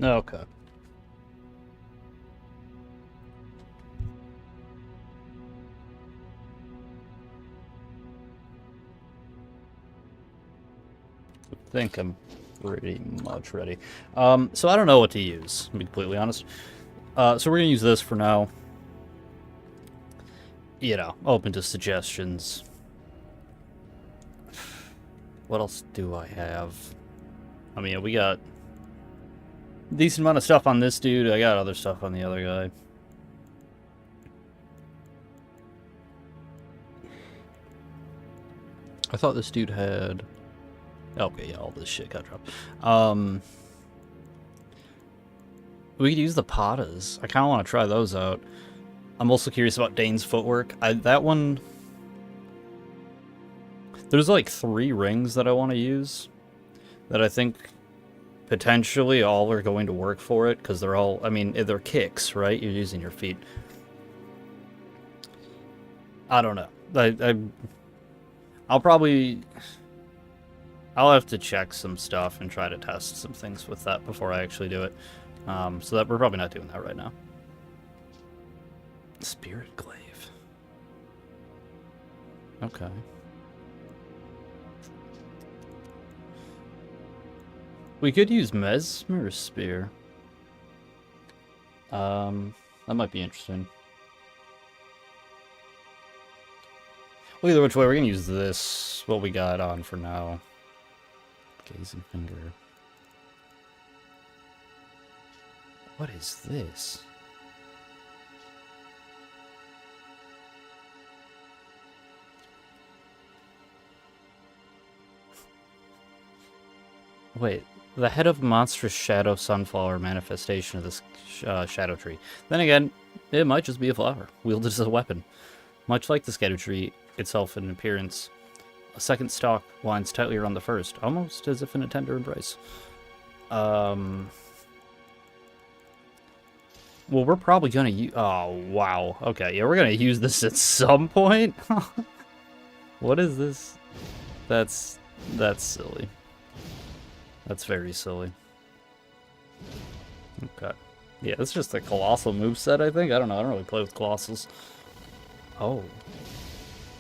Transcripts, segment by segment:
Okay. I think I'm pretty much ready. So I don't know what to use, to be completely honest. So we're gonna use this for now. You know, open to suggestions. What else do I have? I mean, we got a decent amount of stuff on this dude. I got other stuff on the other guy. I thought this dude had... Okay, yeah, all this shit got dropped. We could use the Patas. I kind of want to try those out. I'm also curious about Dane's footwork. That one... There's like 3 rings that I want to use that I think potentially all are going to work for it, because they're all, I mean, they're kicks, right? You're using your feet. I don't know. I'll probably... I'll have to check some stuff and try to test some things with that before I actually do it. So that we're probably not doing that right now. Spirit Glaive. Okay. We could use Mesmer Spear. That might be interesting. Well, either which way, we're gonna use this, what we got on for now. Gazing Finger. What is this? Wait, the head of monstrous shadow sunflower manifestation of this shadow tree. Then again, it might just be a flower, wielded as a weapon. Much like the shadow tree itself in appearance, a second stalk winds tightly around the first, almost as if in a tender embrace. Well, we're probably gonna use... Oh, wow. Okay, yeah, we're gonna use this at some point. What is this? That's silly. That's very silly. Okay. Yeah, it's just a colossal moveset, I think. I don't know. I don't really play with colossals. Oh.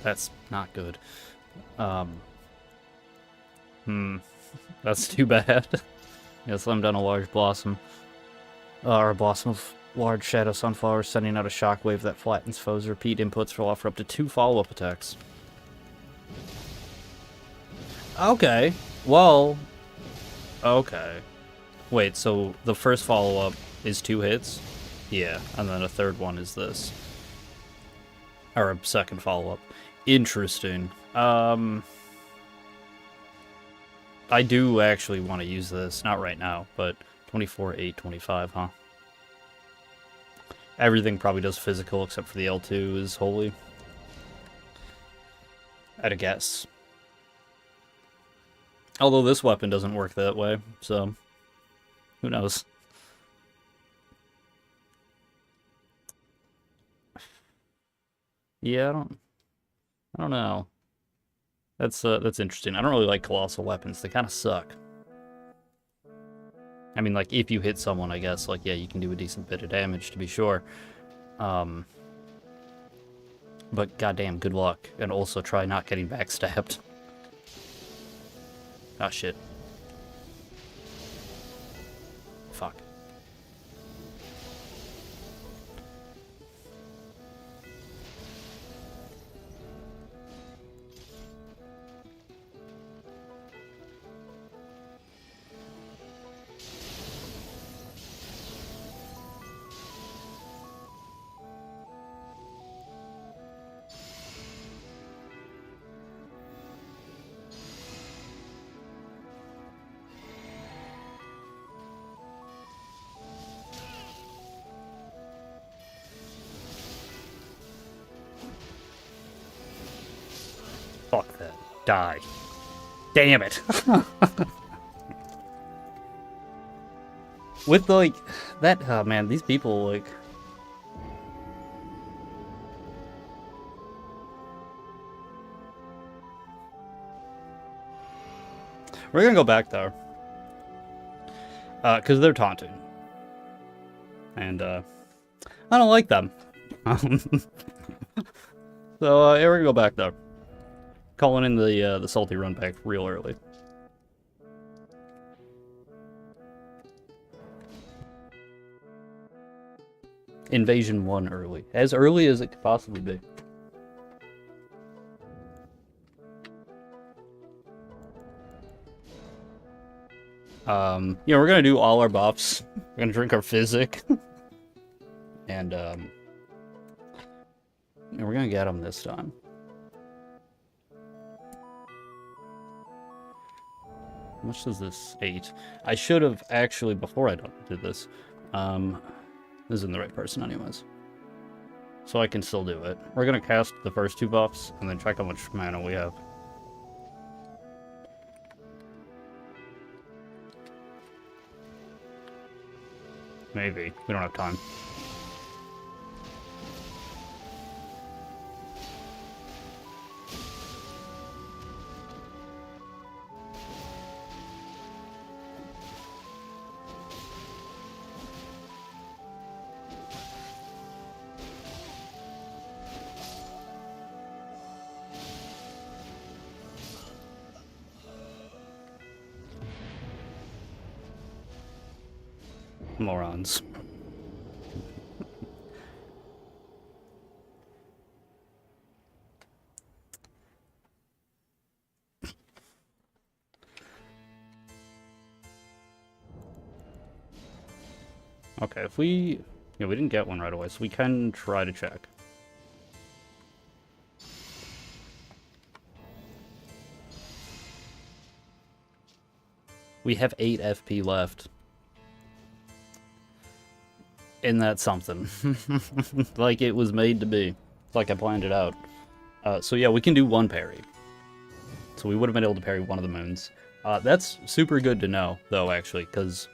That's not good. That's too bad. Yeah, slam down a large blossom. Or a blossom of large shadow sunflower, sending out a shockwave that flattens foes. Repeat inputs will offer up to 2 follow-up attacks. Okay. Well... Okay. Wait, so the first follow-up is 2 hits? Yeah, and then a third one is this. Or a second follow-up. Interesting. I do actually want to use this. Not right now, but 24, 8, 25, huh? Everything probably does physical except for the L2 is holy. I'd a guess. Although this weapon doesn't work that way, so who knows? Yeah, I don't know. That's interesting. I don't really like colossal weapons. They kind of suck. I mean, like, if you hit someone, I guess, like, yeah, you can do a decent bit of damage, to be sure. But goddamn, good luck. And also try not getting backstabbed. Ah, shit. Fuck. Fuck that. Die. Damn it. With, like, that... Oh, man, these people, like... We're gonna go back there. Because they're taunting. And, I don't like them. So, yeah, we're gonna go back, though. Calling in the SotE run back real early. Invasion 1 early. As early as it could possibly be. Yeah, we're gonna do all our buffs. We're gonna drink our physic. And, we're gonna get them this time. How much does this? 8. I should have actually, before I did this, this isn't the right person anyways. So I can still do it. We're gonna cast the first 2 buffs, and then check how much mana we have. Maybe. We don't have time. Morons. Okay, if we... Yeah, we didn't get one right away, so we can try to check. We have 8 FP left. And that's something. Like it was made to be. Like I planned it out. So yeah, we can do 1 parry. So we would have been able to parry one of the moons. That's super good to know, though, actually, because...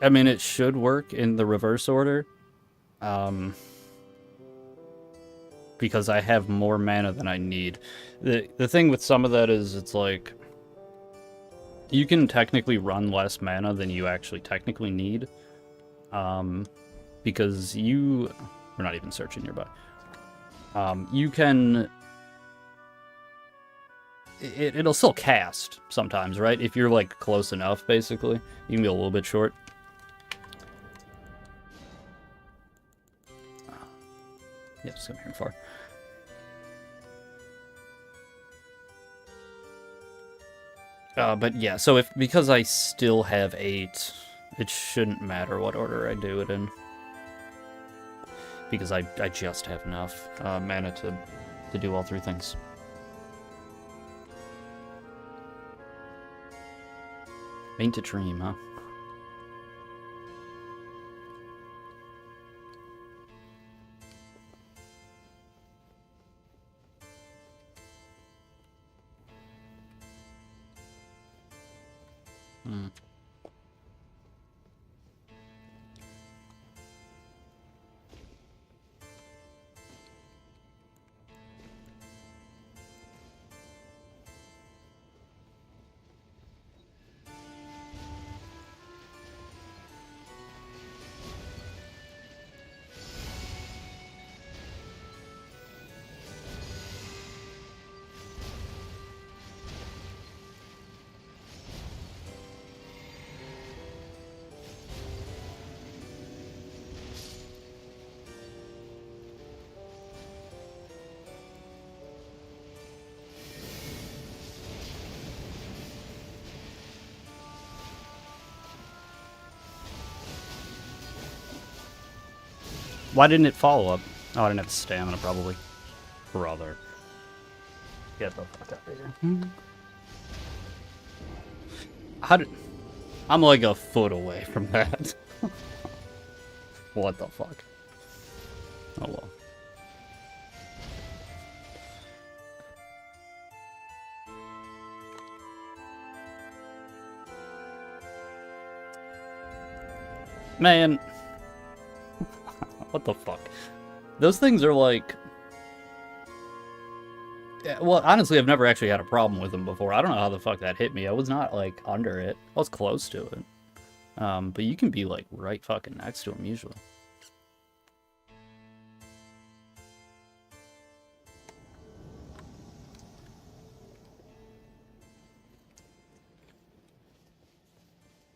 I mean, it should work in the reverse order. Because I have more mana than I need. The thing with some of that is, it's like... You can technically run less mana than you actually technically need. Because you... We're not even searching nearby. You can... It'll still cast sometimes, right? If you're, like, close enough, basically. You can be a little bit short. Yeah, just come here far. But yeah, so because I still have 8, it shouldn't matter what order I do it in. Because I just have enough mana to do all 3 things. Ain't a dream, huh? Why didn't it follow up? Oh, I didn't have stamina, probably. Brother. Get the fuck out of here. How did... I'm like a foot away from that. What the fuck? Oh well. Man. What the fuck? Those things are like... Yeah, well, honestly, I've never actually had a problem with them before. I don't know how the fuck that hit me. I was not, like, under it. I was close to it. But you can be, like, right fucking next to him, usually.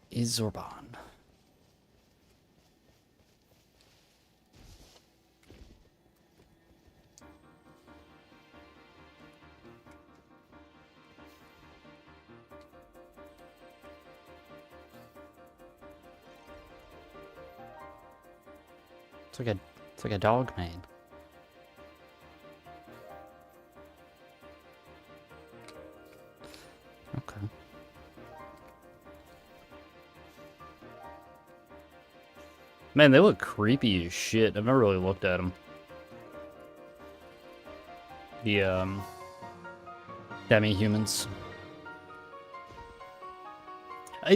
Is Zorban. It's like a dog man. Okay. Man, they look creepy as shit. I've never really looked at them. The demi-humans.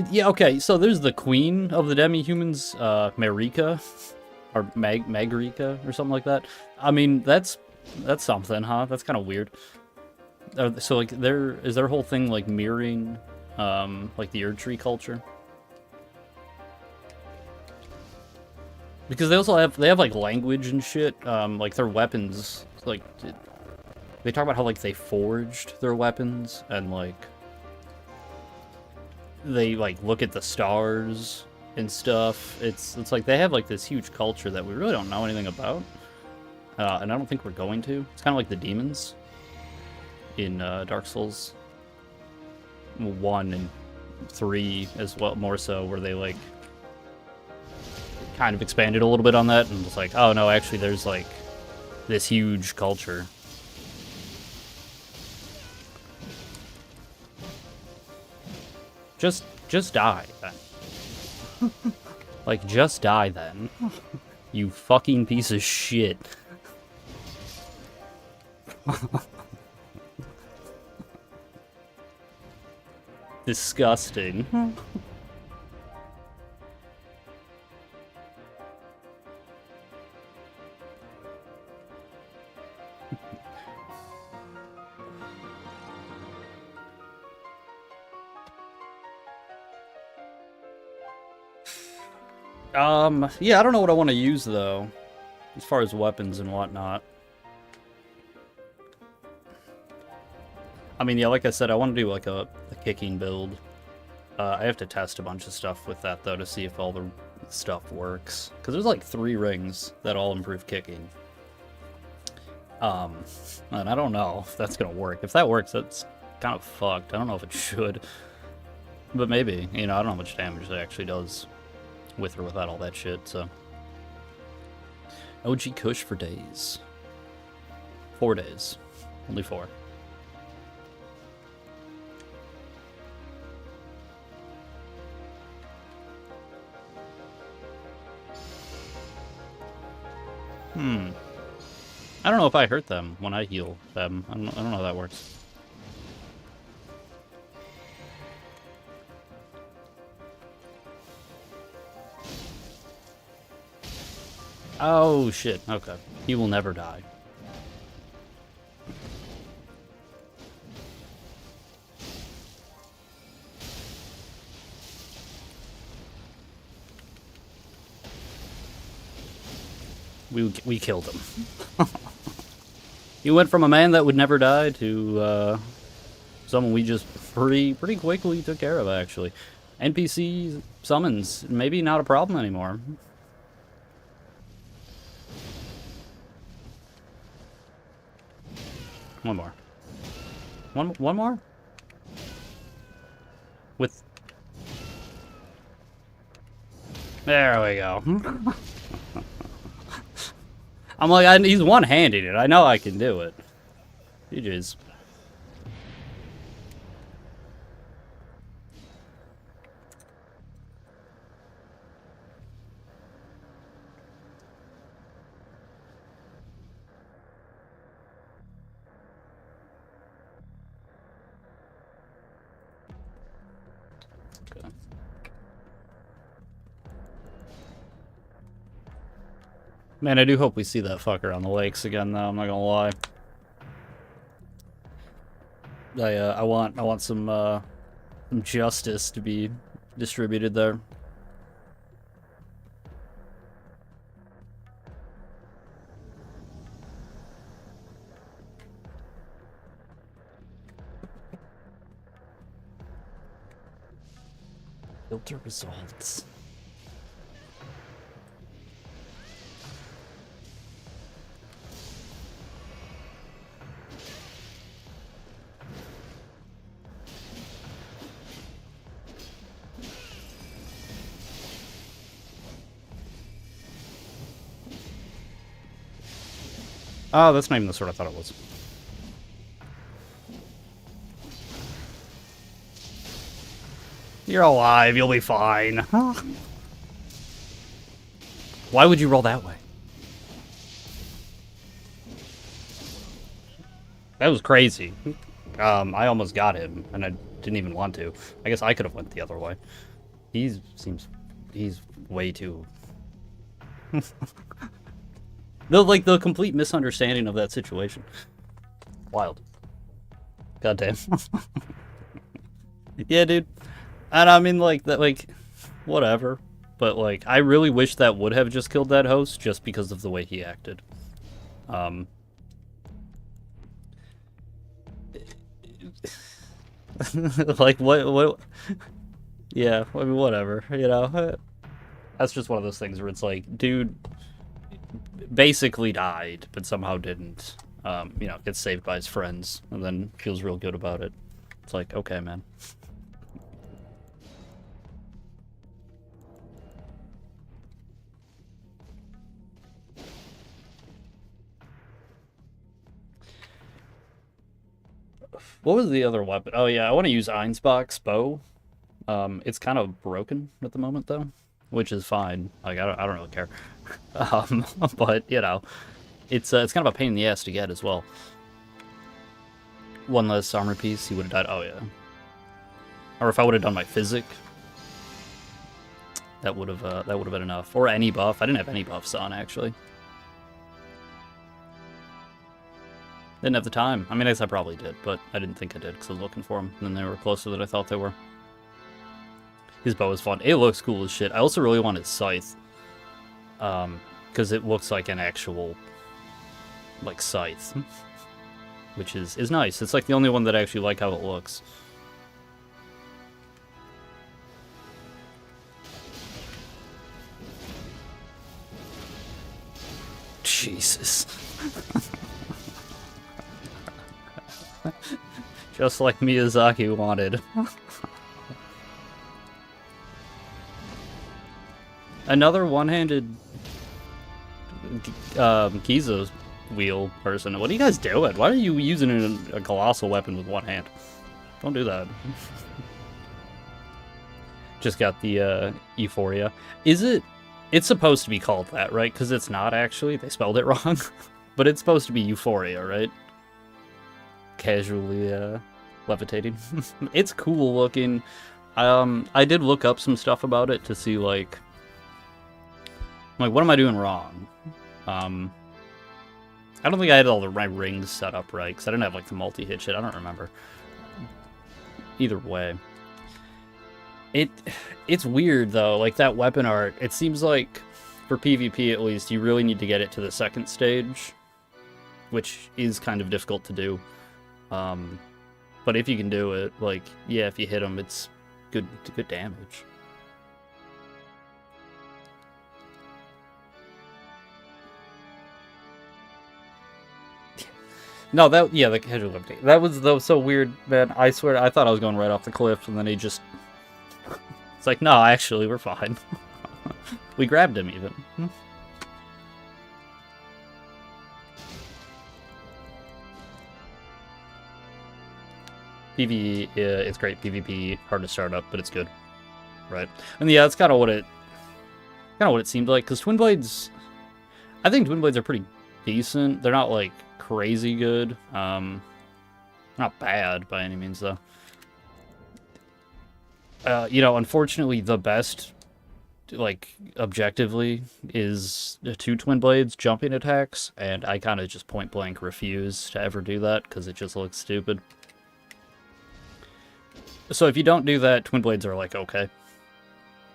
Yeah, okay, so there's the queen of the demi-humans, Marika, or Magrika, or something like that. I mean, that's something, huh? That's kind of weird. So, like, is their whole thing, like, mirroring, like, the Erd Tree culture? Because they also have, like, language and shit, like, their weapons, like, they talk about how, like, they forged their weapons, and, like, they, like, look at the stars and stuff. It's like they have, like, this huge culture that we really don't know anything about. And I don't think we're going to. It's kind of like the demons in Dark Souls 1 and 3 as well, more so, where they, like, kind of expanded a little bit on that and was like, oh no, actually there's, like, this huge culture. Just die, then. Like, just die, then. You fucking piece of shit. Disgusting. Yeah, I don't know what I want to use, though, as far as weapons and whatnot. I mean, yeah, like I said, I want to do, like, a kicking build. I have to test a bunch of stuff with that, though, to see if all the stuff works. Because there's, like, 3 rings that all improve kicking. And I don't know if that's gonna work. If that works, that's kind of fucked. I don't know if it should. But maybe. You know, I don't know how much damage it actually does with or without all that shit, so. OG Kush for days. 4 days. Only 4. I don't know if I hurt them when I heal them. I don't know how that works. Oh, shit. Okay. He will never die. We killed him. He went from a man that would never die to someone we just pretty quickly took care of, actually. NPC summons, maybe not a problem anymore. One more. One more? With... There we go. I'm like, he's one-handed it. I know I can do it. GG's. Okay. Man, I do hope we see that fucker on the lakes again, though. I'm not gonna lie. I want some justice to be distributed there. Filter results. Oh, that's not even the sword I thought it was. You're alive, you'll be fine. Why would you roll that way? That was crazy. I almost got him, and I didn't even want to. I guess I could have went the other way. He's way too... the complete misunderstanding of that situation. Wild. Goddamn. Yeah, dude. And I mean, whatever. But, I really wish that would have just killed that host just because of the way he acted. What? Yeah, I mean, whatever, you know? That's just one of those things where it's like, dude basically died, but somehow didn't, gets saved by his friends, and then feels real good about it. It's like, okay, man. What was the other weapon? Oh yeah, I want to use Einsbach's bow. It's kind of broken at the moment though, which is fine. Like I don't really care. But you know, it's kind of a pain in the ass to get as well. One less armor piece, he would have died. Oh yeah. Or if I would have done my physic, that would have been enough. Or any buff. I didn't have any buffs on actually. Didn't have the time. I mean, I guess I probably did, but I didn't think I did because I was looking for them, and then they were closer than I thought they were. His bow is fun. It looks cool as shit. I also really want his scythe, because it looks like an actual, scythe, which is nice. It's like the only one that I actually like how it looks. Jesus. Just like Miyazaki wanted. Another one-handed Kiza's wheel person. What are you guys doing? Why are you using a colossal weapon with one hand? Don't do that. Just got the Euphoria. Is it... It's supposed to be called that, right? Because it's not actually. They spelled it wrong. But it's supposed to be Euphoria, right? Casually levitating. It's cool looking. I did look up some stuff about it to see what am I doing wrong? I don't think I had all my rings set up right because I didn't have the multi-hit shit. I don't remember. Either way, it's weird though. That weapon art. It seems like for PvP at least, you really need to get it to the second stage, which is kind of difficult to do. But if you can do it, yeah, if you hit them, it's good damage. No, the casual update. That was, though, so weird, man. I swear, I thought I was going right off the cliff, and then he just... It's like, no, actually, we're fine. We grabbed him, even. PvE, it's great. PvP, hard to start up, but it's good. Right. And yeah, that's kind of what it seemed like, because Twin Blades... I think Twin Blades are pretty decent. They're not, crazy good. Not bad by any means, though. Unfortunately, the best, objectively, is the 2 Twin Blades jumping attacks, and I kind of just point-blank refuse to ever do that, because it just looks stupid. So if you don't do that, Twin Blades are, okay.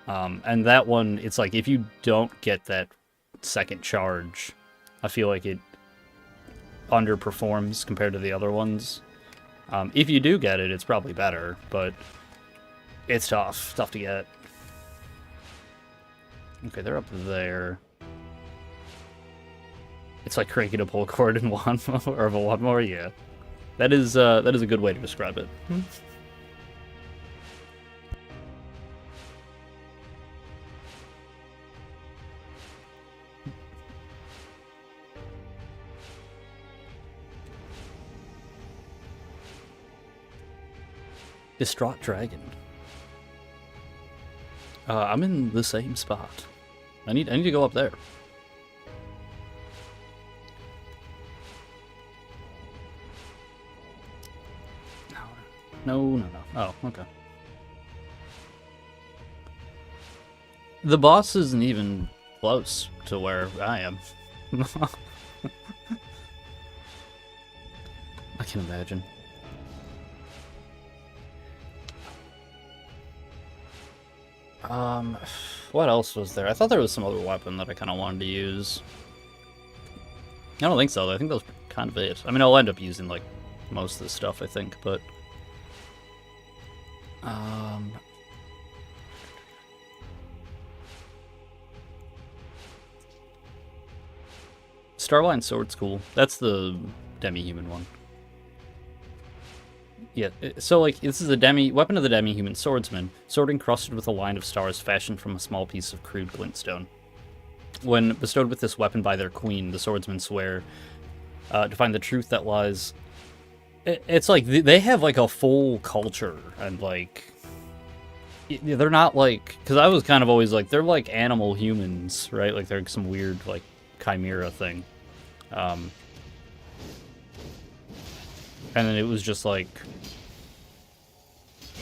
And that one, it's if you don't get that second charge, I feel like it underperforms compared to the other ones. If you do get it, it's probably better, but it's tough to get. Okay, they're up there. It's like cranking a pull cord in one or of a lawnmower. Yeah, that is a good way to describe it. Distraught Dragon. I'm in the same spot. I need to go up there. No. Oh, okay. The boss isn't even close to where I am. I can imagine. What else was there? I thought there was some other weapon that I kind of wanted to use. I don't think so, though. I think that was kind of it. I mean, I'll end up using, like, most of this stuff, I think, but... Starline Sword's cool. That's the demi-human one. Yeah, so, like, this is a weapon of the demi-human swordsman, sword encrusted with a line of stars fashioned from a small piece of crude glintstone. When bestowed with this weapon by their queen, the swordsmen swear to find the truth that lies... It's like, they have, like, a full culture, and, like... They're not, like... Because I was kind of always like, they're, like, animal humans, right? Like, they're some weird, like, chimera thing. And then it was just, like...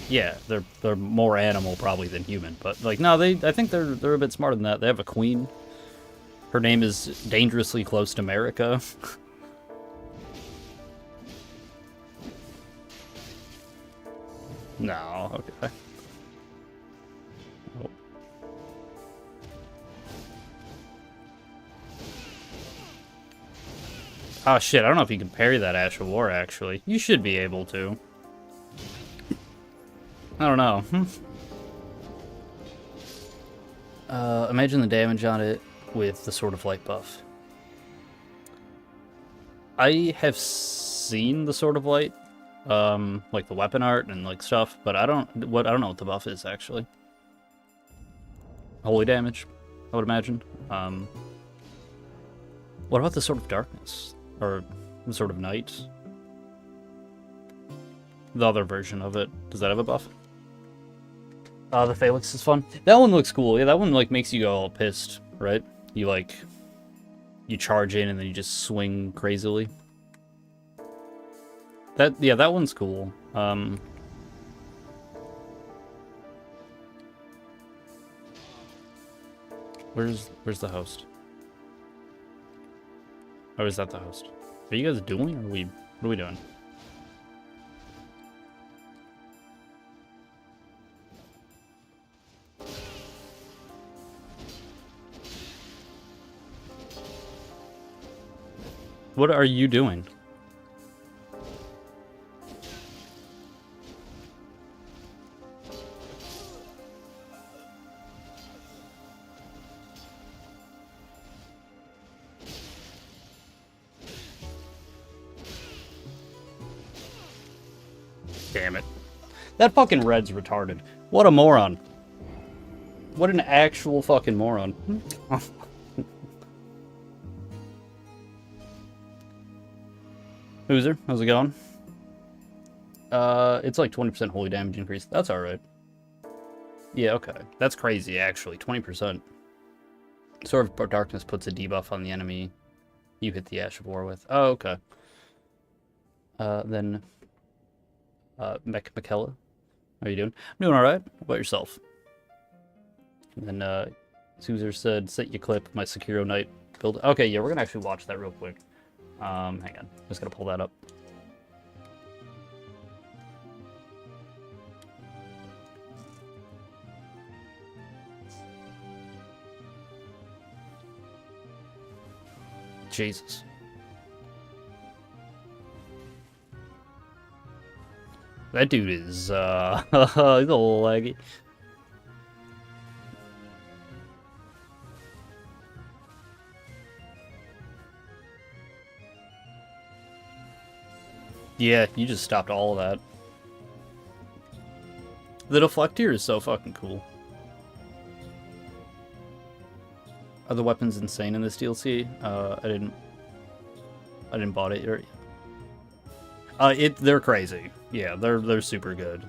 Yeah, they're more animal, probably, than human. But, like, no, I think they're a bit smarter than that. They have a queen. Her name is Dangerously Close to America. No, okay. Oh. Oh shit, I don't know if you can parry that Ash of War, actually. You should be able to. I don't know. Imagine the damage on it with the Sword of Light buff. I have seen the Sword of Light, like the weapon art and like stuff, but I don't know what the buff is actually. Holy damage, I would imagine. What about the Sword of Darkness or the Sword of Night? The other version of it, does that have a buff? The Phalanx is fun. That one looks cool. Yeah, that one like makes you go all pissed, right? You charge in and then you just swing crazily. That one's cool. Where's the host? Or is that the host? Are you guys dueling or what are we doing? What are you doing? Damn it. That fucking red's retarded. What a moron. What an actual fucking moron. Hooser, how's it going? It's like 20% holy damage increase. That's alright. Yeah, okay. That's crazy, actually. 20%. Sword of Darkness puts a debuff on the enemy you hit the Ash of War with. Oh, okay. Then... McKella, how are you doing? I'm doing alright. How about yourself? And then, Suzer said, set your clip, my Sekiro Knight build. Okay, yeah, we're gonna actually watch that real quick. Hang on. Just gotta pull that up. Jesus. That dude is, he's a little laggy. Yeah, you just stopped all of that. The deflector is so fucking cool. Are the weapons insane in this DLC? I didn't bought it. They're crazy. Yeah, they're super good.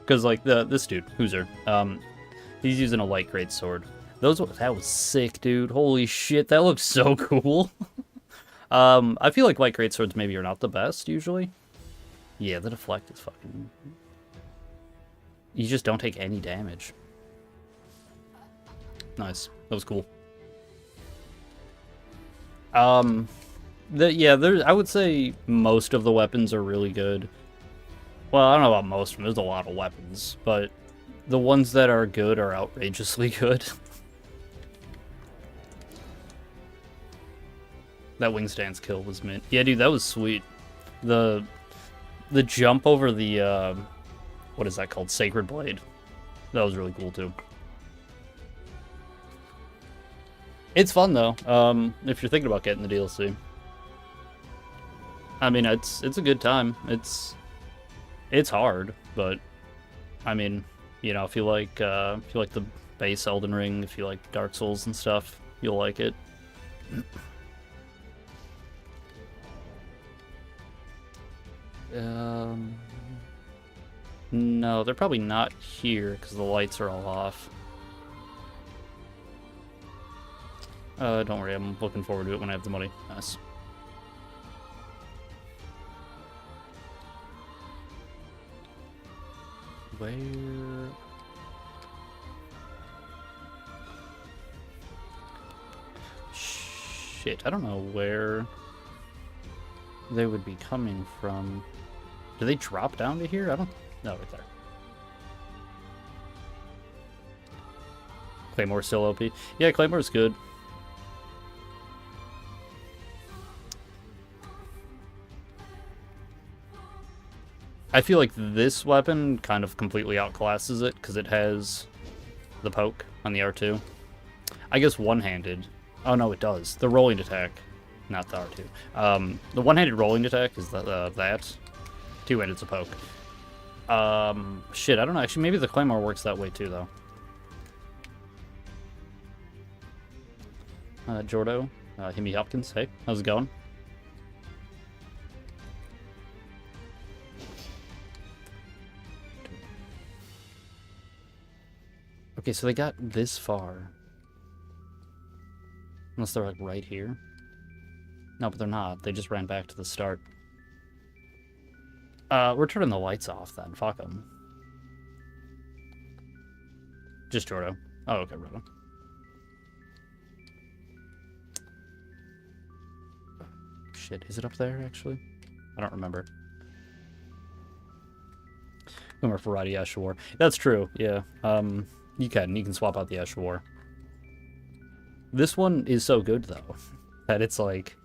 Because like this dude, Hooser, he's using a light great sword. That was sick, dude. Holy shit, that looks so cool. I feel like light great swords maybe are not the best usually. Yeah, the deflect is fucking. You just don't take any damage. Nice, that was cool. I would say most of the weapons are really good. Well, I don't know about most of them. There's a lot of weapons, but the ones that are good are outrageously good. That Wingstance kill was mint. Yeah, dude, that was sweet. The jump over the what is that called? Sacred Blade. That was really cool too. It's fun though. If you're thinking about getting the DLC. I mean, it's a good time. It's hard, but I mean, you know, if you like the base Elden Ring, if you like Dark Souls and stuff, you'll like it. No, they're probably not here because the lights are all off. Don't worry, I'm looking forward to it when I have the money. Nice. Where? Shit, I don't know where they would be coming from. Do they drop down to here? I don't know. Right there. Claymore's still OP. Yeah, Claymore's good. I feel like this weapon kind of completely outclasses it because it has the poke on the R2. I guess one-handed. Oh no, it does. The rolling attack, not the R2. The one-handed rolling attack is that. Two-handed's a poke. Shit, I don't know. Actually, maybe the Claymore works that way too, though. Jordo, Himmy Hopkins, hey, how's it going? Okay, so they got this far. Unless they're, like, right here. No, but they're not. They just ran back to the start. We're turning the lights off, then. Fuck them. Just Jordo. Oh, okay, Roto. Shit, is it up there, actually? I don't remember. Boomer for Roddy Ash War. That's true, yeah. You can swap out the Ash War. This one is so good, though, that it's like...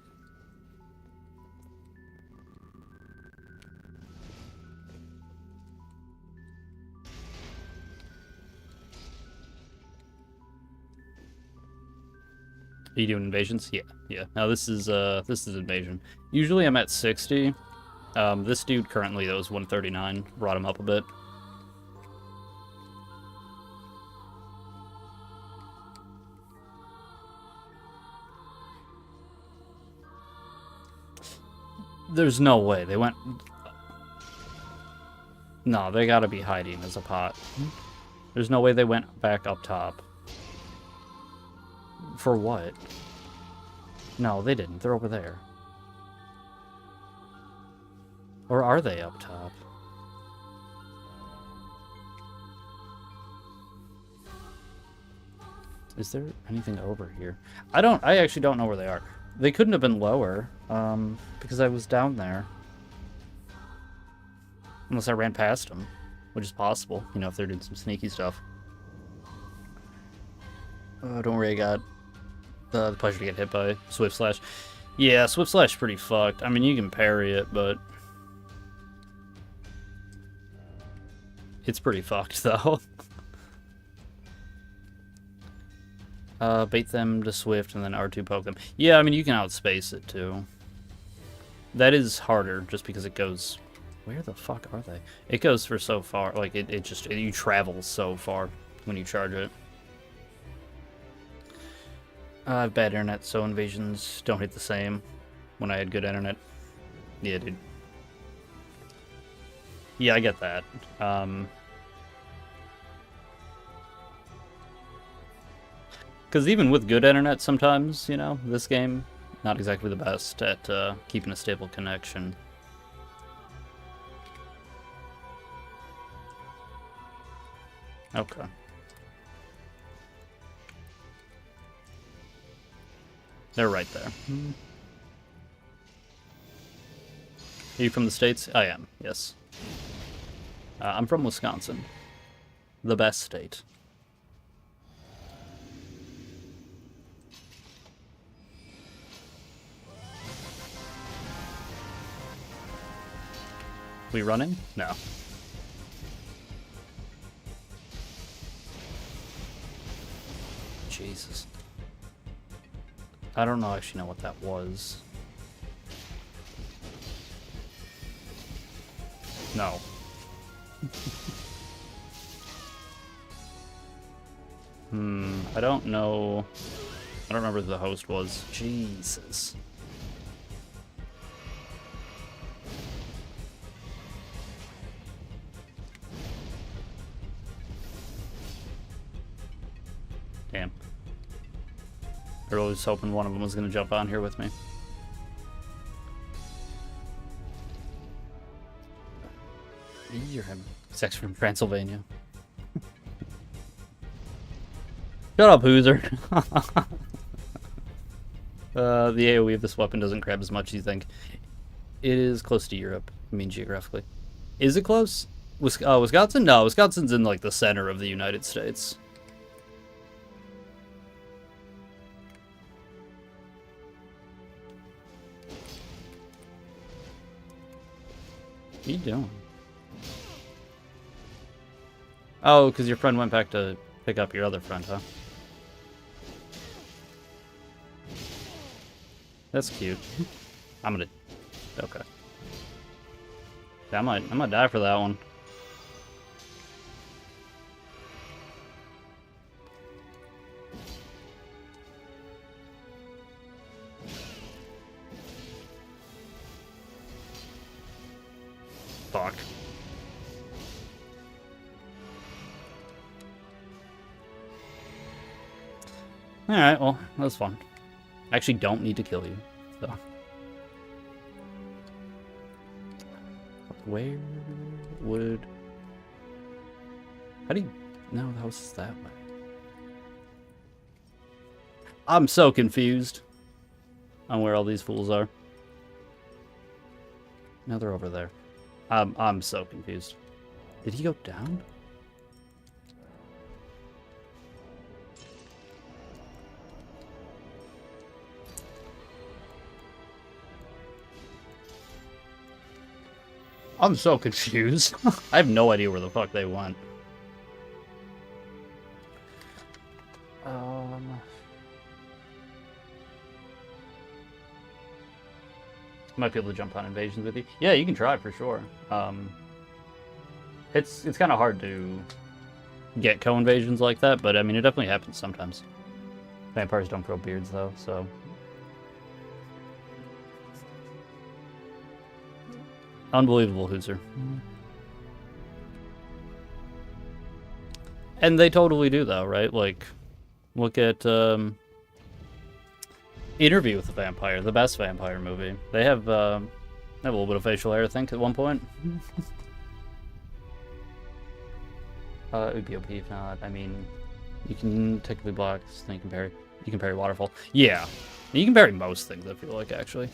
Are you doing invasions? Yeah, yeah. Now this is invasion. Usually I'm at 60. This dude currently, that was 139. Brought him up a bit. There's no way. They went... No, they gotta be hiding as a pot. There's no way they went back up top. For what? No, they didn't. They're over there. Or are they up top? Is there anything over here? I actually don't know where they are. They couldn't have been lower, because I was down there. Unless I ran past them, which is possible, you know, if they're doing some sneaky stuff. Oh, don't worry, I got the pleasure to get hit by Swift Slash. Yeah, Swift Slash pretty fucked. I mean, you can parry it, but... It's pretty fucked, though. Bait them to Swift and then R2 poke them. Yeah, I mean, you can outspace it too. That is harder just because it goes... Where the fuck are they? It goes for so far. Like, you travel so far when you charge it. I have bad internet, so invasions don't hit the same when I had good internet. Yeah, dude. Yeah, I get that. Because even with good internet sometimes, you know, this game, not exactly the best at keeping a stable connection. Okay. They're right there. Are you from the States? I am, yes. I'm from Wisconsin. The best state. We running? No. Jesus. I don't actually know what that was. No. I don't know. I don't remember who the host was. Jesus. Damn. I really was hoping one of them was going to jump on here with me. You're having sex from Transylvania. Shut up, Hooser. The AoE of this weapon doesn't grab as much as you think. It is close to Europe, I mean geographically. Is it close? Wisconsin? No, Wisconsin's in like the center of the United States. What are you doing? Oh, because your friend went back to pick up your other friend, huh? That's cute. I'm gonna... Okay. Yeah, I might die for that one. Fuck. Alright, well, that was fun. I actually don't need to kill you, so. Where would... How do you... No, the house is that way. I'm so confused on where all these fools are. Now they're over there. I'm so confused. Did he go down? I'm so confused. I have no idea where the fuck they went. Might be able to jump on invasions with you. Yeah, you can try for sure. It's kind of hard to get co-invasions like that, but I mean, it definitely happens sometimes. Vampires don't grow beards though, so. Unbelievable, Hooser. And they totally do though, right? Like, look at Interview with the Vampire, the best vampire movie. They have a little bit of facial hair, I think, at one point. It would be OP if not. I mean, you can technically block, then you can parry Waterfall. Yeah, you can parry most things, I feel like, actually.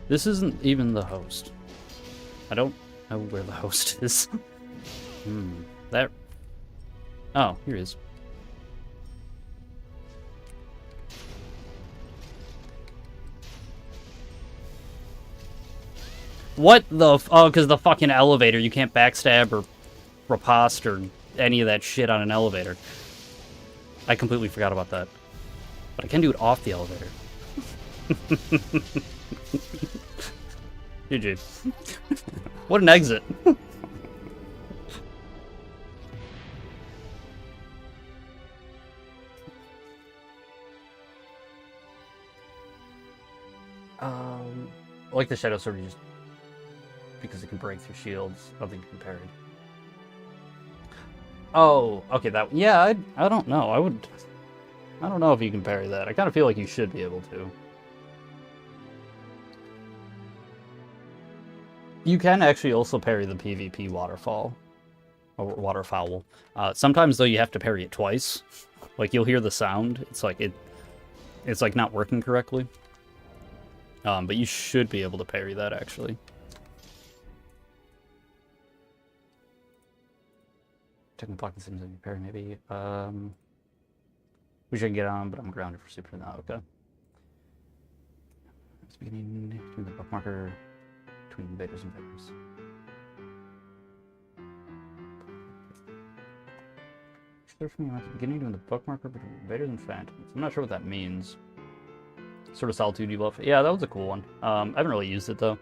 This isn't even the host. I don't know where the host is. That... Oh, here he is. What the oh, because the fucking elevator, you can't backstab or riposte or any of that shit on an elevator. I completely forgot about that. But I can do it off the elevator. GG. What an exit. I like the Shadow Sword just because it can break through shields. I don't think you can parry. Oh, okay, that, yeah, I don't know. I don't know if you can parry that. I kind of feel like you should be able to. You can actually also parry the PvP waterfall. Or waterfowl. Sometimes, though, you have to parry it twice. Like, you'll hear the sound. It's like not working correctly. But you should be able to parry that, actually. Technical block the seems like you parry, maybe. We should get on, but I'm grounded for super now. Okay. It's beginning between the bookmarker between invaders and victims. Clear from you at the beginning doing the bookmarker between invaders and phantoms. I'm not sure what that means. Sort of solitude debuff. Yeah, that was a cool one. I haven't really used it though.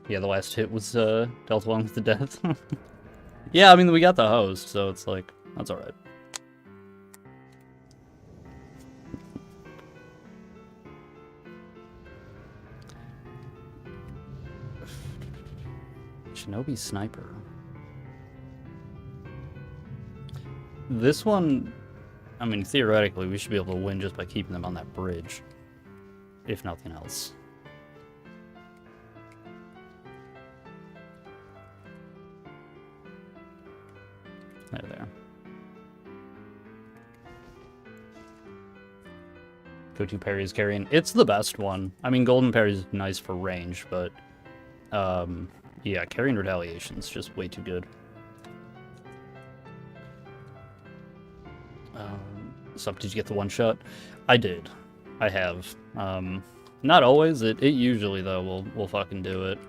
The last hit was dealt along with the death. Yeah, I mean we got the host, so it's like that's all right. Shinobi Sniper. This one, I mean, theoretically, we should be able to win just by keeping them on that bridge. If nothing else. There. Go-to parry is carrying. It's the best one. I mean, golden parry is nice for range, but yeah, carrying retaliation is just way too good. Sup, did you get the one shot? I did. I have. Not always. It usually though will fucking do it.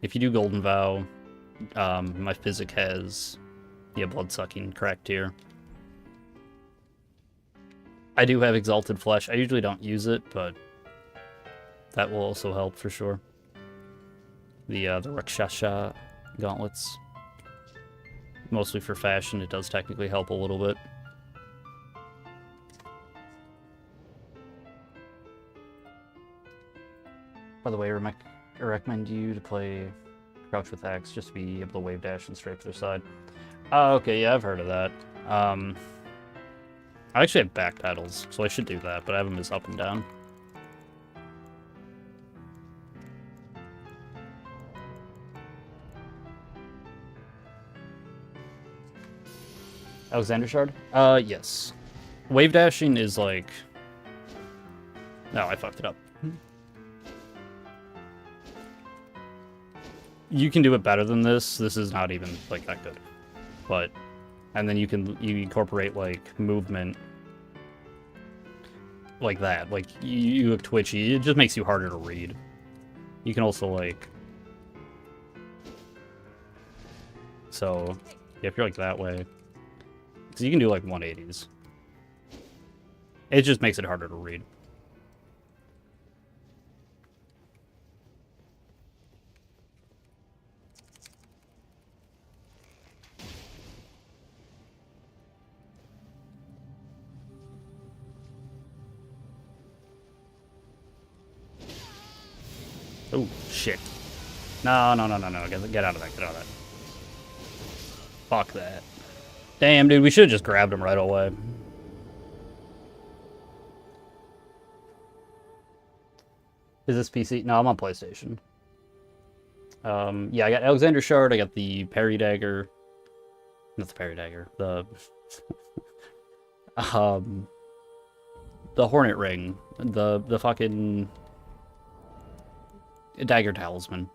If you do golden vow, my physic has blood sucking cracked here. I do have exalted flesh. I usually don't use it, but that will also help for sure. The Rakshasa gauntlets, mostly for fashion. It does technically help a little bit. By the way, I recommend you to play Crouch with Axe just to be able to wave dash and strafe to their side. Okay, yeah, I've heard of that. I actually have back pedals, so I should do that, but I have them as up and down. Alexander Shard? Yes. Wave dashing is like... No, I fucked it up. You can do it better than this. This is not even, like, that good. But... And then you incorporate, like, movement... like that. Like, you look twitchy. It just makes you harder to read. You can also, like... So, yeah, if you're, like, that way... Because you can do, like, 180s. It just makes it harder to read. Oh, shit. No. Get out of that. Get out of that. Fuck that. Damn, dude, we should have just grabbed him right away. Is this PC? No, I'm on PlayStation. Yeah, I got Alexander Shard, I got the parry dagger. Not the parry dagger. The... the Hornet Ring. The fucking... Dagger Talisman.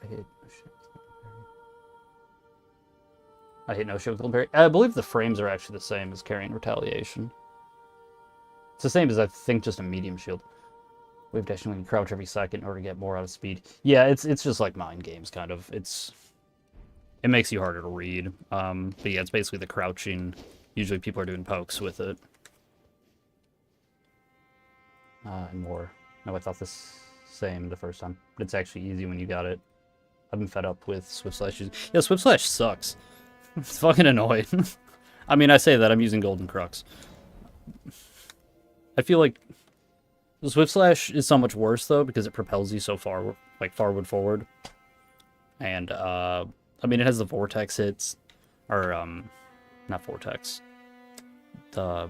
I hit... Shit. I hate no shield with parry. I believe the frames are actually the same as carrying retaliation. It's the same as, I think, just a medium shield. Wave dashing when you crouch every second in order to get more out of speed. Yeah, it's just like mind games, kind of. It makes you harder to read. But yeah, it's basically the crouching. Usually people are doing pokes with it. And more. No, I thought this same the first time. But it's actually easy when you got it. I've been fed up with Swift Slash. Yeah, Swift Slash sucks. It's fucking annoying. I mean, I say that, I'm using Golden Crux. I feel like the Swift Slash is so much worse, though, because it propels you so far, like, forward. And, I mean, it has the Vortex hits. Or, not Vortex. The...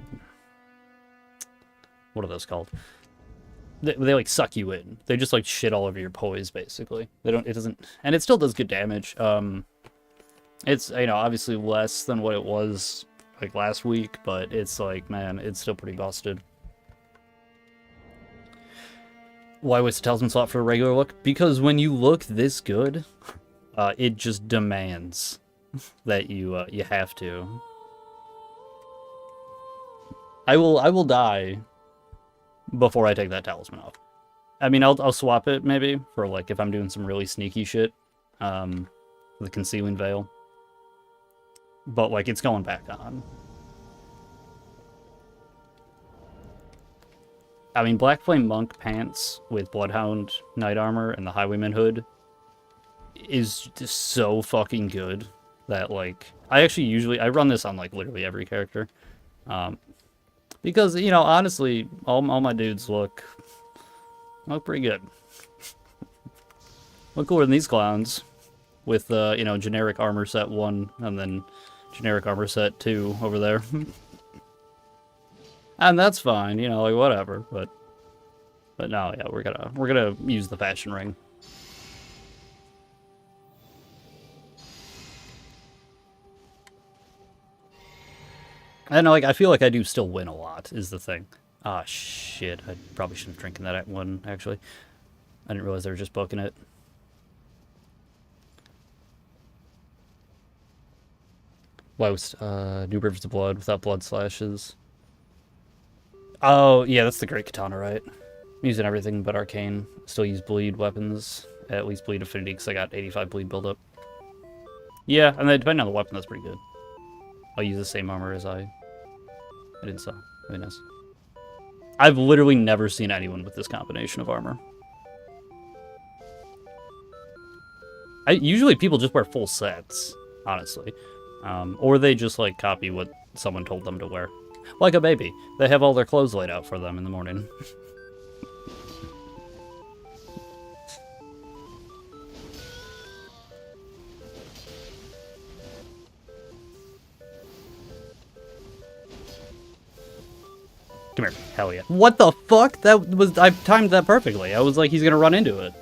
What are those called? They like, suck you in. They just, like, shit all over your poise, basically. It doesn't... And it still does good damage. It's, you know, obviously less than what it was, like, last week, but it's, like, man, it's still pretty busted. Why waste a talisman slot for a regular look? Because when you look this good, it just demands that you have to. I will die before I take that talisman off. I mean, I'll swap it maybe for, like, if I'm doing some really sneaky shit, the concealing veil. But, like, it's going back on. I mean, Black Flame Monk pants with Bloodhound Knight Armor and the Highwayman hood is just so fucking good that, like, I run this on, like, literally every character. Because, you know, honestly, all my dudes look pretty good. Look cooler than these clowns with, you know, generic armor set 1 and then generic armor set 2 over there. And that's fine, you know, like, whatever, but no, yeah, we're gonna use the fashion ring. And, like, I feel like I do still win a lot, is the thing. Ah, shit, I probably shouldn't have drinking that one, actually. I didn't realize they were just booking it. Lost, New Rivers of Blood without blood slashes. Oh, yeah, that's the Great Katana, right? I'm using everything but Arcane. Still use bleed weapons. At least bleed affinity, because I got 85 bleed buildup. Yeah, and then depending on the weapon, that's pretty good. I'll use the same armor as I didn't saw. Really nice. I've literally never seen anyone with this combination of armor. Usually people just wear full sets, honestly. Or they just, like, copy what someone told them to wear. Like a baby. They have all their clothes laid out for them in the morning. Come here. Hell yeah. What the fuck? I timed that perfectly. I was like, he's gonna run into it.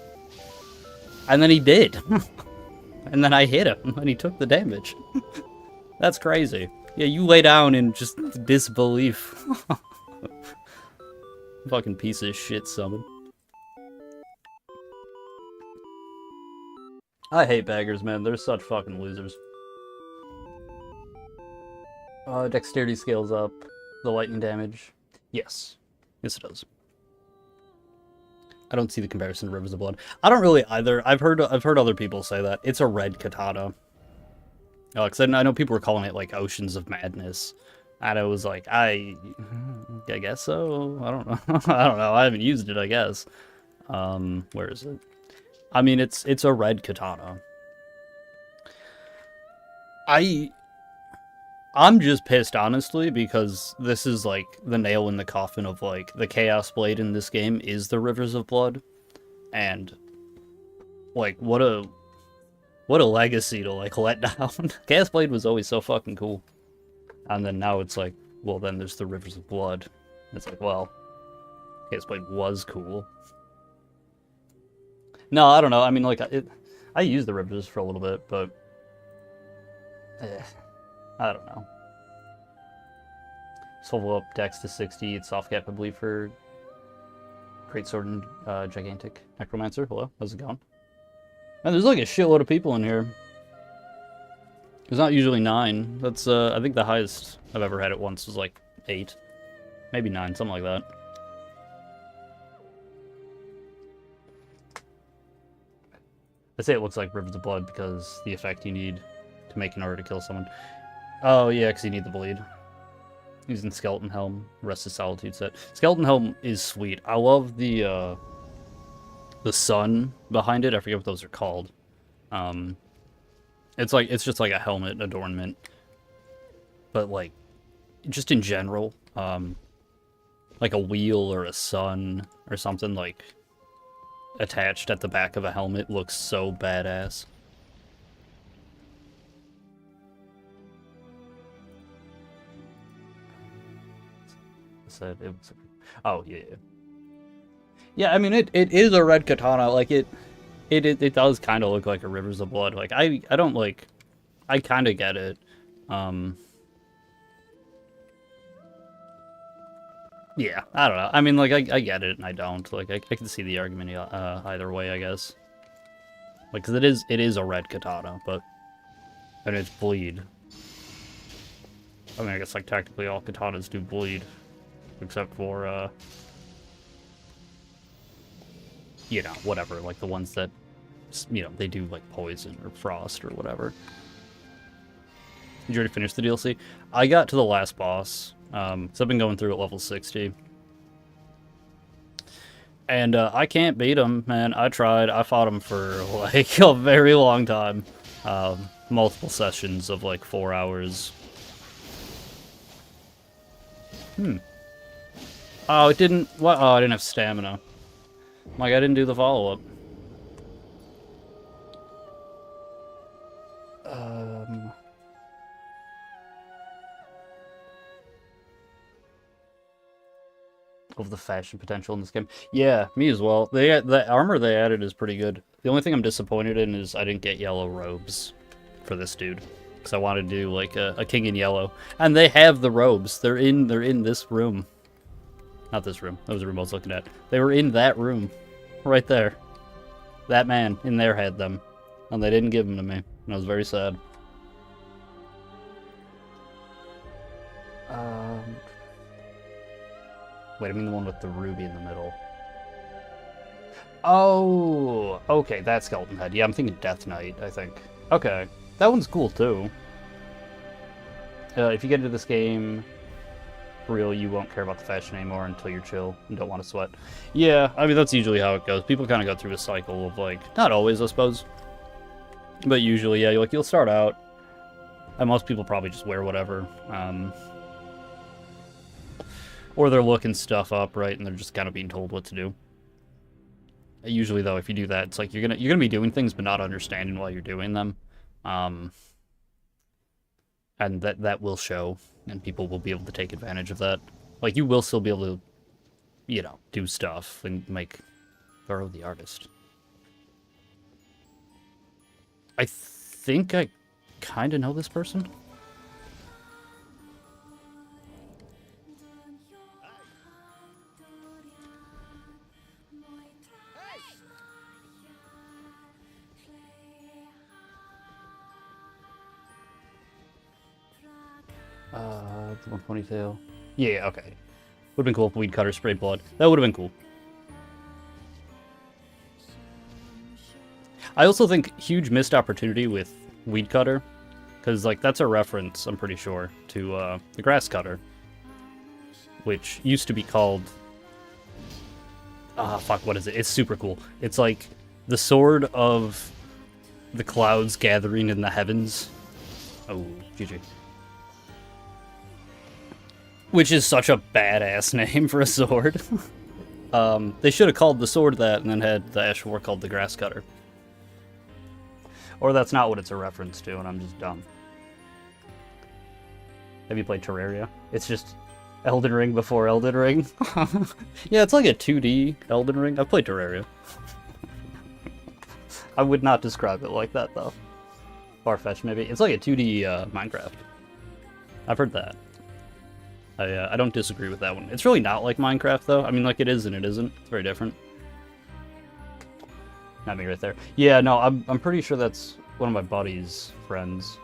And then he did. And then I hit him, and he took the damage. That's crazy. Yeah, you lay down in just disbelief. Fucking piece of shit summon. I hate baggers, man. They're such fucking losers. Dexterity scales up. The lightning damage. Yes. Yes, it does. I don't see the comparison to Rivers of Blood. I don't really either. I've heard other people say that. It's a red katana. Because I know people were calling it, like, Oceans of Madness. And I was like, I guess so. I don't know. I don't know. I haven't used it, I guess. Where is it? I mean, it's a red katana. I'm just pissed, honestly, because this is, like, the nail in the coffin of, like, the Chaos Blade in this game is the Rivers of Blood. And, like, what a legacy to, like, let down. Chaos Blade was always so fucking cool. And then now it's like, well, then there's the Rivers of Blood. It's like, well, Chaos Blade was cool. No, I don't know. I mean, like, I used the Rivers for a little bit, but... I don't know. Swivel up Dex to 60. It's soft cap, I believe, for Great Sword and Gigantic Necromancer. Hello, how's it going? And there's like a shitload of people in here. There's not usually 9. That's, I think the highest I've ever had it once was like 8. Maybe 9, something like that. I say it looks like Rivers of Blood because the effect you need to make in order to kill someone. Oh, yeah, because you need the bleed. Using Skeleton Helm, Rest of Solitude set. Skeleton Helm is sweet. I love the sun behind it. I forget what those are called. It's just like a helmet adornment. But like, just in general, like a wheel or a sun or something like attached at the back of a helmet looks so badass. Said it was. Oh yeah. Yeah, I mean it is a red katana. Like it does kind of look like a Rivers of Blood. Like I don't like. I kind of get it. Yeah, I don't know. I mean, like I get it and I don't. Like I can see the argument either way, I guess. Like, cause it is a red katana, but and it's bleed. I mean, I guess like technically all katanas do bleed. Except for, you know, whatever, like the ones that, you know, they do like poison or frost or whatever. Did you already finish the DLC? I got to the last boss, so I've been going through at level 60. And I can't beat him, man. I tried. I fought him for like a very long time. Multiple sessions of like 4 hours. Oh, it didn't... What? Oh, I didn't have stamina. Like, I didn't do the follow-up. Of the fashion potential in this game. Yeah, me as well. The armor they added is pretty good. The only thing I'm disappointed in is I didn't get yellow robes for this dude. Because I wanted to do, like, a king in yellow. And they have the robes. They're in this room. Not this room. That was the room I was looking at. They were in that room. Right there. That man in there had them. And they didn't give them to me. And I was very sad. Wait, I mean the one with the ruby in the middle. Oh! Okay, that's Skeleton Head. Yeah, I'm thinking Death Knight, I think. Okay. That one's cool, too. If you get into this game... For real, you won't care about the fashion anymore until you're chill and don't want to sweat. Yeah, I mean, that's usually how it goes. People kind of go through a cycle of, like, not always, I suppose. But usually, yeah, you'll start out, and most people probably just wear whatever. Or they're looking stuff up, right, and they're just kind of being told what to do. Usually, though, if you do that, it's like you're gonna be doing things but not understanding while you're doing them. And that will show, and people will be able to take advantage of that. Like, you will still be able to, you know, do stuff and make Burrow the Artist. I think I kind of know this person. The one ponytail. Yeah, okay. Would've been cool if Weed Cutter sprayed blood. That would've been cool. I also think huge missed opportunity with Weed Cutter. Because, like, that's a reference, I'm pretty sure, to the Grass Cutter. Which used to be called... fuck, what is it? It's super cool. It's like the sword of the clouds gathering in the heavens. Oh, GG. Which is such a badass name for a sword. They should have called the sword that and then had the Ash War called the Grass Cutter. Or that's not what it's a reference to, and I'm just dumb. Have you played Terraria? It's just Elden Ring before Elden Ring. Yeah, it's like a 2D Elden Ring. I've played Terraria. I would not describe it like that, though. Far-fetched, maybe. It's like a 2D Minecraft. I've heard that. I don't disagree with that one. It's really not like Minecraft, though. I mean, like, it is and it isn't. It's very different. Not me right there. Yeah, no, I'm pretty sure that's one of my buddy's friends.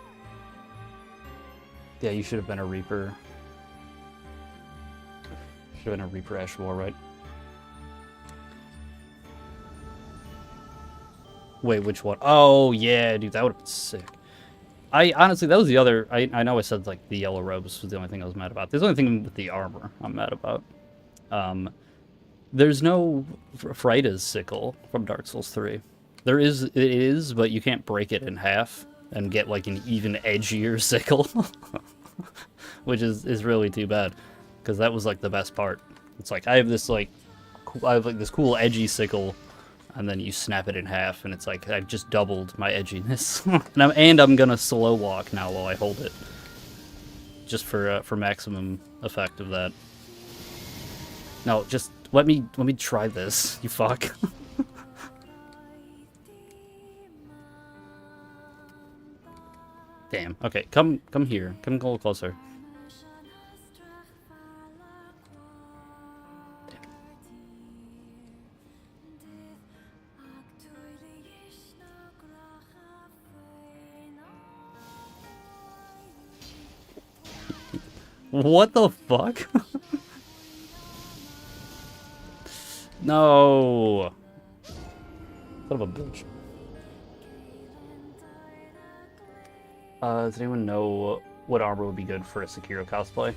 Yeah, you should have been a Reaper. Should have been a Reaper Ashmore, right? Wait, which one? Oh, yeah, dude, that would have been sick. Honestly, that was the other... I know I said, like, the yellow robes was the only thing I was mad about. There's the only thing with the armor I'm mad about. There's no Freida's sickle from Dark Souls 3. It is, but you can't break it in half and get, like, an even edgier sickle. Which is really too bad. Because that was, like, the best part. It's like, I have this cool edgy sickle, and then you snap it in half, and it's like, I've just doubled my edginess. and I'm gonna slow walk now while I hold it. Just for maximum effect of that. No, just let me try this, you fuck. Damn. Okay, come here. Come a little closer. What the fuck? No. Son of a bitch. Does anyone know what armor would be good for a Sekiro cosplay?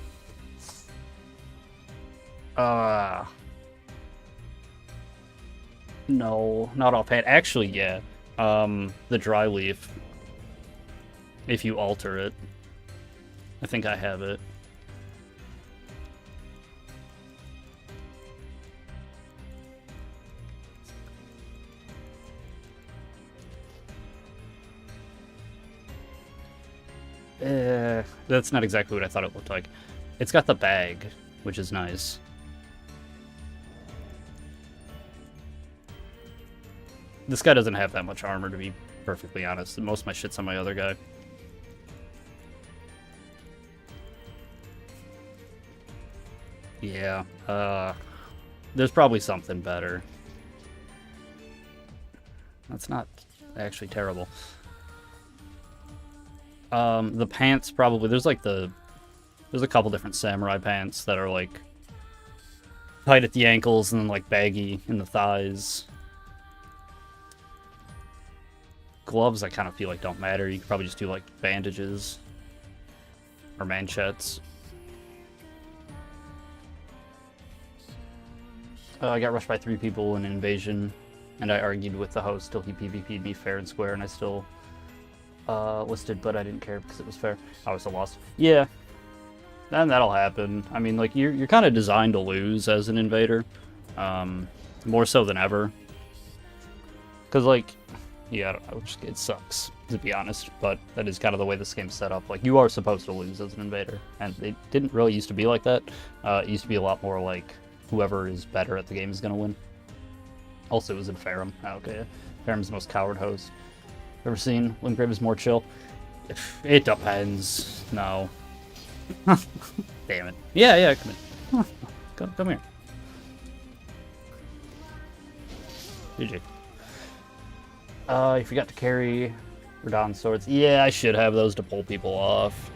No, not offhand. Actually, yeah. The dry leaf. If you alter it. I think I have it. That's not exactly what I thought it looked like. It's got the bag, which is nice. This guy doesn't have that much armor, to be perfectly honest. Most of my shit's on my other guy. Yeah, there's probably something better. That's not actually terrible. The pants probably, there's a couple different samurai pants that are like tight at the ankles and then like baggy in the thighs. Gloves I kind of feel like don't matter. You could probably just do like bandages or manchettes. I got rushed by 3 people in an invasion, and I argued with the host till he PvP'd me fair and square, and I still listed, but I didn't care because it was fair. I was still lost. Yeah, and that'll happen. I mean, like, you're kind of designed to lose as an invader, more so than ever. Because, like, yeah, I don't know, it sucks, to be honest, but that is kind of the way this game's set up. Like, you are supposed to lose as an invader, and it didn't really used to be like that. It used to be a lot more like, whoever is better at the game is going to win. Also, it was in Farum. Oh, okay, Farum's the most coward host I've ever seen. Limgrave is more chill. It depends. No. Damn it. Yeah, come in. Come here. GG. You forgot to carry Radon swords. Yeah, I should have those to pull people off.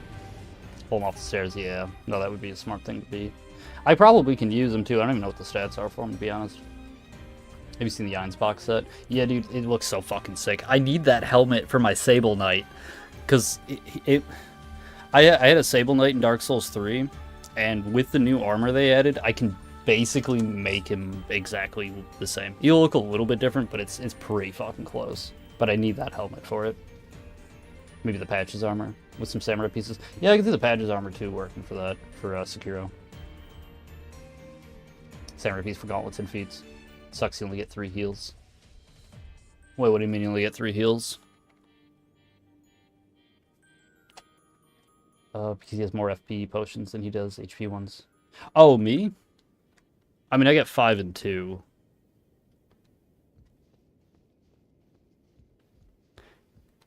Pull them off the stairs, yeah. No, that would be a smart thing to be. I probably can use them too. I don't even know what the stats are for them, to be honest. Have you seen the Ainz box set? Yeah, dude, it looks so fucking sick. I need that helmet for my Sable Knight. Because I had a Sable Knight in Dark Souls 3, and with the new armor they added, I can basically make him exactly the same. He'll look a little bit different, but it's pretty fucking close. But I need that helmet for it. Maybe the Patches armor with some samurai pieces. Yeah, I can see the Patches armor too working for that, for Sekiro. Samurai piece for gauntlets and feats. Sucks you only get 3 heals. Wait, what do you mean you only get 3 heals? Because he has more FP potions than he does HP ones. Oh, me? I mean, I get 5 and 2.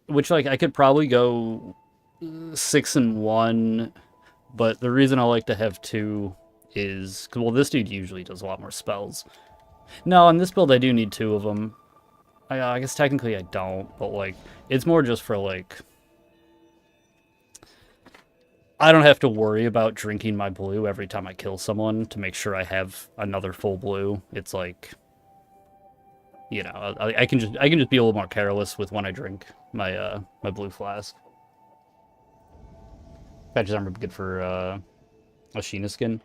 Which, like, I could probably go 6 and 1, but the reason I like to have 2 is... well, this dude usually does a lot more spells. No, on this build I do need 2 of them. I guess technically I don't, but, like, it's more just for, like... I don't have to worry about drinking my blue every time I kill someone to make sure I have another full blue. It's like... You know, I can just be a little more careless with when I drink my my blue flask. Patches aren't good for a Sheena skin.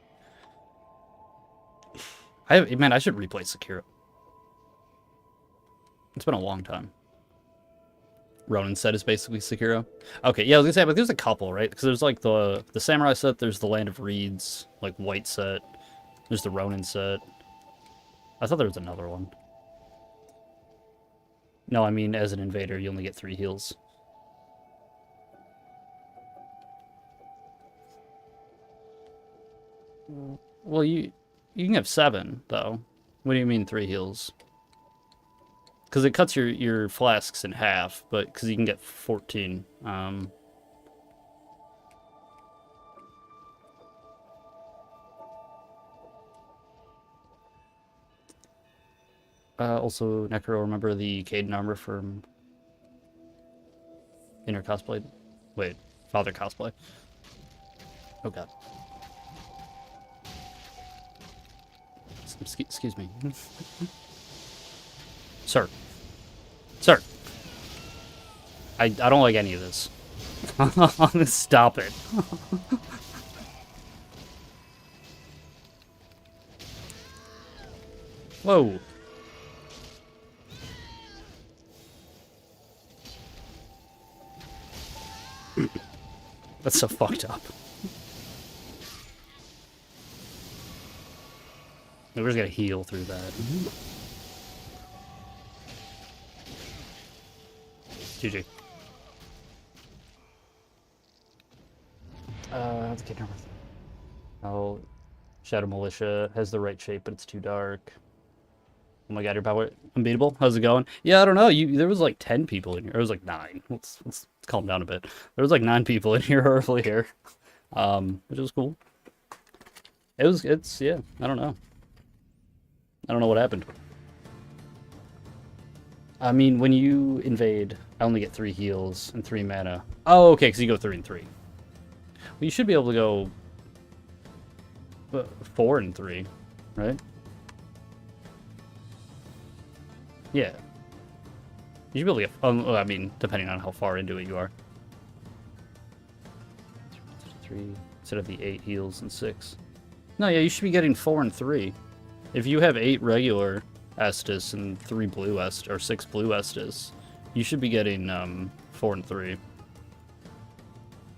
Man, I should replay Sekiro. It's been a long time. Ronin set is basically Sekiro. Okay, yeah, I was gonna say, but there's a couple, right? Because there's like the Samurai set, there's the Land of Reeds, like white set. There's the Ronin set. I thought there was another one. No, I mean, as an invader, you only get 3 heals. Well, you can have 7, though. What do you mean 3 heals? Because it cuts your flasks in half, but because you can get 14. Also, Necro, remember the Caden armor from Inner Cosplay? Wait, Father Cosplay. Oh god. Excuse me. Sir. Sir. I don't like any of this. Stop it. Whoa. That's so fucked up. We're just gonna heal through that. GG. Let's get number 3. Oh, Shadow Militia has the right shape, but it's too dark. Oh my god, you're about unbeatable. How's it going? Yeah, I don't know. There was like 10 people in here. It was like 9. Let's calm down a bit. There was like 9 people in here earlier, which was cool. Yeah. I don't know. I don't know what happened. I mean, when you invade, I only get 3 heals and 3 mana. Oh, okay, because you go 3 and 3. Well, you should be able to go 4 and 3, right? Yeah. You should be able to get... I mean, depending on how far into it you are. 3 instead of the 8 heals and 6. No, yeah, you should be getting 4 and 3. If you have 8 regular Estus and 3 blue Estus, or 6 blue Estus, you should be getting 4 and 3.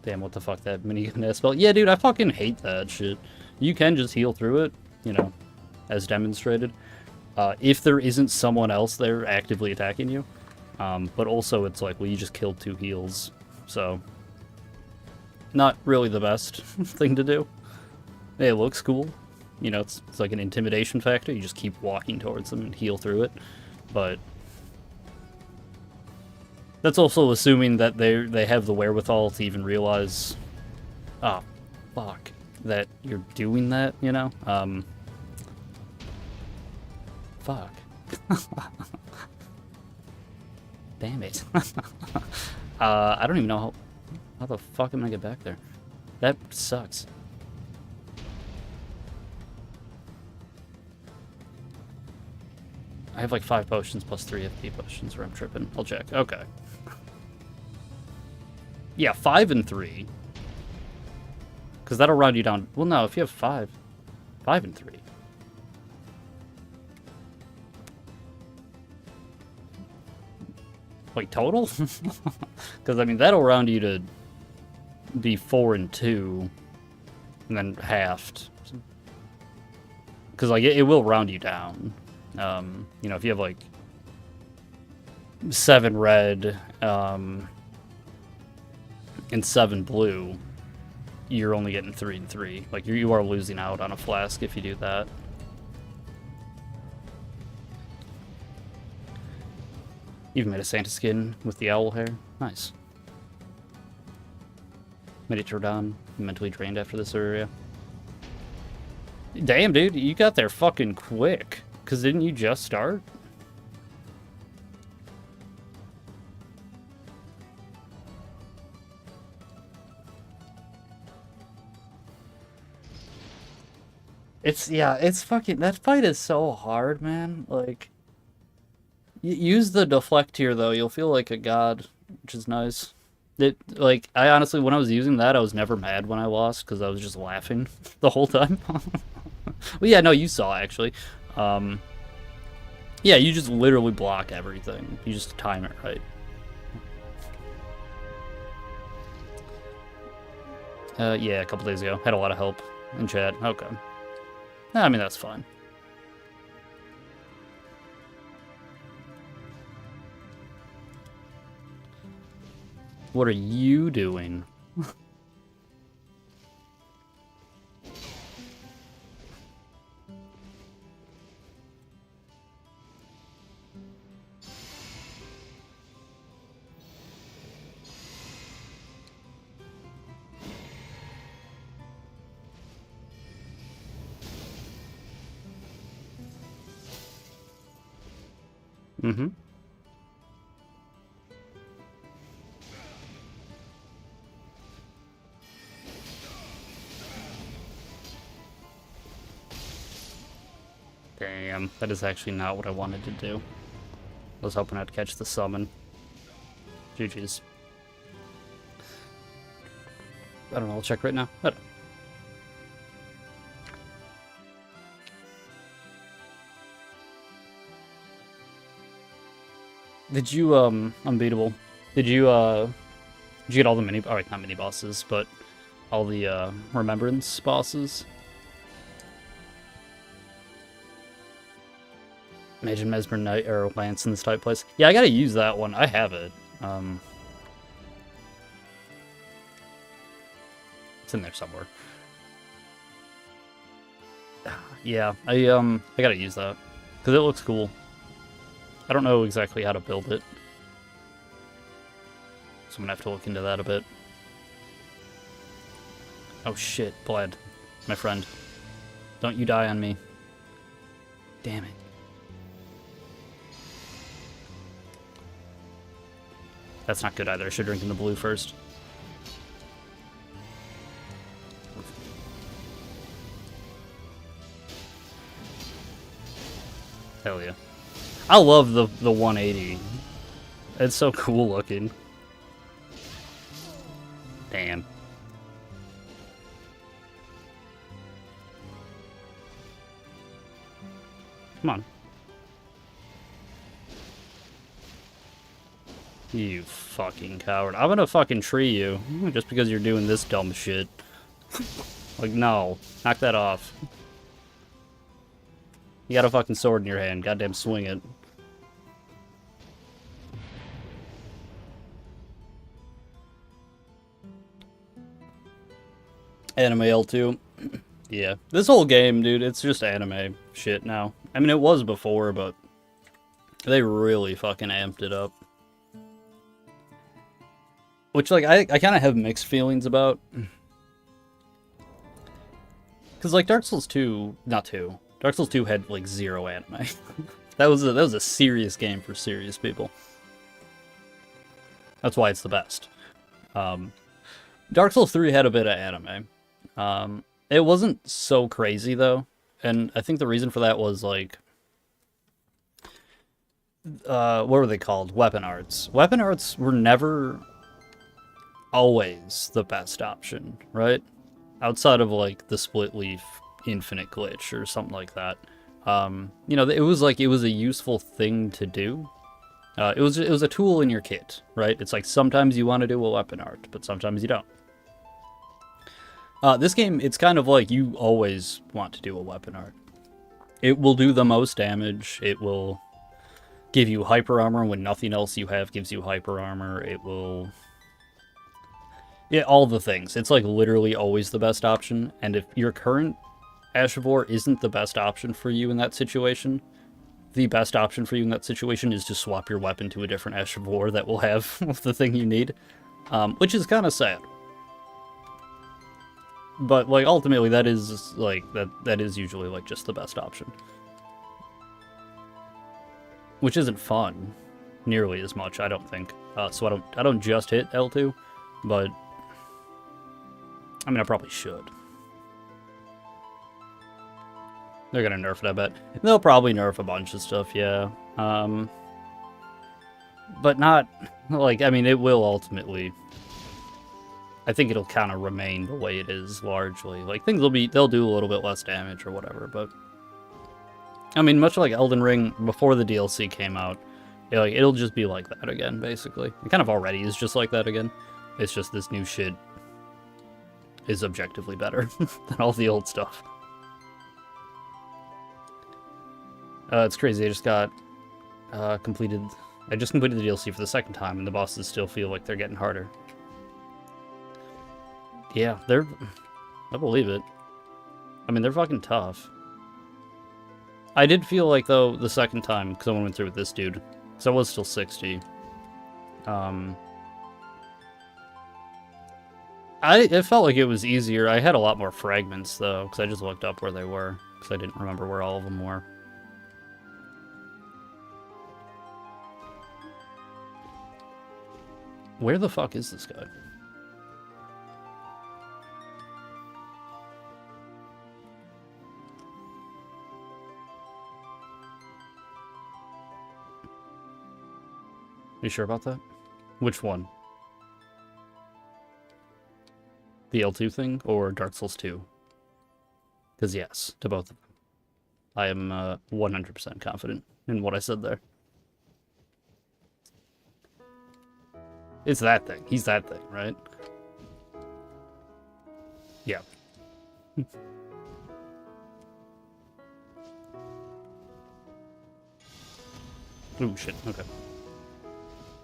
Damn, what the fuck, that minigun spell? Yeah, dude, I fucking hate that shit. You can just heal through it, you know, as demonstrated. If there isn't someone else there actively attacking you. But also it's like, well, you just killed 2 heals, so... Not really the best thing to do. It looks cool. You know, it's like an intimidation factor. You just keep walking towards them and heal through it. But... That's also assuming that they have the wherewithal to even realize... Oh, fuck. That you're doing that, you know? Fuck. Damn it. I don't even know how the fuck am I gonna get back there. That sucks. I have like 5 potions plus 3 FP potions where I'm tripping. I'll check. Okay. Yeah, 5 and 3. Because that'll round you down. Well, no, if you have 5 and 3. Wait, total? Because, I mean, that'll round you to be 4 and 2, and then halved. Because, like, it will round you down. You know, if you have, like, 7 red, and 7 blue, you're only getting 3 and 3. Like, you are losing out on a flask if you do that. Even made a Santa skin with the owl hair. Nice. Made it Jordan. Mentally drained after this area. Damn, dude, you got there fucking quick. Because didn't you just start? It's fucking, that fight is so hard, man. Like, use the deflect here though, you'll feel like a god, which is nice. Like, I honestly, when I was using that, I was never mad when I lost, because I was just laughing the whole time. Well, yeah, no, you saw, actually. Um, yeah, you just literally block everything. You just time it right. Yeah, a couple days ago. Had a lot of help in chat. Okay. I mean, that's fine. What are you doing? Mm-hmm. Damn, that is actually not what I wanted to do. I was hoping I'd catch the summon. GG's. I don't know, I'll check right now. Did you, Unbeatable, did you get all the alright, not mini bosses, but all the, Remembrance bosses? Imagine Mesmer Knight or Lance in this type place. Yeah, I gotta use that one. I have it. It's in there somewhere. Yeah, I gotta use that. Because it looks cool. I don't know exactly how to build it. So I'm gonna have to look into that a bit. Oh shit, Bled. My friend. Don't you die on me. Damn it. That's not good either. I should drink in the blue first. Hell yeah. I love the 180. It's so cool looking. Damn. Come on. You fucking coward. I'm gonna fucking tree you. Just because you're doing this dumb shit. Like, no. Knock that off. You got a fucking sword in your hand. Goddamn swing it. Anime L2. Yeah. This whole game, dude, it's just anime shit now. I mean, it was before, but they really fucking amped it up. Which, like, I kind of have mixed feelings about. Because, like, Dark Souls 2, not 2. Dark Souls 2 had, like, zero anime. that was a serious game for serious people. That's why it's the best. Dark Souls 3 had a bit of anime. It wasn't so crazy, though. And I think the reason for that was, like... what were they called? Weapon arts. Weapon arts were never... always the best option, right? Outside of like the split leaf infinite glitch or something like that. You know, it was a useful thing to do. It was a tool in your kit, right? It's like sometimes you want to do a weapon art, but sometimes you don't. This game, it's kind of like you always want to do a weapon art. It will do the most damage. It will give you hyper armor when nothing else you have gives you hyper armor. It will... yeah, all the things. It's like literally always the best option, and if your current Ash of War isn't the best option for you in that situation, the best option for you in that situation is to swap your weapon to a different Ash of War that will have the thing you need, which is kind of sad. But like ultimately, that is like that is usually like just the best option, which isn't fun nearly as much, I don't think. So I don't just hit L2, but I mean, I probably should. They're gonna nerf it, I bet. They'll probably nerf a bunch of stuff, yeah. But not, like, I mean, it will ultimately... I think it'll kind of remain the way it is, largely. Like, they'll do a little bit less damage or whatever, but... I mean, much like Elden Ring, before the DLC came out, it'll just be like that again, basically. It kind of already is just like that again. It's just this new shit is objectively better than all the old stuff. It's crazy, I just completed the DLC for the second time, and the bosses still feel like they're getting harder. Yeah, I believe it. I mean, they're fucking tough. I did feel like, though, the second time, because I went through with this dude, because I was still 60. It felt like it was easier. I had a lot more fragments, though, because I just looked up where they were, because I didn't remember where all of them were. Where the fuck is this guy? You sure about that? Which one? The L2 thing or Dark Souls 2? Because yes, to both of them. I am 100% confident in what I said there. It's that thing. He's that thing, right? Yeah. Ooh, shit. Okay.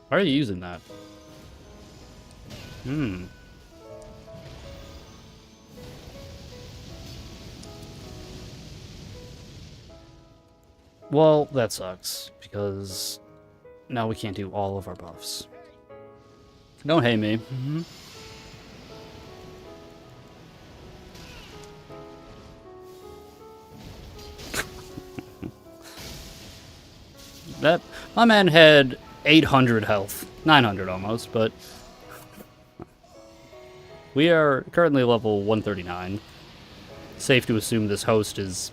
Why are you using that? Well, that sucks, because now we can't do all of our buffs. Don't hate me. My man had 800 health. 900 almost, but... We are currently level 139. Safe to assume this host is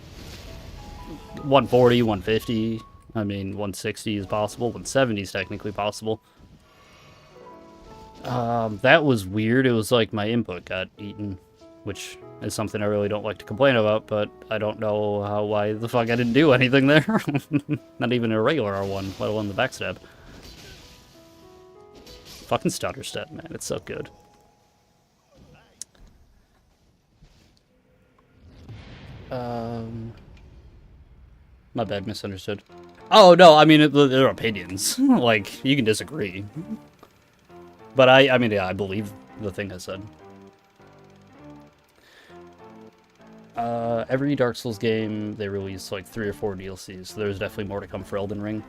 140, 150. I mean, 160 is possible. 170 is technically possible. That was weird. It was like my input got eaten, which is something I really don't like to complain about, but I don't know why the fuck I didn't do anything there. Not even a regular R1, let alone the backstab. Fucking stutter step, man. It's so good. My bad, misunderstood. Oh, no, I mean, they're opinions. Like, you can disagree. But I mean, yeah, I believe the thing I said. Every Dark Souls game, they release like 3 or 4 DLCs, so there's definitely more to come for Elden Ring.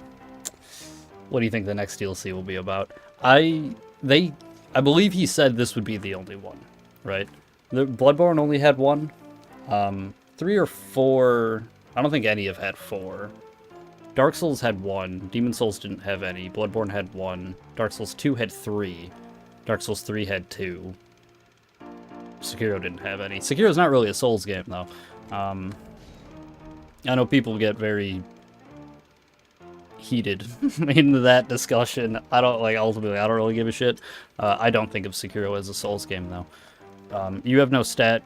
What do you think the next DLC will be about? I believe he said this would be the only one, right? The Bloodborne only had 1. 3 or 4, I don't think any have had 4. Dark Souls had 1, Demon Souls didn't have any, Bloodborne had 1, Dark Souls 2 had 3, Dark Souls 3 had 2. Sekiro didn't have any. Sekiro's not really a Souls game, though. I know people get very heated into that discussion. Ultimately, I don't really give a shit. I don't think of Sekiro as a Souls game, though. You have no stat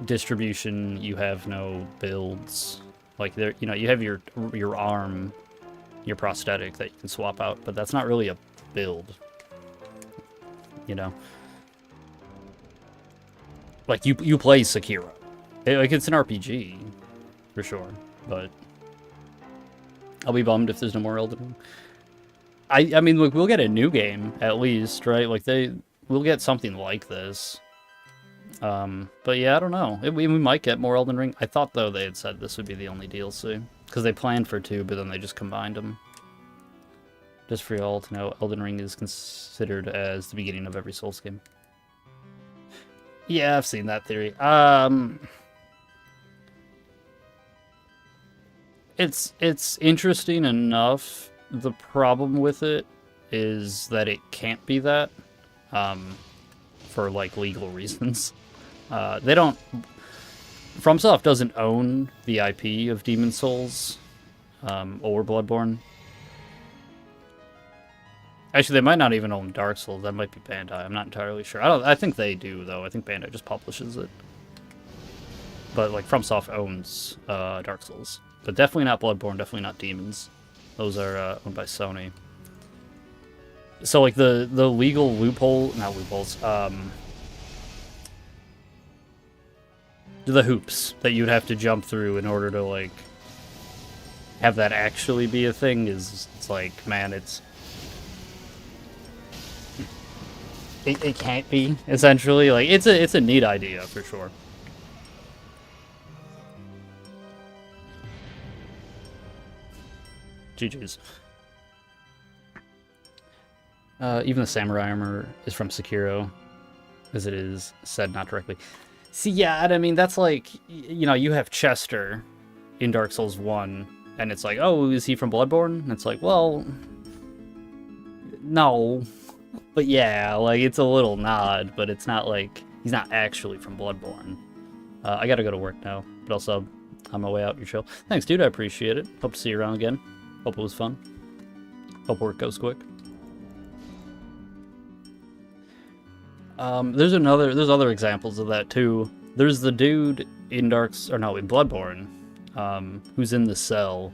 distribution, you have no builds. Like, you have your arm, your prosthetic that you can swap out, but that's not really a build. You know? Like, you play Sekiro. Like, it's an RPG, for sure, but I'll be bummed if there's no more Elden Ring. I mean, look, we'll get a new game, at least, right? Like, we'll get something like this. But yeah, I don't know. We might get more Elden Ring. I thought, though, they had said this would be the only DLC. Because they planned for 2, but then they just combined them. Just for y'all to know, Elden Ring is considered as the beginning of every Souls game. Yeah, I've seen that theory. It's interesting enough. The problem with it is that it can't be that, for, like, legal reasons. They don't... FromSoft doesn't own the IP of Demon Souls or Bloodborne. Actually, they might not even own Dark Souls. That might be Bandai. I'm not entirely sure. I think they do though. I think Bandai just publishes it. But like FromSoft owns Dark Souls, but definitely not Bloodborne. Definitely not Demons. Those are owned by Sony. So like the legal loophole, not loopholes. The hoops that you'd have to jump through in order to like have that actually be a thing is it's like, man, it can't be, essentially. Like it's a neat idea for sure. GG's. Even the samurai armor is from Sekiro, as it is said not directly. See, yeah, I mean, that's like, you know, you have Chester in Dark Souls 1, and it's like, oh, is he from Bloodborne? And it's like, well, no. But yeah, like, it's a little nod, but it's not like, he's not actually from Bloodborne. I gotta go to work now, but also, on my way out, you're chill. Thanks, dude, I appreciate it. Hope to see you around again. Hope it was fun. Hope work goes quick. There's other examples of that too. There's the dude in in Bloodborne, who's in the cell,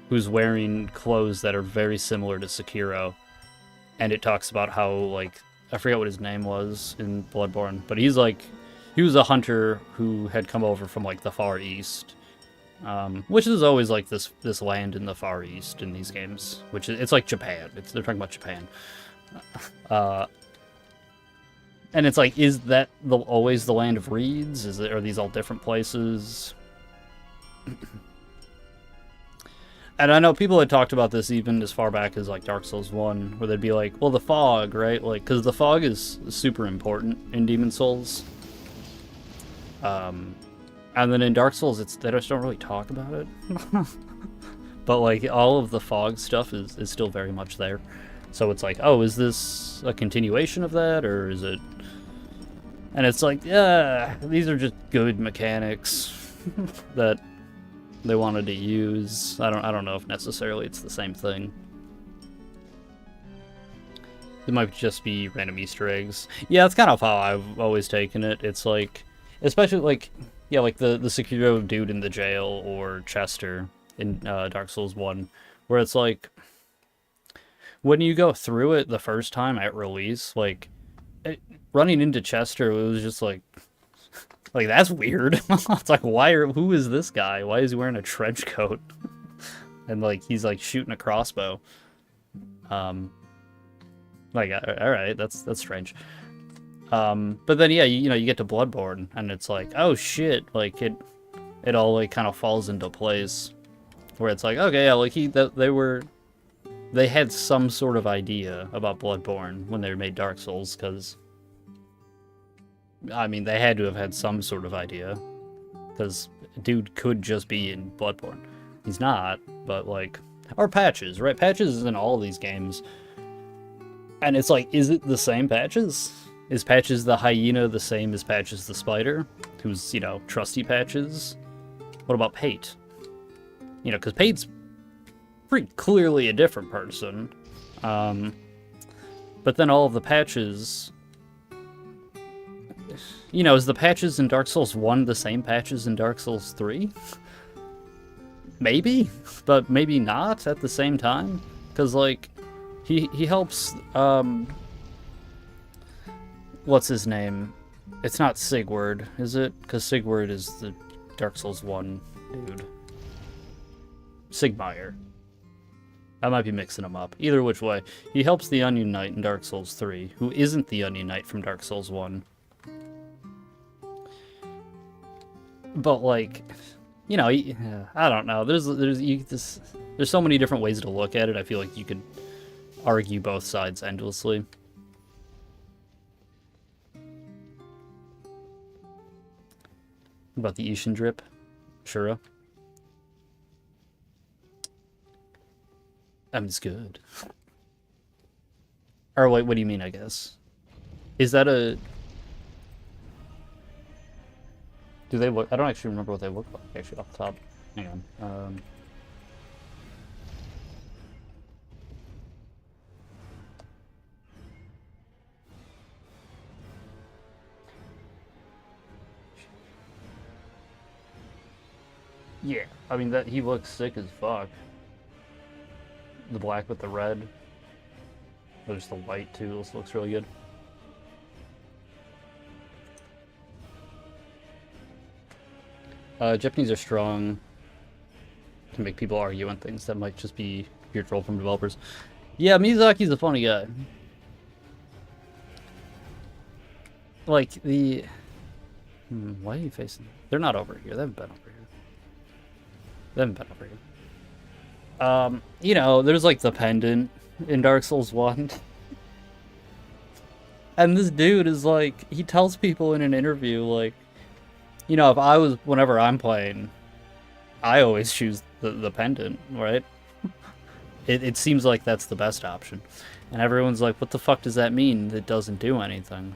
who's wearing clothes that are very similar to Sekiro, and it talks about how, like, I forget what his name was in Bloodborne, but he was a hunter who had come over from like the Far East, which is always like this land in the Far East in these games, which it's like Japan. They're talking about Japan. And it's like, is that always the land of reeds? Are these all different places? And I know people had talked about this even as far back as like Dark Souls 1, where they'd be like, well, the fog, right? Like, because the fog is super important in Demon Souls. And then in Dark Souls, they just don't really talk about it. But like, all of the fog stuff is still very much there. So it's like, oh, is this a continuation of that, or is it... And it's like, yeah, these are just good mechanics that they wanted to use. I don't know if necessarily it's the same thing. It might just be random Easter eggs. Yeah, that's kind of how I've always taken it. It's like, especially like, yeah, like the Sekiro dude in the jail, or Chester in Dark Souls 1, where it's like, when you go through it the first time at release, like, running into Chester, it was just like that's weird. It's like, who is this guy? Why is he wearing a trench coat? And like, he's like shooting a crossbow. Like, all right, that's strange. But then yeah, you get to Bloodborne, and it's like, oh shit, like it all like kind of falls into place, where it's like, okay, yeah, like they had some sort of idea about Bloodborne when they made Dark Souls, because, I mean, they had to have had some sort of idea, because dude could just be in Bloodborne. He's not, but like, or Patches, right? Patches is in all these games, and it's like, is it the same Patches? Is Patches the hyena the same as Patches the spider, who's, trusty Patches? What about Pate? Because Pate's pretty clearly a different person. But then all of the Patches... is the Patches in Dark Souls 1 the same Patches in Dark Souls 3? Maybe, but maybe not at the same time. Because, like, he helps, what's his name? It's not Sigurd, is it? Because Sigurd is the Dark Souls 1 dude. Sigmire. I might be mixing them up. Either which way, he helps the Onion Knight in Dark Souls 3, who isn't the Onion Knight from Dark Souls 1. But like, I don't know. There's so many different ways to look at it. I feel like you could argue both sides endlessly. About the Ishin drip, Shura. It's good. Or wait, what do you mean, I guess? Is that a... Do they look? I don't actually remember what they look like, actually, off the top. Hang on. Yeah, I mean, that he looks sick as fuck. The black with the red. There's the white, too. This looks really good. Japanese are strong to make people argue on things that might just be pure troll from developers. Yeah, Miyazaki's a funny guy. Like, the... why are you facing... They're not over here. They haven't been over here. They haven't been over here. You know, there's, like, the pendant in Dark Souls 1. And this dude is, like... He tells people in an interview, like... You know, if I was... Whenever I'm playing, I always choose the pendant, right? It seems like that's the best option. And everyone's like, what the fuck does that mean? It doesn't do anything.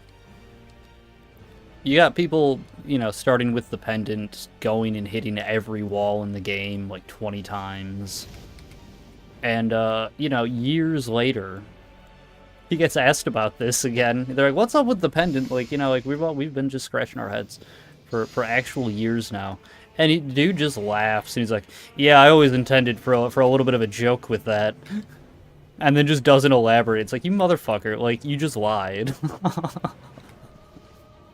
You got people, you know, starting with the pendant, going and hitting every wall in the game like 20 times. And, you know, years later, he gets asked about this again. They're like, what's up with the pendant? Like, you know, like we've been just scratching our heads for actual years now. And dude just laughs, and he's like, yeah, I always intended for a little bit of a joke with that. And then just doesn't elaborate. It's like, you motherfucker, like, you just lied.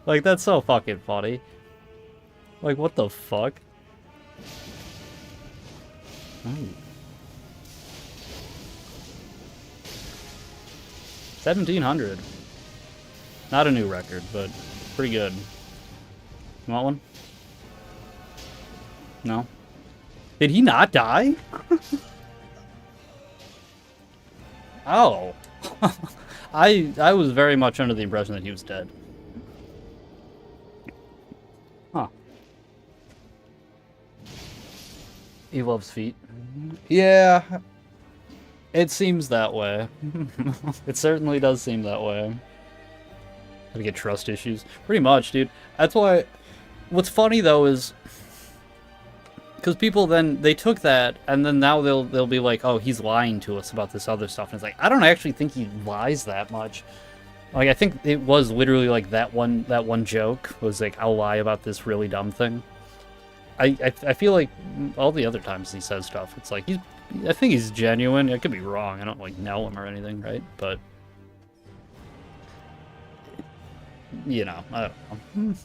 Like, that's so fucking funny. Like, what the fuck? Oh. 1700. Not a new record, but pretty good. You want one? No? Did he not die? Oh. I was very much under the impression that he was dead. Huh. He loves feet. Yeah. It seems that way. It certainly does seem that way. Gotta get trust issues. Pretty much, dude. That's why... What's funny, though, is... Because people then, they took that, and then now they'll be like, oh, he's lying to us about this other stuff. And it's like, I don't actually think he lies that much. Like, I think it was literally like that one joke was like, I'll lie about this really dumb thing. I feel like all the other times he says stuff, it's like, I think he's genuine. I could be wrong. I don't, like, know him or anything, right? But, you know, I don't know.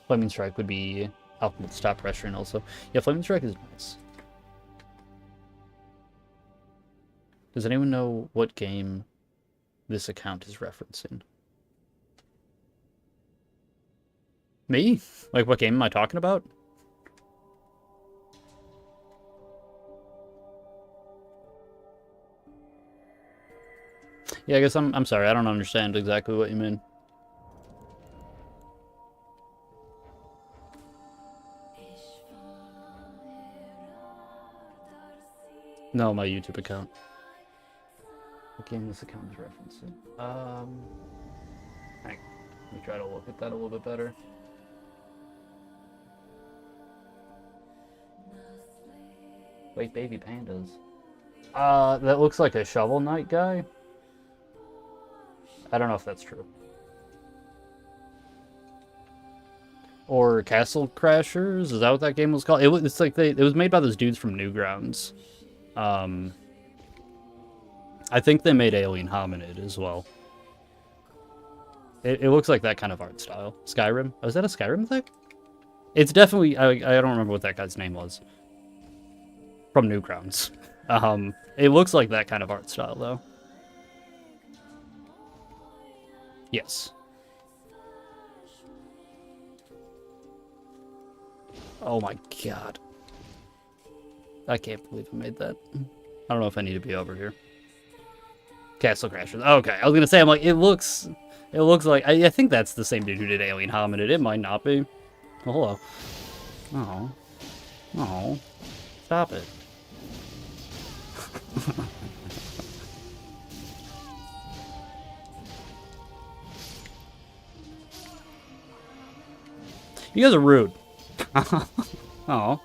Flaming Strike would be... Alchemist stop pressuring also. Yeah, Flaming Strike is nice. Does anyone know what game this account is referencing? Me? Like, what game am I talking about? Yeah, I guess I'm sorry. I don't understand exactly what you mean. No, my YouTube account. What game this account is referencing? Hang on. Let me try to look at that a little bit better. Wait, baby pandas. That looks like a Shovel Knight guy. I don't know if that's true. Or Castle Crashers? Is that what that game was called? It's like it was made by those dudes from Newgrounds. I think they made Alien Hominid as well. It looks like that kind of art style. Skyrim? Oh, is that a Skyrim thing? It's definitely... I don't remember what that guy's name was. From Newgrounds. It looks like that kind of art style, though. Yes. Oh my god. I can't believe I made that. I don't know if I need to be over here. Castle Crashers. Okay, I was gonna say, I'm like, it looks like, I think that's the same dude who did Alien Hominid. It might not be. Oh, hello. Oh. Oh. Stop it. You guys are rude. Oh.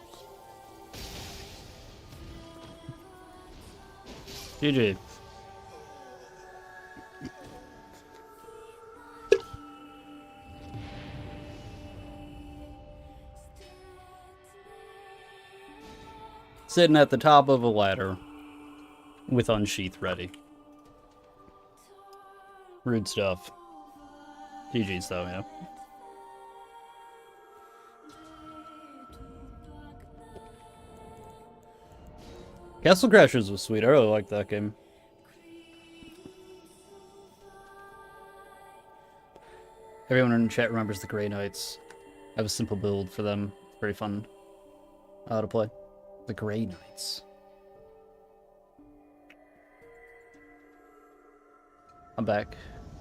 GG. Sitting at the top of a ladder with unsheath ready. Rude stuff. GG's though, yeah. Castle Crashers was sweet. I really liked that game. Everyone in the chat remembers the Grey Knights. I have a simple build for them. Very fun to play. The Grey Knights. I'm back.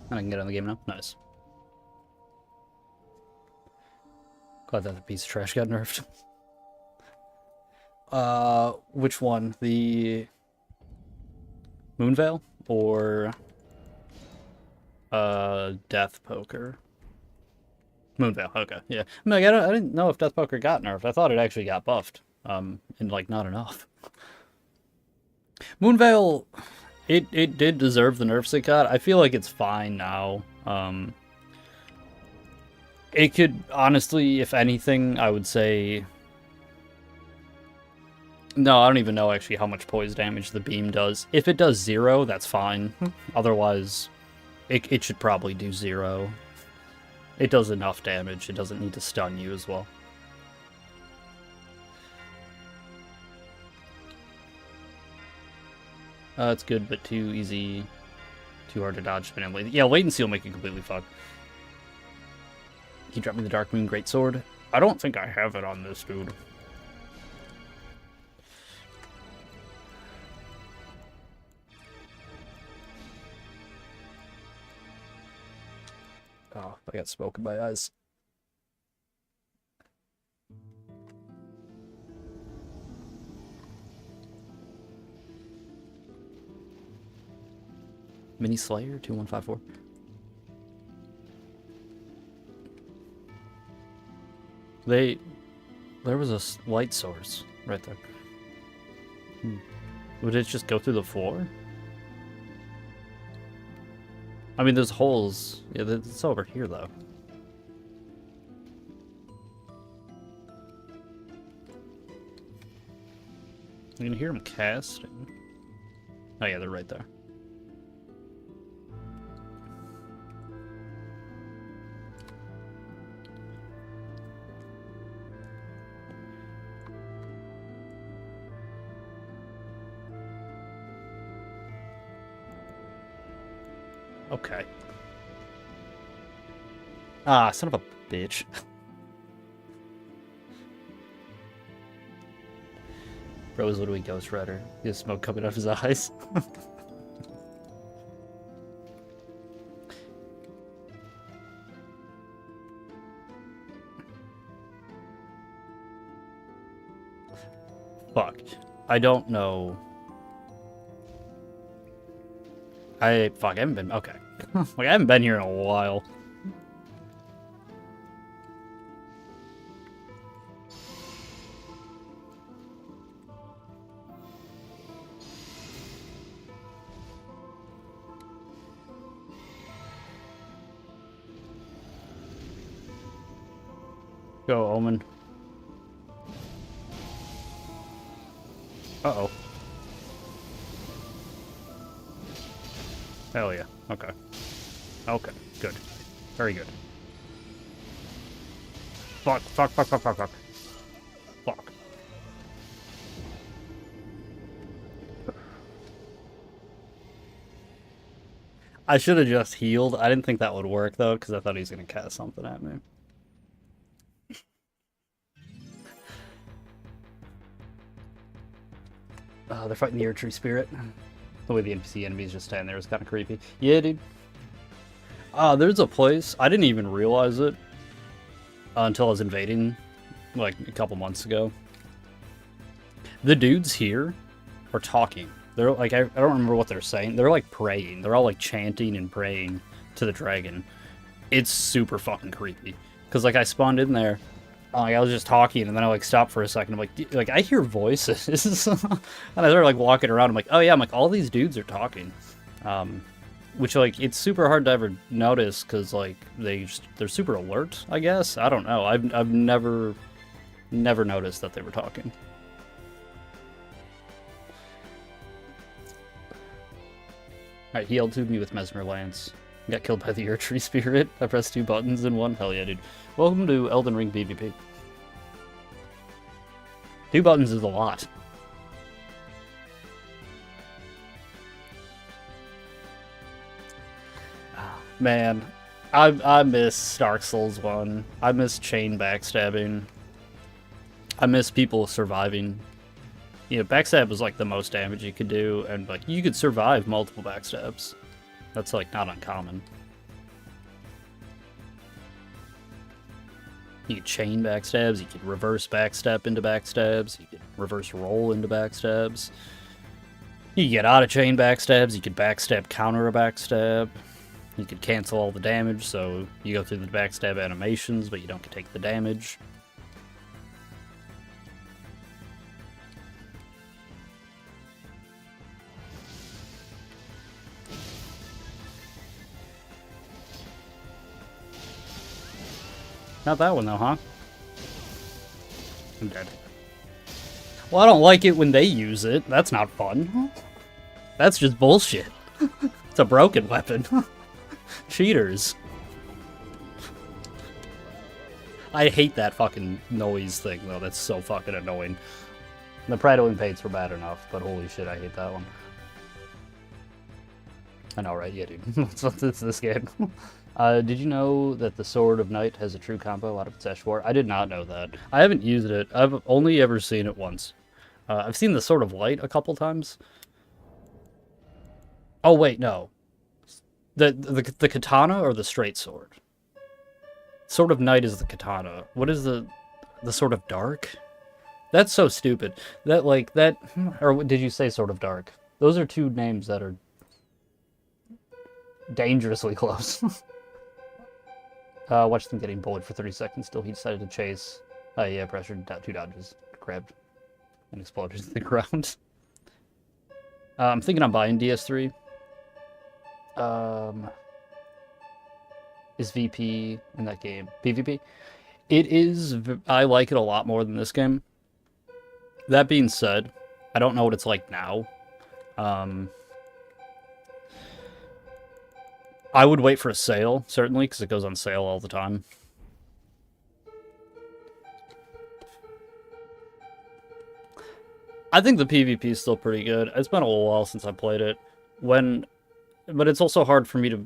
And I can get on the game now. Nice. Glad that the piece of trash got nerfed. Which one? The Moonveil or Death Poker? Moonveil, okay, yeah. I mean, like, I didn't know if Death Poker got nerfed. I thought it actually got buffed. And like not enough. Moonveil, it did deserve the nerfs it got. I feel like it's fine now. It could honestly, if anything, I would say. No, I don't even know actually how much poise damage the beam does. If it does 0, that's fine. Otherwise, it should probably do 0. It does enough damage. It doesn't need to stun you as well. It's good, but too easy, too hard to dodge. Yeah, latency will make it completely fucked. He dropped me the Dark Moon Greatsword. I don't think I have it on this dude. Oh, I got smoke in my eyes. Mini Slayer 2154. There was a light source right there. Would it just go through the floor? I mean, there's holes. Yeah, it's over here though. You can hear them casting. Oh yeah, they're right there. Okay. Ah, son of a bitch. Bro is literally Ghost Rider. He has smoke coming out of his eyes. Fuck. I don't know. I haven't been, okay. Like, I haven't been here in a while. Go, Omen. Uh-oh. Hell yeah. Okay. Okay. Good. Very good. Fuck. Fuck. Fuck. Fuck. Fuck. Fuck. Fuck. I should have just healed. I didn't think that would work, though, because I thought he was going to cast something at me. They're fighting the Erdtree Spirit. The way the NPC enemies just stand there is kind of creepy. Yeah, dude. There's a place. I didn't even realize it until I was invading, like, a couple months ago. The dudes here are talking. They're like, I don't remember what they're saying. They're like praying. They're all like chanting and praying to the dragon. It's super fucking creepy. Because like I spawned in there Like, I was just talking, and then I like stopped for a second. I'm like, I hear voices, and I started like walking around. I'm like, oh yeah, I'm like, all these dudes are talking, which like it's super hard to ever notice because like they're super alert. I guess I don't know. I've never noticed that they were talking. Alright, he L2'd me with Mesmer Lance. Got killed by the Ur-Tree Spirit. I pressed 2 buttons in one. Hell yeah, dude. Welcome to Elden Ring PvP. 2 buttons is a lot. Man, I miss Dark Souls 1. I miss chain backstabbing. I miss people surviving. You know, backstab was like the most damage you could do, and like you could survive multiple backstabs. That's like not uncommon. You could chain backstabs, you could reverse backstab into backstabs, you could reverse roll into backstabs. You could get out of chain backstabs, you could backstab counter a backstab. You could cancel all the damage, so you go through the backstab animations, but you don't take the damage. Not that one, though, huh? I'm dead. Well, I don't like it when they use it. That's not fun. That's just bullshit. It's a broken weapon. Cheaters. I hate that fucking noise thing, though. That's so fucking annoying. The prattling paints were bad enough, but holy shit, I hate that one. I know, right? Yeah, dude. It's this game. Did you know that the Sword of Night has a true combo out of its S4? I did not know that. I haven't used it. I've only ever seen it once. I've seen the Sword of Light a couple times. Oh, wait, no. The katana or the straight sword? Sword of Night is the katana. What is the Sword of Dark? That's so stupid. That, like, that... Or did you say Sword of Dark? Those are 2 names that are dangerously close. Watched him getting bullied for 30 seconds till he decided to chase. Yeah, pressured 2 dodges. Grabbed and exploded to the ground. I'm thinking I'm buying DS3. Is VP in that game PvP? It is. I like it a lot more than this game. That being said, I don't know what it's like now. I would wait for a sale, certainly, because it goes on sale all the time. I think the PvP is still pretty good. It's been a little while since I played it. But it's also hard for me to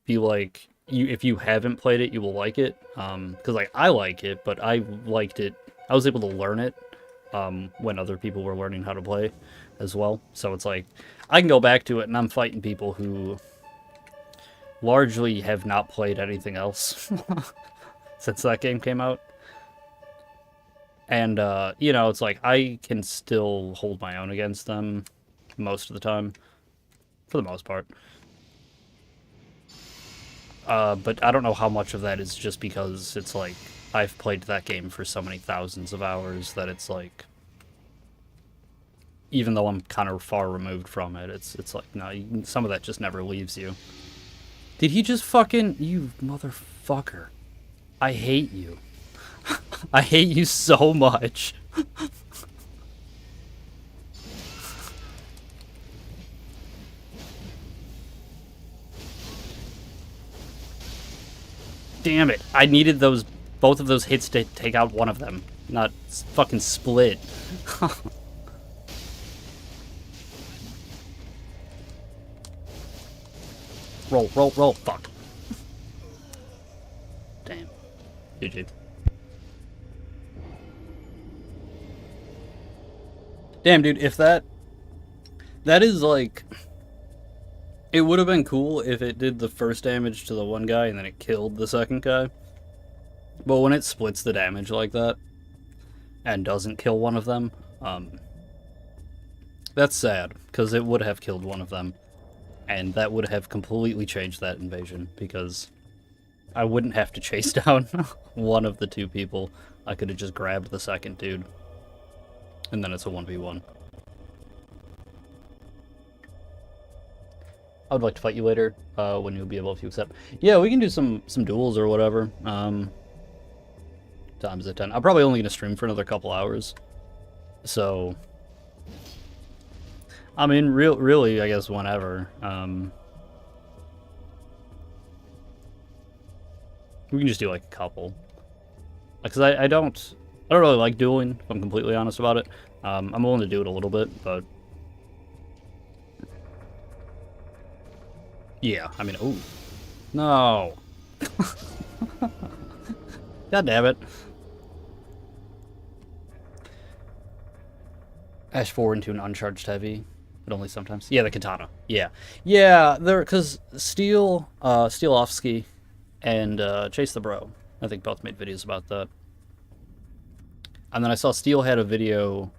be like, if you haven't played it, you will like it. Because like I like it, but I liked it. I was able to learn it when other people were learning how to play as well. So it's like I can go back to it, and I'm fighting people who largely have not played anything else since that game came out. And, you know, it's like I can still hold my own against them most of the time, for the most part. But I don't know how much of that is just because it's like I've played that game for so many thousands of hours that it's like, even though I'm kind of far removed from it, it's like, no, some of that just never leaves you. Did he just fucking... You motherfucker. I hate you. I hate you so much. Damn it. I needed both of those hits to take out one of them. Not fucking split. Roll, roll, roll. Fuck. Damn. GG. Damn, dude, if that is like... It would have been cool if it did the first damage to the one guy and then it killed the second guy. But when it splits the damage like that and doesn't kill one of them, that's sad, because it would have killed one of them. And that would have completely changed that invasion, because I wouldn't have to chase down one of the two people. I could have just grabbed the second dude. And then it's a 1v1. I would like to fight you later, when you'll be able to accept. Yeah, we can do some duels or whatever. Times at 10. I'm probably only going to stream for another couple hours. So, I mean, really, I guess whenever. We can just do like a couple. Because I don't really like dueling, if I'm completely honest about it. I'm willing to do it a little bit, but yeah, I mean, ooh. No. God damn it. Ash 4 into an uncharged heavy, but only sometimes. Yeah, the katana. Yeah. Yeah, because Steelovsky and Chase the Bro, I think both made videos about that. And then I saw Steel had a video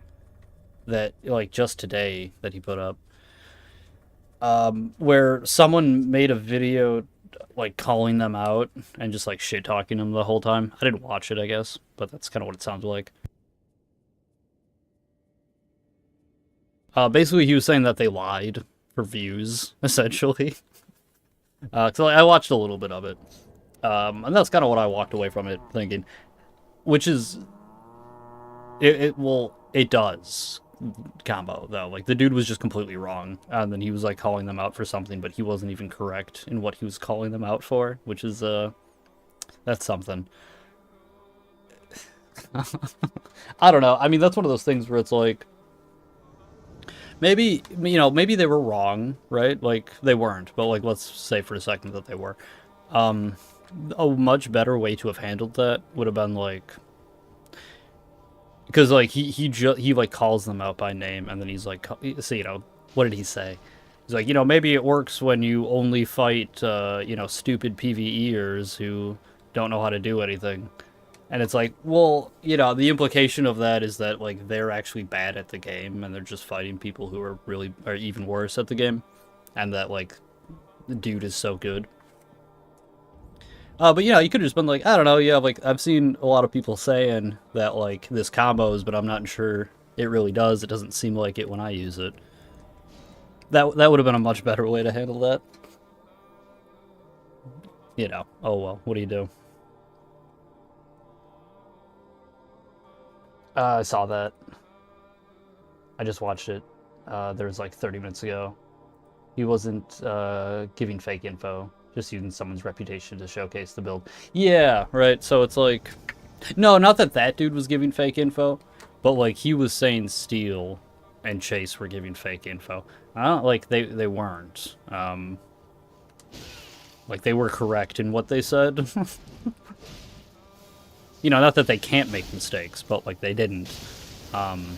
that, like, just today that he put up, where someone made a video, like, calling them out and just, like, shit-talking them the whole time. I didn't watch it, I guess, but that's kind of what it sounds like. Basically, he was saying that they lied for views, essentially. Because I watched a little bit of it. And that's kind of what I walked away from it thinking. Which is... It does combo, though. Like, the dude was just completely wrong. And then he was, like, calling them out for something, but he wasn't even correct in what he was calling them out for. Which is, that's something. I don't know. I mean, that's one of those things where it's like... Maybe, you know, maybe they were wrong, right? Like, they weren't, but, like, let's say for a second that they were. A much better way to have handled that would have been, like... Because, like, he like, calls them out by name, and then he's like... So, you know, what did he say? He's like, you know, maybe it works when you only fight, you know, stupid PvEers who don't know how to do anything. And it's like, well, you know, the implication of that is that, like, they're actually bad at the game, and they're just fighting people who are even worse at the game. And that, like, the dude is so good. But, you know, you could have just been like, I don't know, yeah, like, I've seen a lot of people saying that, like, this combos, but I'm not sure it really does. It doesn't seem like it when I use it. That would have been a much better way to handle that. You know, oh well, what do you do? I saw that. I just watched it. There was like 30 minutes ago. He wasn't giving fake info, just using someone's reputation to showcase the build. Yeah, right. So it's like, no, not that that dude was giving fake info, but like he was saying Steel and Chase were giving fake info. I don't like they weren't. Like they were correct in what they said. You know, not that they can't make mistakes, but, like, they didn't. And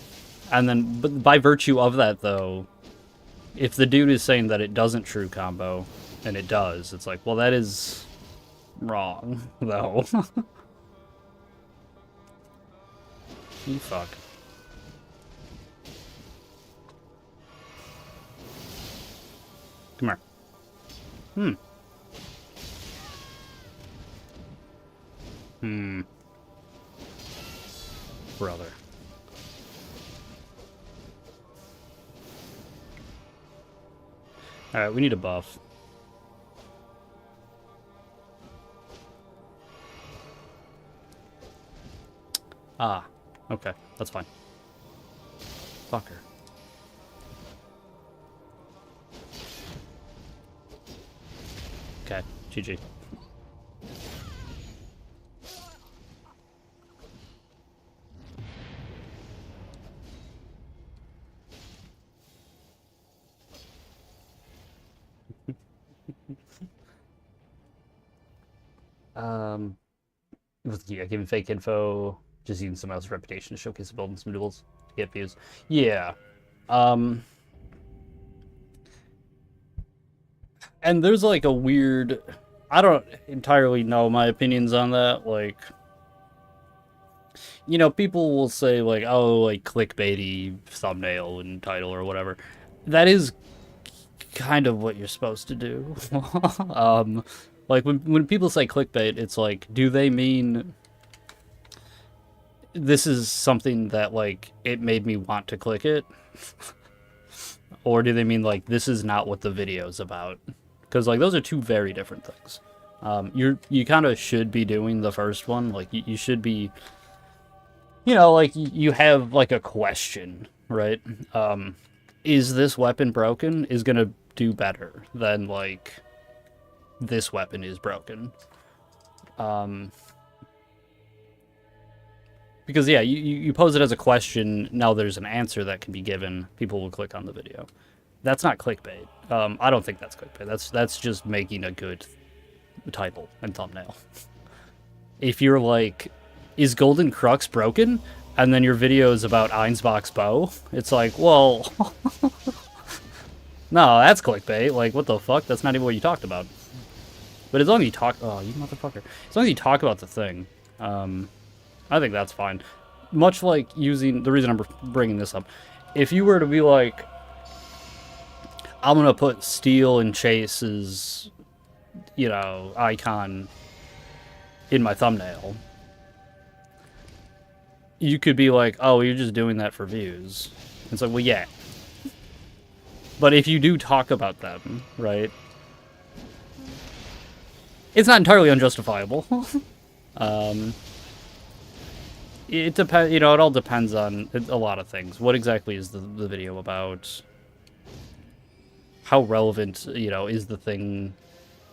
then, but by virtue of that, though, if the dude is saying that it doesn't true combo, and it does, it's like, well, that is wrong, though. You fuck. Come here. Brother. Alright, we need a buff. Ah, okay, that's fine. Fucker. Okay, GG. Yeah, giving fake info, just using someone else's reputation to showcase the build in some duels to get views. Yeah. And there's like a weird, I don't entirely know my opinions on that. Like, you know, people will say like, oh, like clickbaity thumbnail and title or whatever. That is kind of what you're supposed to do. Like, when people say clickbait, it's like, do they mean this is something that, like, it made me want to click it? Or do they mean, like, this is not what the video's about? Because, like, those are two very different things. You kind of should be doing the first one. Like, you should be, you know, like, you have, like, a question, right? Is this weapon broken? Is gonna do better than, like, this weapon is broken. Because, yeah, you pose it as a question, now there's an answer that can be given, people will click on the video. That's not clickbait. I don't think that's clickbait. That's just making a good title and thumbnail. If you're like, is Golden Crux broken? And then your video is about Einsbach's bow, it's like, well, no, that's clickbait. Like, what the fuck? That's not even what you talked about. But as long as you talk, oh, you motherfucker. As long as you talk about the thing, I think that's fine. Much like using, the reason I'm bringing this up, if you were to be like, I'm gonna put Steel and Chase's, you know, icon in my thumbnail, you could be like, oh, you're just doing that for views. It's like, well, yeah. But if you do talk about them, right, it's not entirely unjustifiable. It depends, you know, it all depends on a lot of things. What exactly is the video about? How relevant, you know, is the thing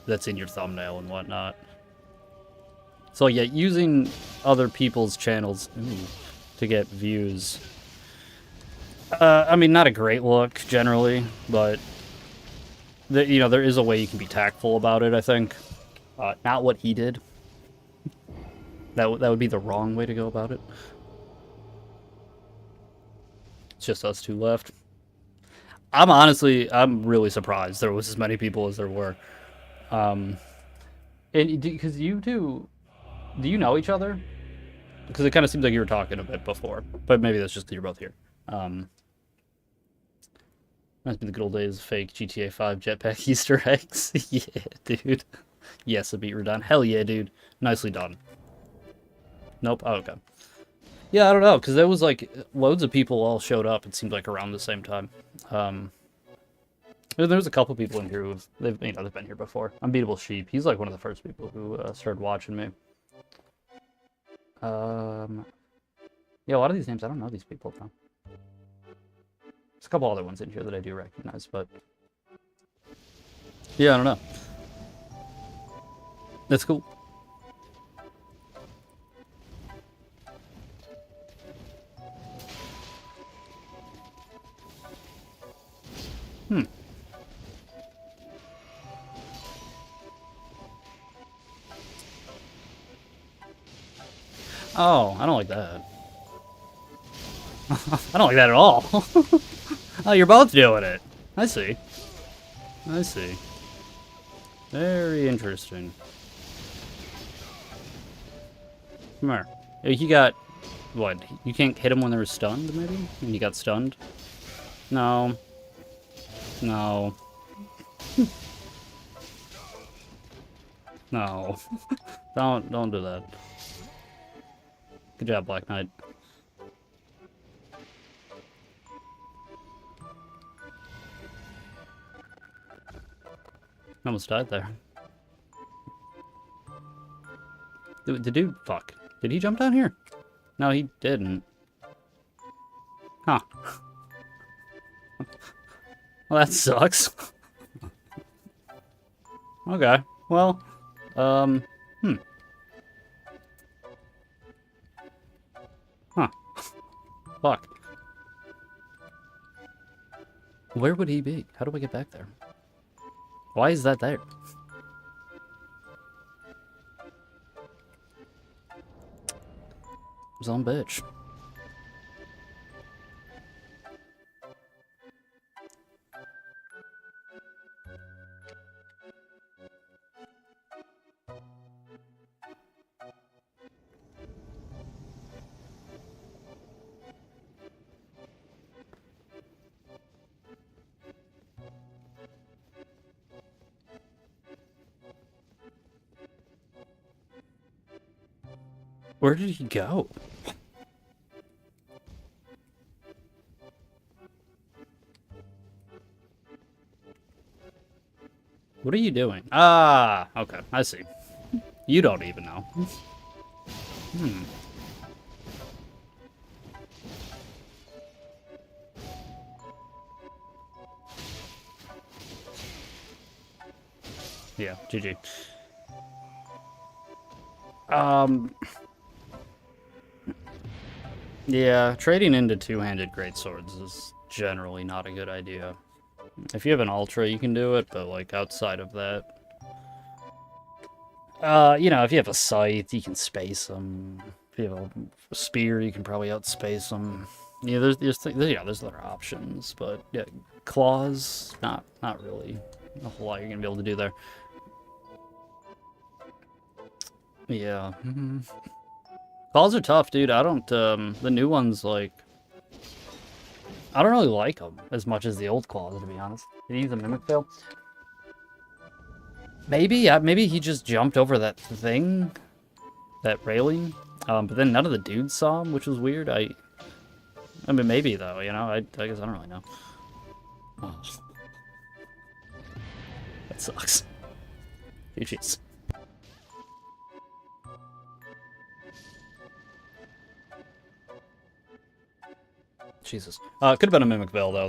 that's in your thumbnail and whatnot? So yeah, using other people's channels to get views. I mean, not a great look, generally, but, you know, there is a way you can be tactful about it, I think. Not what he did. That would be the wrong way to go about it. It's just us two left. I'm really surprised there was as many people as there were. And because you two, do you know each other? Because it kind of seems like you were talking a bit before, but maybe that's just because you're both here. Must be the good old days of fake GTA 5 jetpack Easter eggs. Yeah, dude. Yes, a beat redone. Hell yeah, dude. Nicely done. Nope. Oh, okay. Yeah, I don't know, because there was, like, loads of people all showed up, it seemed like, around the same time. There's a couple people in here who've, they've been here before. Unbeatable Sheep, he's, like, one of the first people who started watching me. Yeah, a lot of these names, I don't know these people, though. There's a couple other ones in here that I do recognize, but... yeah, I don't know. That's cool. Oh, I don't like that. I don't like that at all. Oh, you're both doing it. I see. I see. Very interesting. Come here. He got... what? You can't hit him when they were stunned, maybe? And he got stunned? No. No. No. Don't do that. Good job, Black Knight. Almost died there. The dude, fuck. Did he jump down here? No, he didn't. Huh. Well, that sucks. Okay. Well, Huh. Fuck. Where would he be? How do I get back there? Why is that there? Some bitch. Where did he go? What are you doing? Ah, okay, I see. You don't even know. Hmm. Yeah, GG. Yeah, trading into two-handed greatswords is generally not a good idea. If you have an ultra, you can do it, but like outside of that, you know, if you have a scythe, you can space them. If you have a spear, you can probably outspace them. Yeah, there's other options, but yeah, claws, not really a whole lot you're gonna be able to do there. Yeah, claws are tough, dude. I don't the new ones like I don't really like them as much as the old claws, to be honest. Did he use a mimic fail? Maybe, yeah, maybe he just jumped over that thing, that railing. But then none of the dudes saw him, which was weird. I mean, maybe though, you know. I guess I don't really know. Oh, that sucks. GG's. Jesus. It could have been a mimic veil though.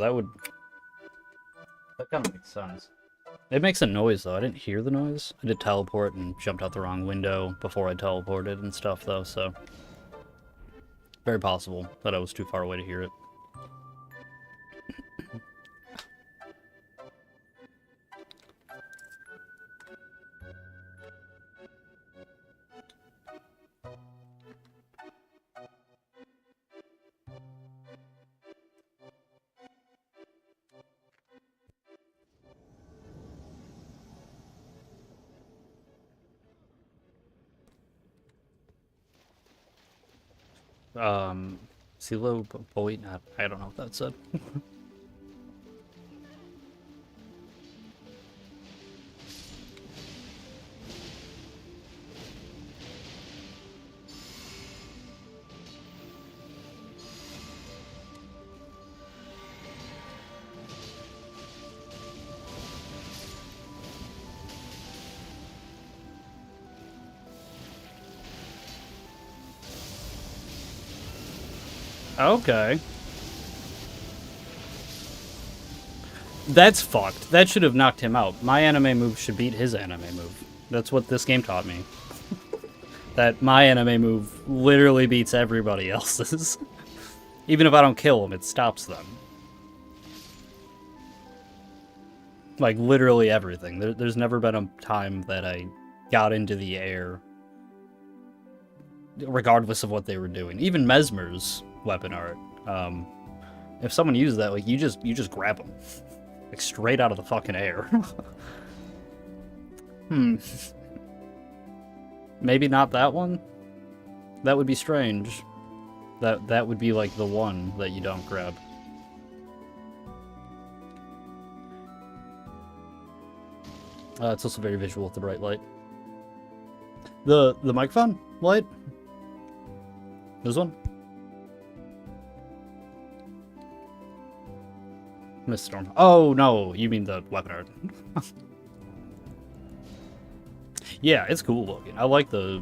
That kind of makes sense. It makes a noise though. I didn't hear the noise. I did teleport and jumped out the wrong window before I teleported and stuff though. So very possible that I was too far away to hear it. Silo Boy, I don't know what that said. Okay. That's fucked. That should have knocked him out. My anime move should beat his anime move. That's what this game taught me. That my anime move literally beats everybody else's. Even if I don't kill them, it stops them. Like, literally everything. There's never been a time that I got into the air, regardless of what they were doing. Even Mesmer's weapon art. If someone used that, like, you just grab them. Like, straight out of the fucking air. Maybe not that one? That would be strange. That would be, like, the one that you don't grab. It's also very visual with the bright light. The microphone light? This one? Miss Storm. Oh, no, you mean the weapon art. Yeah, it's cool looking. I like the...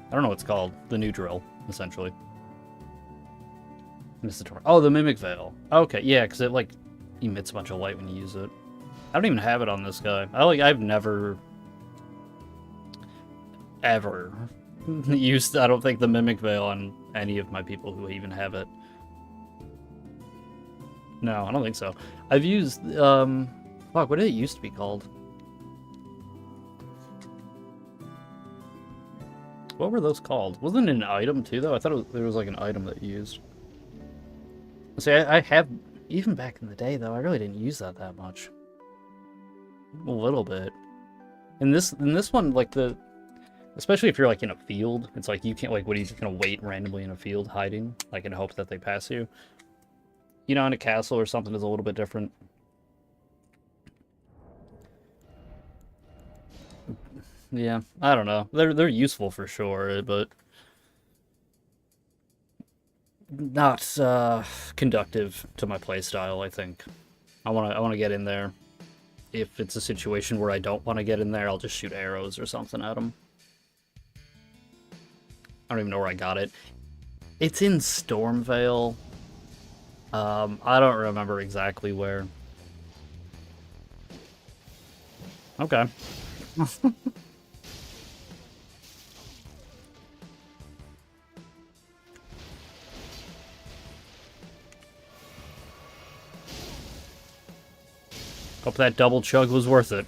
I don't know what it's called. The new drill, essentially. Mr. Tor. Oh, the Mimic Veil. Okay, yeah, because it, like, emits a bunch of light when you use it. I don't even have it on this guy. I've never... ever used, I don't think, the Mimic Veil on any of my people who even have it. No, I don't think so. I've used, fuck, what did it used to be called? What were those called? Wasn't it an item too, though? I thought there was like an item that you used. See, I have, even back in the day, though, I really didn't use that much. A little bit. In this one, like, especially if you're, like, in a field, it's like, you can't, like, what are you just gonna wait randomly in a field hiding, like, in hopes that they pass you? You know, in a castle or something is a little bit different. Yeah, I don't know. They're useful for sure, but not conductive to my playstyle, I think. I wanna get in there. If it's a situation where I don't want to get in there, I'll just shoot arrows or something at them. I don't even know where I got it. It's in Stormvale. I don't remember exactly where. Okay. Hope that double chug was worth it.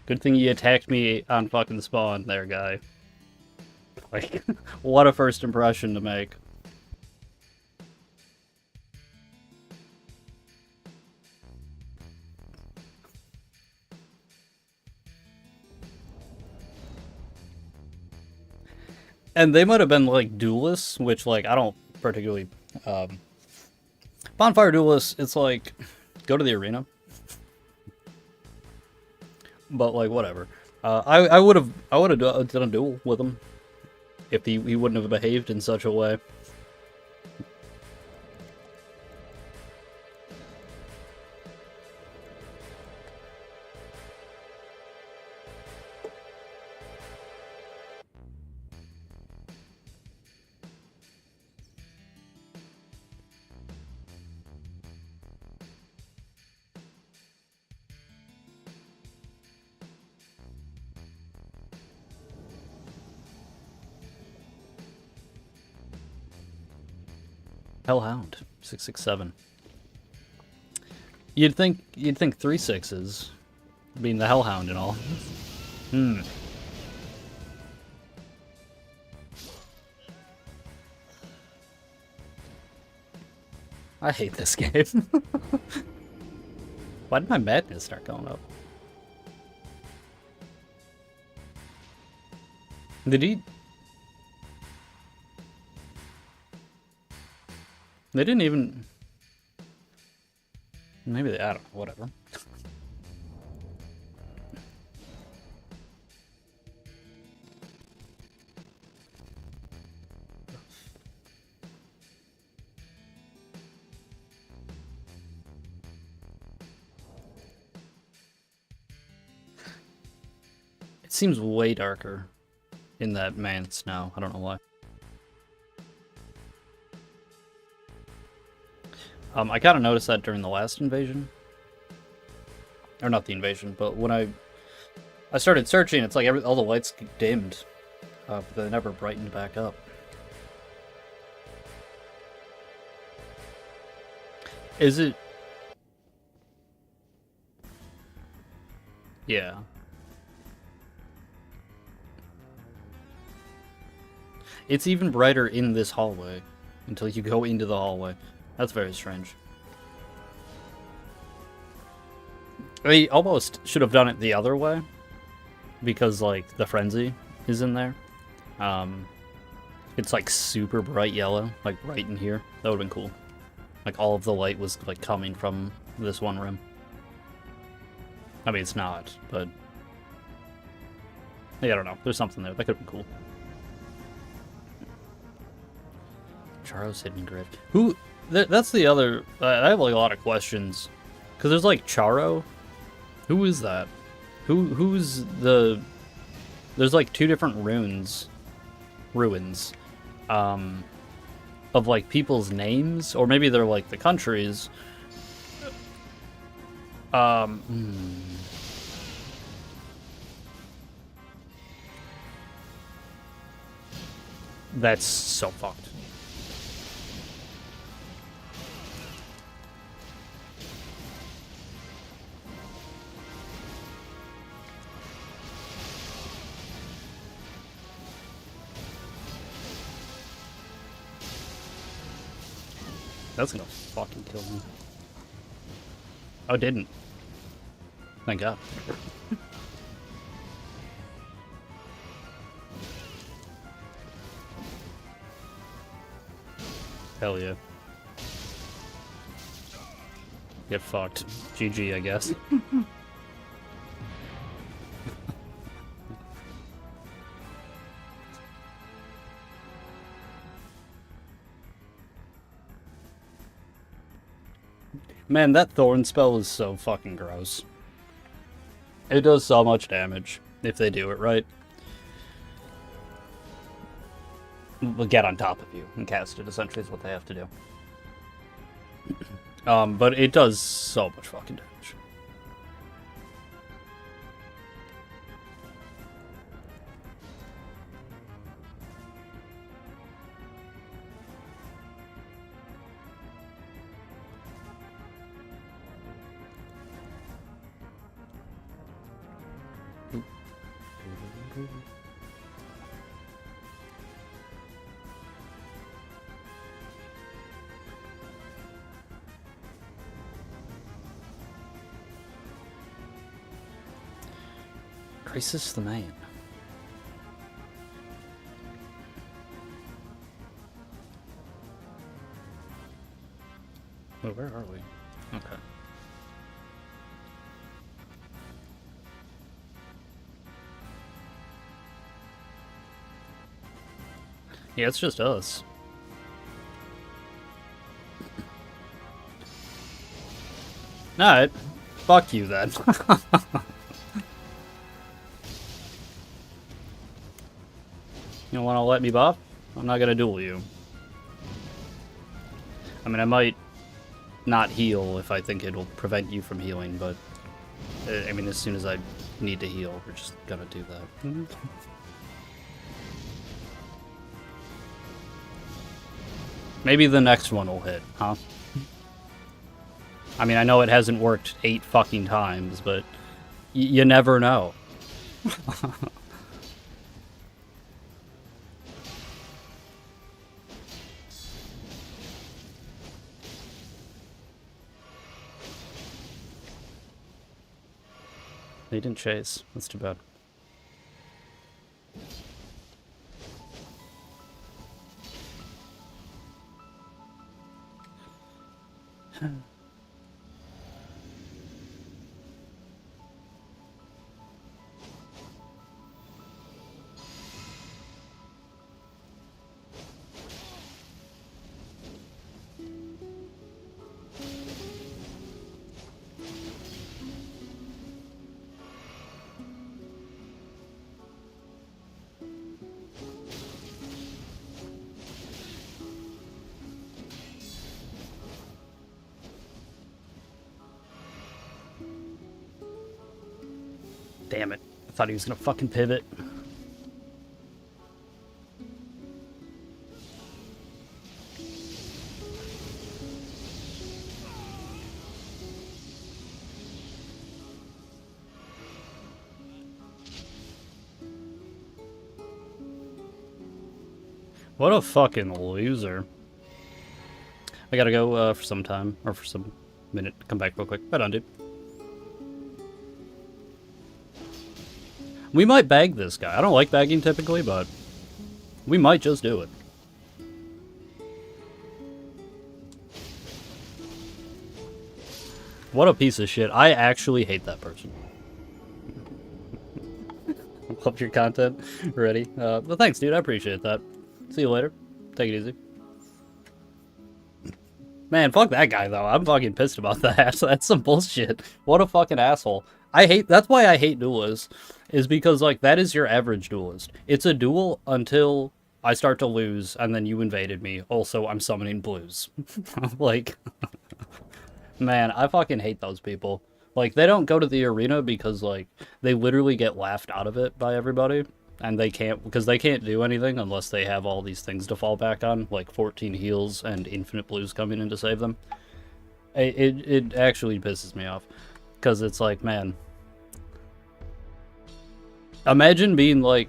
Good thing you attacked me on fucking spawn there, guy. Like, what a first impression to make. And they might have been, like, duelists, which, like, I don't particularly... Bonfire duelists, it's like, go to the arena. But, like, whatever. I would have done a duel with him if he wouldn't have behaved in such a way. Hellhound, 667. You'd think 3 6s, being the Hellhound and all. I hate this game. Why did my madness start going up? Did he? They didn't even... Maybe they... I don't know, whatever. It seems way darker in that manse now. I don't know why. I kind of noticed that during the last invasion. Or not the invasion, but when I started searching, it's like all the lights dimmed. But they never brightened back up. Is it... Yeah. It's even brighter in this hallway until you go into the hallway. That's very strange. I almost should have done it the other way, because, like, the frenzy is in there. It's, like, super bright yellow, like, right in here. That would have been cool. Like, all of the light was, like, coming from this one room. I mean, it's not, but... Yeah, I don't know. There's something there. That could have been cool. Charo's Hidden Grift. Who... That's the other... I have, like, a lot of questions. Because there's, like, Charo. Who is that? Who's the... There's, like, 2 different ruins. Of, like, people's names. Or maybe they're, like, the countries. That's so fucked. That's gonna fucking kill me. Oh, it didn't. Thank God. Hell yeah. Get fucked. GG, I guess. Man, that thorn spell is so fucking gross. It does so much damage if they do it right. Will get on top of you and cast it, essentially, is what they have to do. But it does so much fucking damage. Crisis the man. Well, where are we? Okay. Yeah, it's just us. Alright. Fuck you then. You don't want to let me buff? I'm not gonna duel you. I mean, I might not heal if I think it'll prevent you from healing, but I mean, as soon as I need to heal, we're just gonna do that. Maybe the next one will hit, huh? I mean, I know it hasn't worked 8 fucking times, but you never know. They didn't chase. That's too bad. Damn it. I thought he was gonna fucking pivot. What a fucking loser. I gotta go for some time, or for some minute. Come back real quick. Right on, dude. We might bag this guy. I don't like bagging typically, but we might just do it. What a piece of shit. I actually hate that person. Love your content. Ready? But thanks, dude. I appreciate that. See you later. Take it easy. Man, fuck that guy, though. I'm fucking pissed about that. That's some bullshit. What a fucking asshole. That's why I hate duelists. Is because, like, that is your average duelist. It's a duel until I start to lose, and then you invaded me. Also, I'm summoning blues. Like, man, I fucking hate those people. Like, they don't go to the arena because, like, they literally get laughed out of it by everybody. And they can't, because they can't do anything unless they have all these things to fall back on, like 14 heals and infinite blues coming in to save them. It actually pisses me off. Because it's like, man, imagine being like,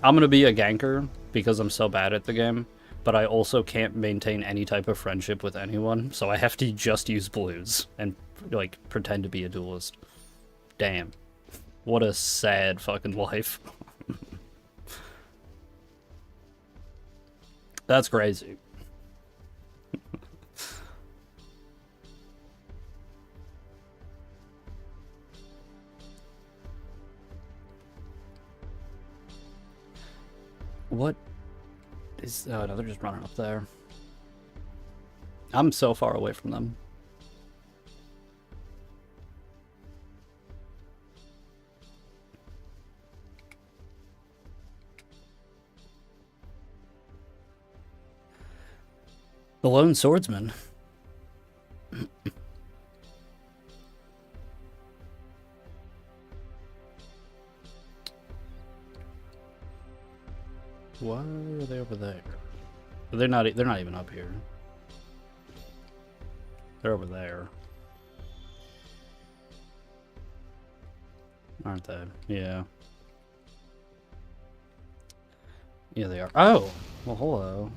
I'm going to be a ganker because I'm so bad at the game, but I also can't maintain any type of friendship with anyone, so I have to just use blues and, like, pretend to be a duelist. Damn. What a sad fucking life. That's crazy. Is no, they're just running up there. I'm so far away from them. The lone swordsman. Why are they over there? They're not even up here. They're over there. Aren't they? Yeah. Yeah, they are. Oh! Well, hello.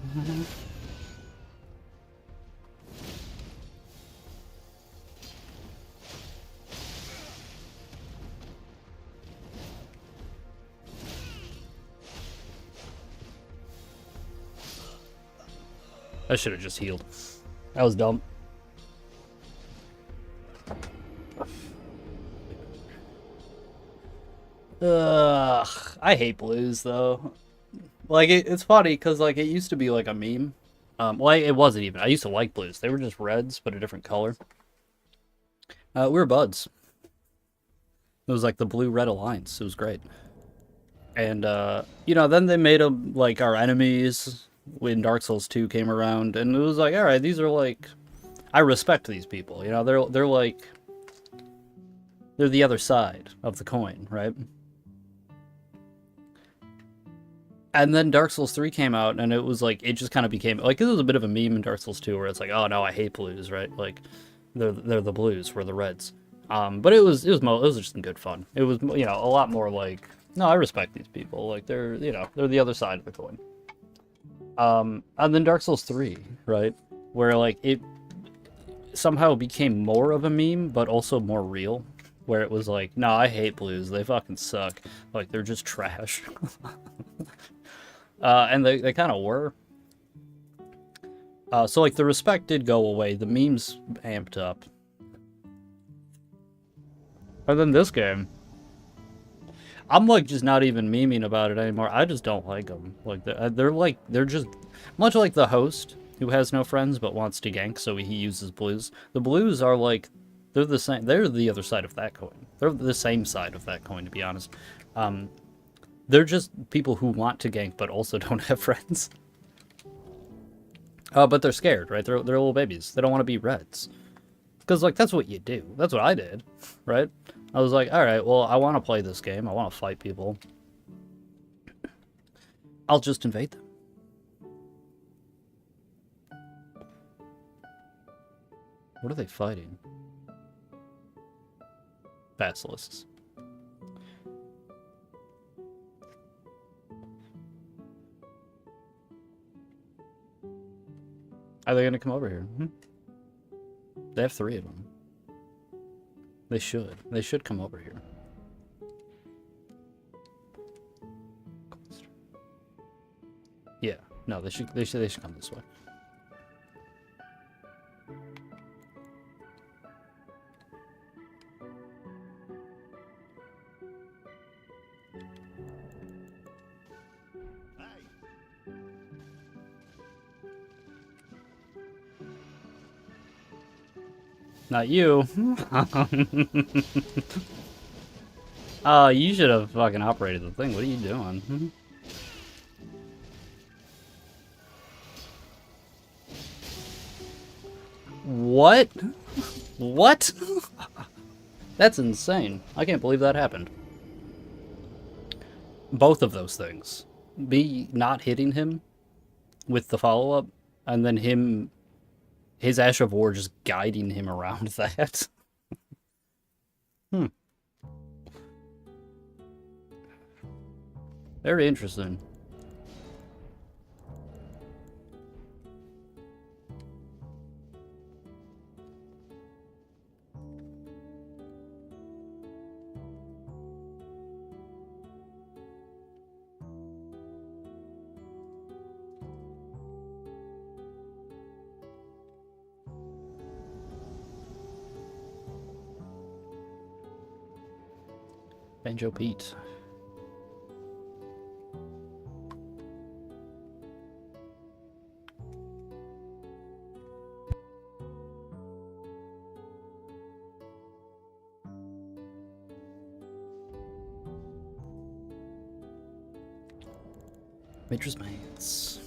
I should have just healed. That was dumb. Ugh, I hate blues though. Like it's funny because like it used to be like a meme. Well, it wasn't even. I used to like blues. They were just reds, but a different color. We were buds. It was like the blue-red alliance. It was great. And you know, then they made them like our enemies when Dark Souls 2 came around, and it was like, all right, these are like, I respect these people. You know, they're like, they're the other side of the coin, right? And then Dark Souls 3 came out, and it was like, it just kind of became, like, it was a bit of a meme in Dark Souls 2, where it's like, oh no, I hate blues, right? Like, they're the blues, we're the reds. But it was just good fun. It was, you know, a lot more like, no, I respect these people. Like, they're, you know, they're the other side of the coin. And then Dark Souls 3, right? Where, like, it somehow became more of a meme, but also more real. Where it was like, no, I hate blues. They fucking suck. Like, they're just trash. And they kind of were. So, like, the respect did go away. The memes amped up. And then this game, I'm like just not even memeing about it anymore. I just don't like them. Like they're just much like the host who has no friends but wants to gank, so he uses blues. The blues are like they're the same. They're the other side of that coin. They're the same side of that coin, to be honest. They're just people who want to gank but also don't have friends. But they're scared, right? They're little babies. They don't want to be reds. Because, like, that's what you do. That's what I did, right? I was like, alright, well, I want to play this game. I want to fight people. I'll just invade them. What are they fighting? Basilisks. Are they going to come over here? They have 3 of them. They should. They should come over here. Yeah. No, they should come this way. Not you. Oh, you should have fucking operated the thing. What are you doing? What? What? That's insane. I can't believe that happened. Both of those things. Me not hitting him with the follow-up, and then his Ash of War just guiding him around that. Very interesting. Banjo Pete. Matrix Mates.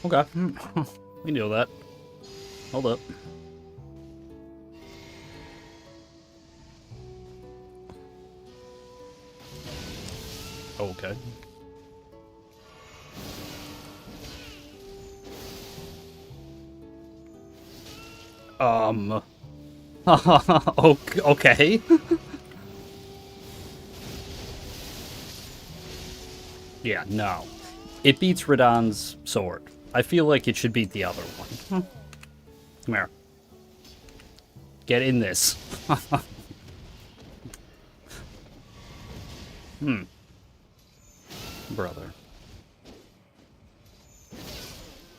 Okay. We know that. Hold up. Okay. Okay. Yeah, no. It beats Radahn's sword. I feel like it should beat the other one. Come here. Get in this. Brother.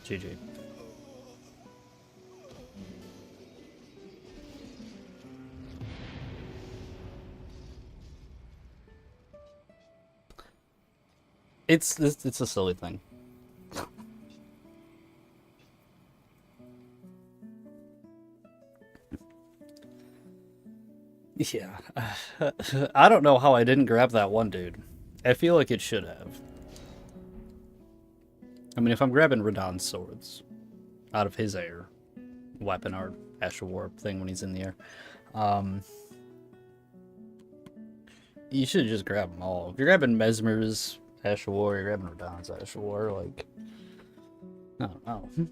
GG. It's a silly thing. Yeah. I don't know how I didn't grab that one dude. I feel like it should have. I mean, if I'm grabbing Radahn's swords out of his air weapon or Astral Warp thing when he's in the air, you should just grab them all. If you're grabbing Mesmer's Astral War, you're grabbing Radahn's Astral War, like, I don't know.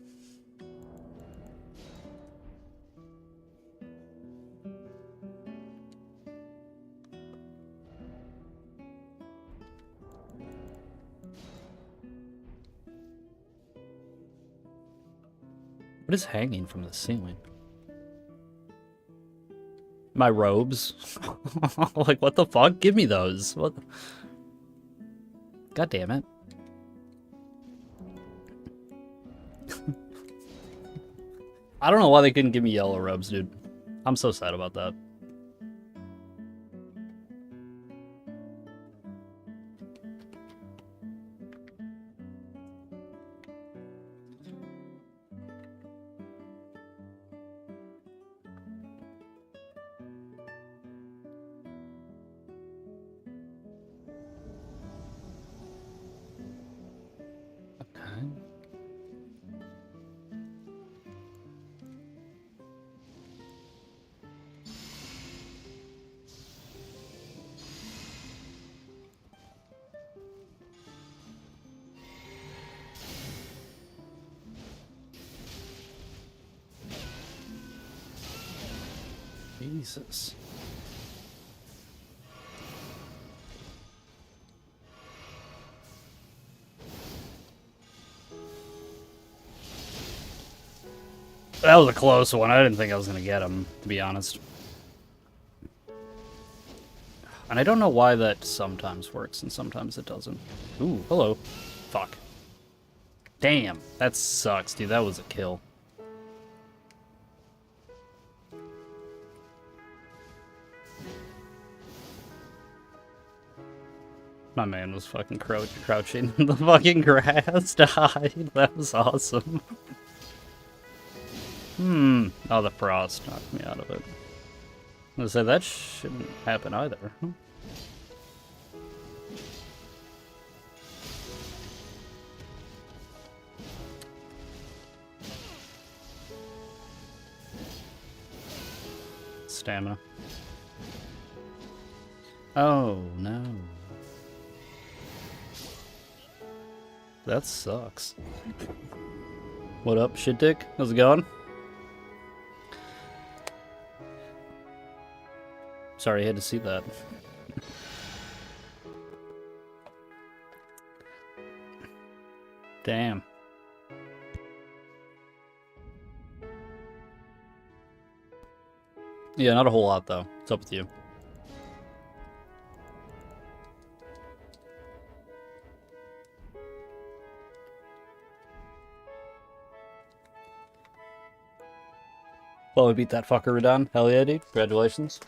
What is hanging from the ceiling? My robes? Like, what the fuck? Give me those. What? God damn it. I don't know why they couldn't give me yellow robes, dude. I'm so sad about that. Okay. Jesus. That was a close one. I didn't think I was going to get him, to be honest. And I don't know why that sometimes works and sometimes it doesn't. Ooh, hello. Fuck. Damn, that sucks, dude. That was a kill. My man was fucking crouching in the fucking grass to hide. That was awesome. Oh, the frost knocked me out of it. I was gonna say, that shouldn't happen either. Stamina. Oh, no. That sucks. What up, shit dick? How's it going? Sorry, I had to see that. Damn. Yeah, not a whole lot, though. What's up with you? Well, we beat that fucker Radon. Hell yeah, dude. Congratulations.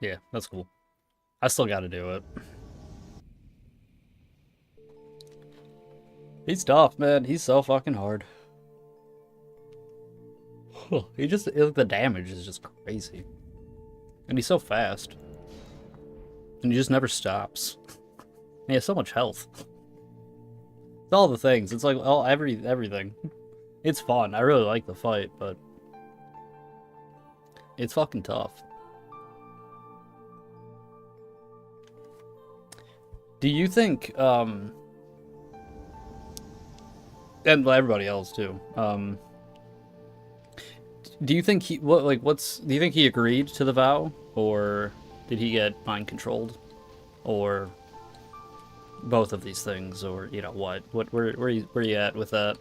Yeah, that's cool. I still gotta do it. He's tough, man. He's so fucking hard. The damage is just crazy. And he's so fast. And he just never stops. He has so much health. It's all the things. It's like everything. It's fun. I really like the fight, but it's fucking tough. Do you think, and everybody else too, do you think do you think he agreed to the vow, or did he get mind controlled, or both of these things, or you know where are you at with that?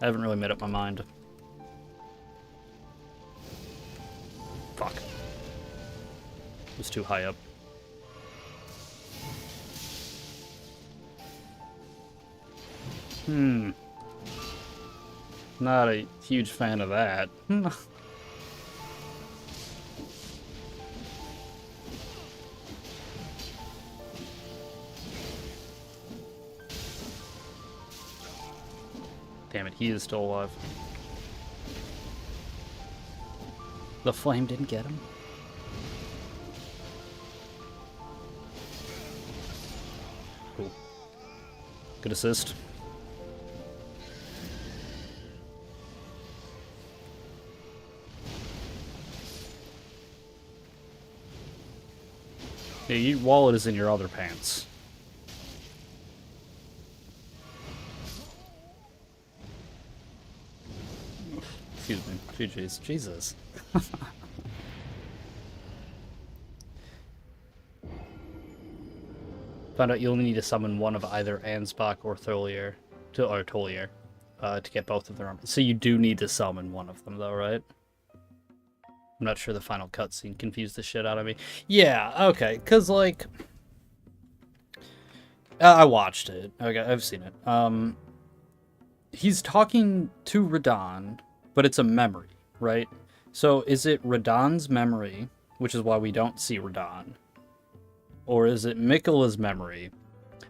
I haven't really made up my mind. Fuck. It was too high up. Not a huge fan of that. Damn it, he is still alive. The flame didn't get him. Cool. Good assist. Yeah, your wallet is in your other pants. Excuse me. GG's. Jesus. Found out you only need to summon one of either Ansbach or Tolier to get both of their armors. So you do need to summon one of them, though, right? I'm not sure the final cutscene confused the shit out of me. Yeah, okay, because, like... I watched it. Okay, I've seen it. He's talking to Radon, but it's a memory, right? So is it Radon's memory, which is why we don't see Radon? Or is it Miquella's memory,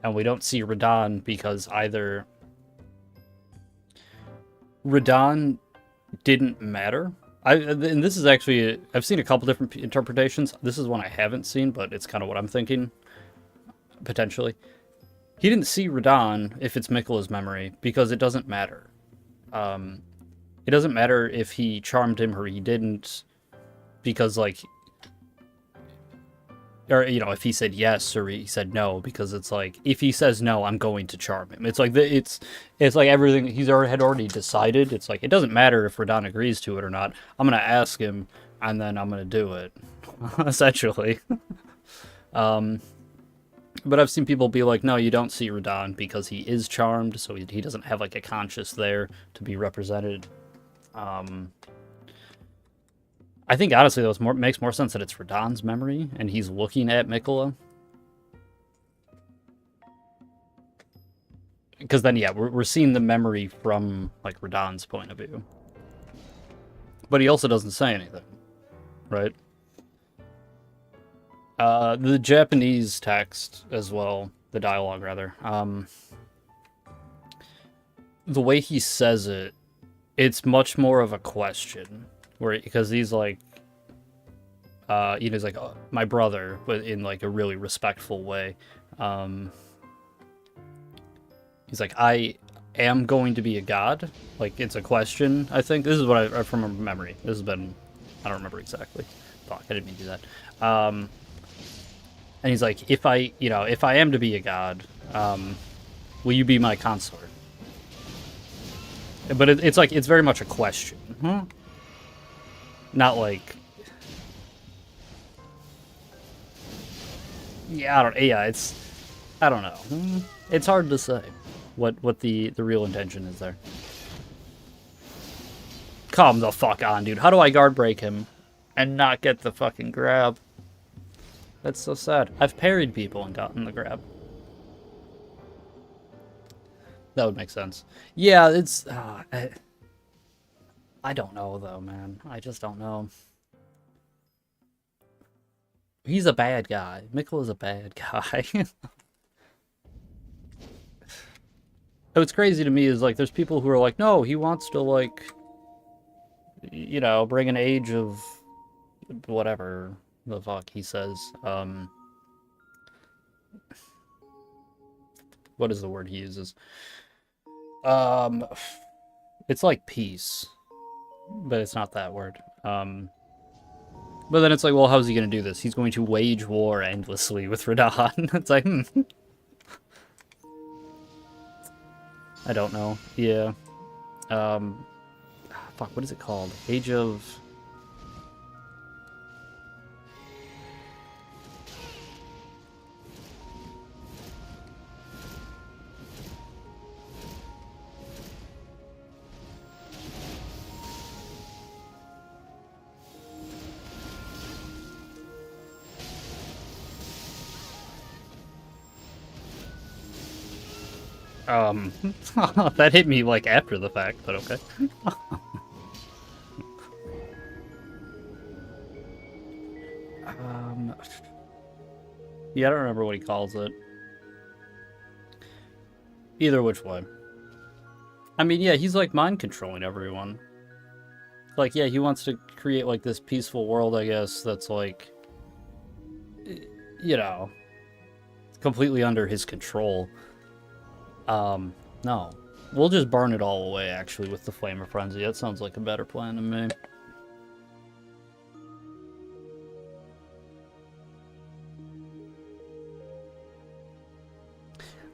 and we don't see Radon because either Radon didn't matter? And this is actually, I've seen a couple different interpretations. This is one I haven't seen, but it's kind of what I'm thinking, potentially. He didn't see Radon if it's Miquella's memory, because it doesn't matter. It doesn't matter if he charmed him or he didn't, because, like, or, you know, if he said yes or he said no, because it's like, if he says no, I'm going to charm him. It's like, it's like everything he's already decided. It's like, it doesn't matter if Radon agrees to it or not. I'm going to ask him, and then I'm going to do it, essentially. But I've seen people be like, no, you don't see Radon because he is charmed, so he doesn't have, like, a conscience there to be represented. I think, honestly, though, it makes more sense that it's Radon's memory, and he's looking at Miquella. Because then, yeah, we're seeing the memory from, like, Radon's point of view. But he also doesn't say anything, right? The Japanese text as well, the dialogue, rather, the way he says it, it's much more of a question. Because he's like, you know, he's like, oh, my brother, but in like a really respectful way. He's like, I am going to be a god. Like, it's a question, I think. This is what I from memory. This has been, I don't remember exactly. Fuck, I didn't mean to do that. And he's like, if I am to be a god, will you be my consort? But it's like, it's very much a question. Not like, yeah, I don't know. It's hard to say what the real intention is there. Come the fuck on, dude. How do I guard break him and not get the fucking grab? That's so sad. I've parried people and gotten the grab. That would make sense. Yeah, it's... I don't know, though, man. I just don't know. He's a bad guy. Mikkel is a bad guy. What's crazy to me is, like, there's people who are like, no, he wants to, like, you know, bring an age of whatever the fuck he says. What is the word he uses? It's like peace, but it's not that word. But then it's like, well, how's he going to do this? He's going to wage war endlessly with Radahn. It's like, I don't know. Yeah. Fuck, what is it called? Age of... that hit me, like, after the fact, but okay. Yeah, I don't remember what he calls it. Either which way. I mean, yeah, he's, like, mind-controlling everyone. Like, yeah, he wants to create, like, this peaceful world, I guess, that's, like, you know, completely under his control. No. We'll just burn it all away, actually, with the Flame of Frenzy. That sounds like a better plan to me.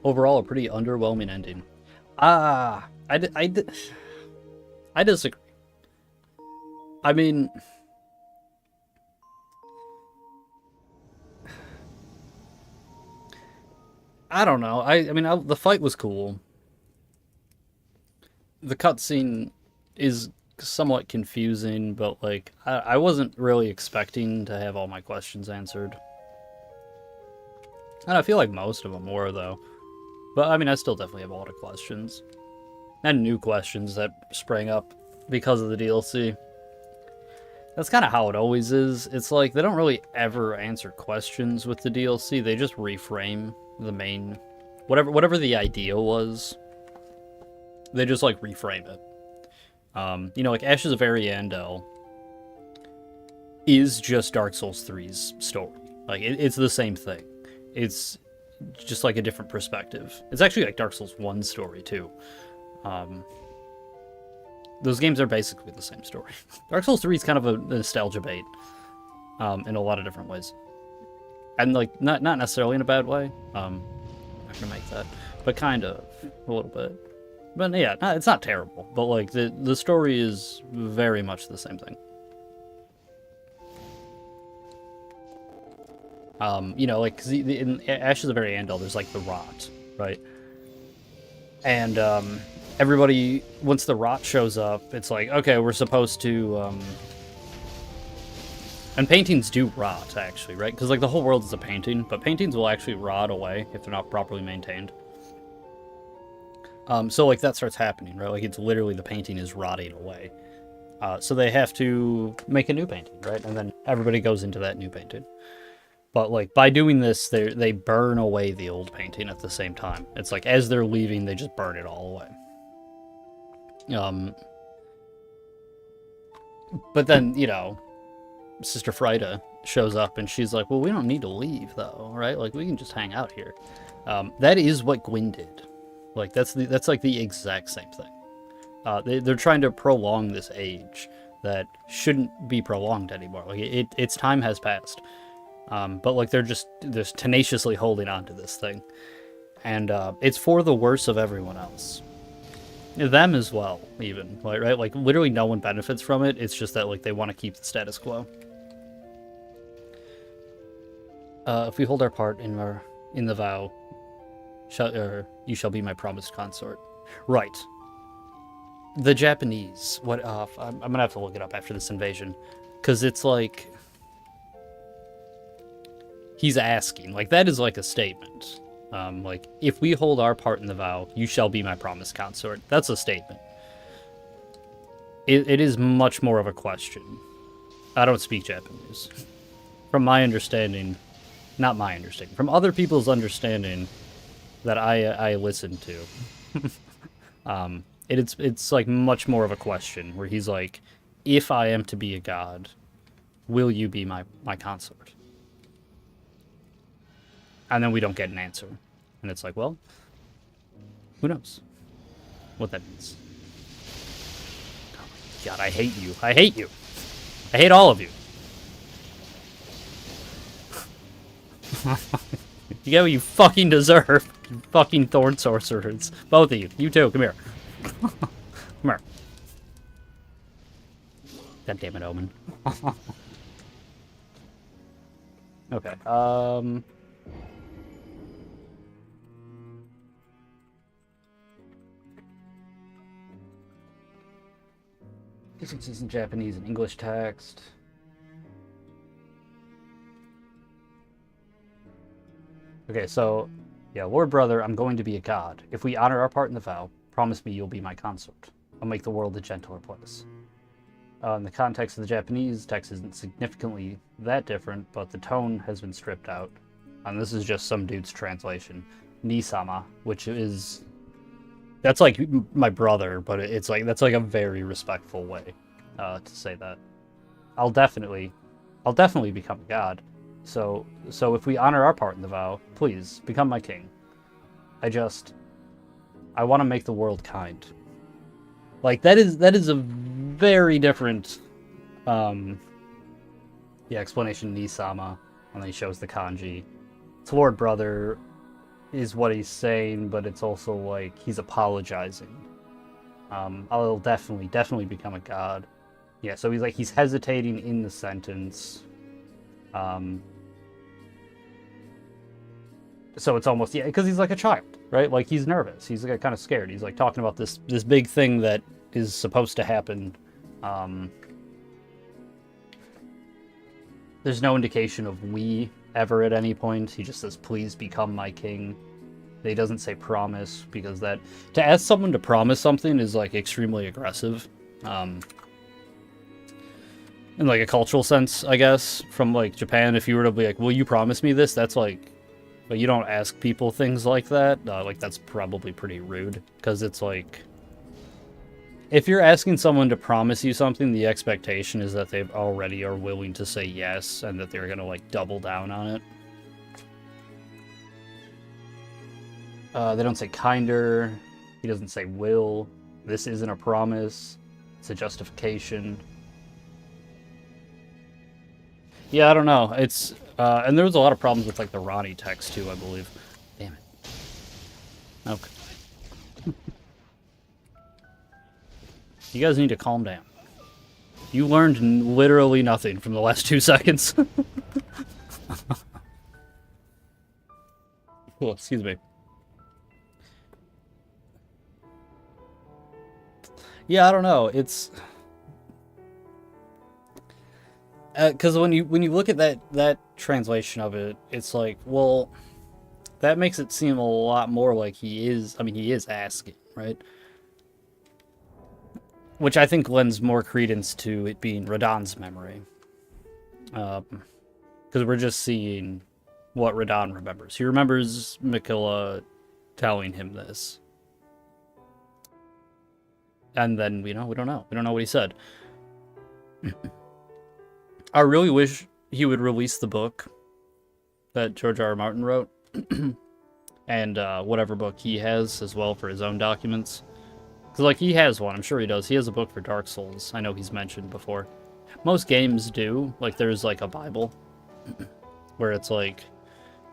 Overall, a pretty underwhelming ending. I disagree. I mean... I don't know. I mean, the fight was cool. The cutscene is somewhat confusing, but, like, I wasn't really expecting to have all my questions answered. And I feel like most of them were, though. But, I mean, I still definitely have a lot of questions. And new questions that sprang up because of the DLC. That's kind of how it always is. It's like, they don't really ever answer questions with the DLC. They just reframe the main... Whatever the idea was, they just, like, reframe it. You know, like, Ashes of Ariandel is just Dark Souls 3's story. Like, it's the same thing. It's just, like, a different perspective. It's actually, like, Dark Souls 1's story, too. Those games are basically the same story. Dark Souls 3 is kind of a nostalgia bait, in a lot of different ways. And, like, not necessarily in a bad way. I'm not gonna make that. But kind of, a little bit. But yeah, it's not terrible. But, like, the story is very much the same thing. You know, like, 'cause in Ashes of Ariandel, there's, like, the rot, right? And, everybody, once the rot shows up, it's like, okay, we're supposed to, and paintings do rot, actually, right? Because, like, the whole world is a painting, but paintings will actually rot away if they're not properly maintained. So, like, that starts happening, right? Like, it's literally the painting is rotting away. So they have to make a new painting, right? And then everybody goes into that new painting. But, like, by doing this, they burn away the old painting at the same time. It's like, as they're leaving, they just burn it all away. But then, you know, Sister Frida shows up, and she's like, well, we don't need to leave, though, right? Like, we can just hang out here. That is what Gwyn did. Like, that's like the exact same thing. They're trying to prolong this age that shouldn't be prolonged anymore. Like, its time has passed. But, like, they're just tenaciously holding on to this thing. And it's for the worse of everyone else. Them as well, even. Like, right? Like, literally no one benefits from it. It's just that, like, they want to keep the status quo. If we hold our part in the vow, you shall be my promised consort. Right. the Japanese, what, I'm gonna have to look it up after this invasion, because it's like, he's asking, like, that is like a statement. Like, if we hold our part in the vow, you shall be my promised consort. That's a statement. It is much more of a question. I don't speak Japanese. From my understanding, not my understanding, from other people's understanding that I listen to, it's like much more of a question where he's like, if I am to be a god, will you be my consort? And then we don't get an answer. And it's like, well, who knows what that means. Oh my god, I hate you. I hate you. I hate all of you. You get what you fucking deserve. You fucking thorn sorcerers. Both of you. You too. Come here. Come here. God damn it, Omen. Okay. Differences in Japanese and English text. Okay, so, yeah, Lord Brother, I'm going to be a god. If we honor our part in the vow, promise me you'll be my consort. I'll make the world a gentler place. In the context of the Japanese, text isn't significantly that different, but the tone has been stripped out. And this is just some dude's translation. Ni-sama, which is... That's like my brother, but it's like, that's like a very respectful way to say that. I'll definitely become a god. So if we honor our part in the vow, please become my king. I want to make the world kind. Like that is a very different explanation. Ni-sama, and then he shows the kanji. It's Lord Brother is what he's saying, but it's also like he's apologizing. I'll definitely become a god. Yeah, so he's hesitating in the sentence. So it's almost, yeah, because he's like a child, right? Like he's nervous. He's like kind of scared. He's like talking about this big thing that is supposed to happen. There's no indication of we ever at any point. He just says, please become my king. He doesn't say promise, because that, to ask someone to promise something is like extremely aggressive. In like a cultural sense, I guess, from like Japan, if you were to be like, will you promise me this? That's like, but you don't ask people things like that. Like that's probably pretty rude, because it's like, if you're asking someone to promise you something, the expectation is that they already are willing to say yes, and that they're gonna like double down on it. They don't say kinder. He doesn't say will. This isn't a promise. It's a justification. Yeah, I don't know. It's and there was a lot of problems with like the Ronnie text too, I believe. Damn it. Okay. You guys need to calm down. You learned literally nothing from the last 2 seconds. Oh, excuse me. Yeah, I don't know. It's because when you look at that translation of it, it's like, well, that makes it seem a lot more like he is. I mean, he is asking, right? Which I think lends more credence to it being Radahn's memory. Because we're just seeing what Radahn remembers. He remembers Mikilla telling him this. And then, we don't know. We don't know what he said. I really wish he would release the book that George R. R. Martin wrote. And whatever book he has as well for his own documents. Because, like, he has one. I'm sure he does. He has a book for Dark Souls. I know he's mentioned before. Most games do. Like, there's, like, a Bible. Where it's, like,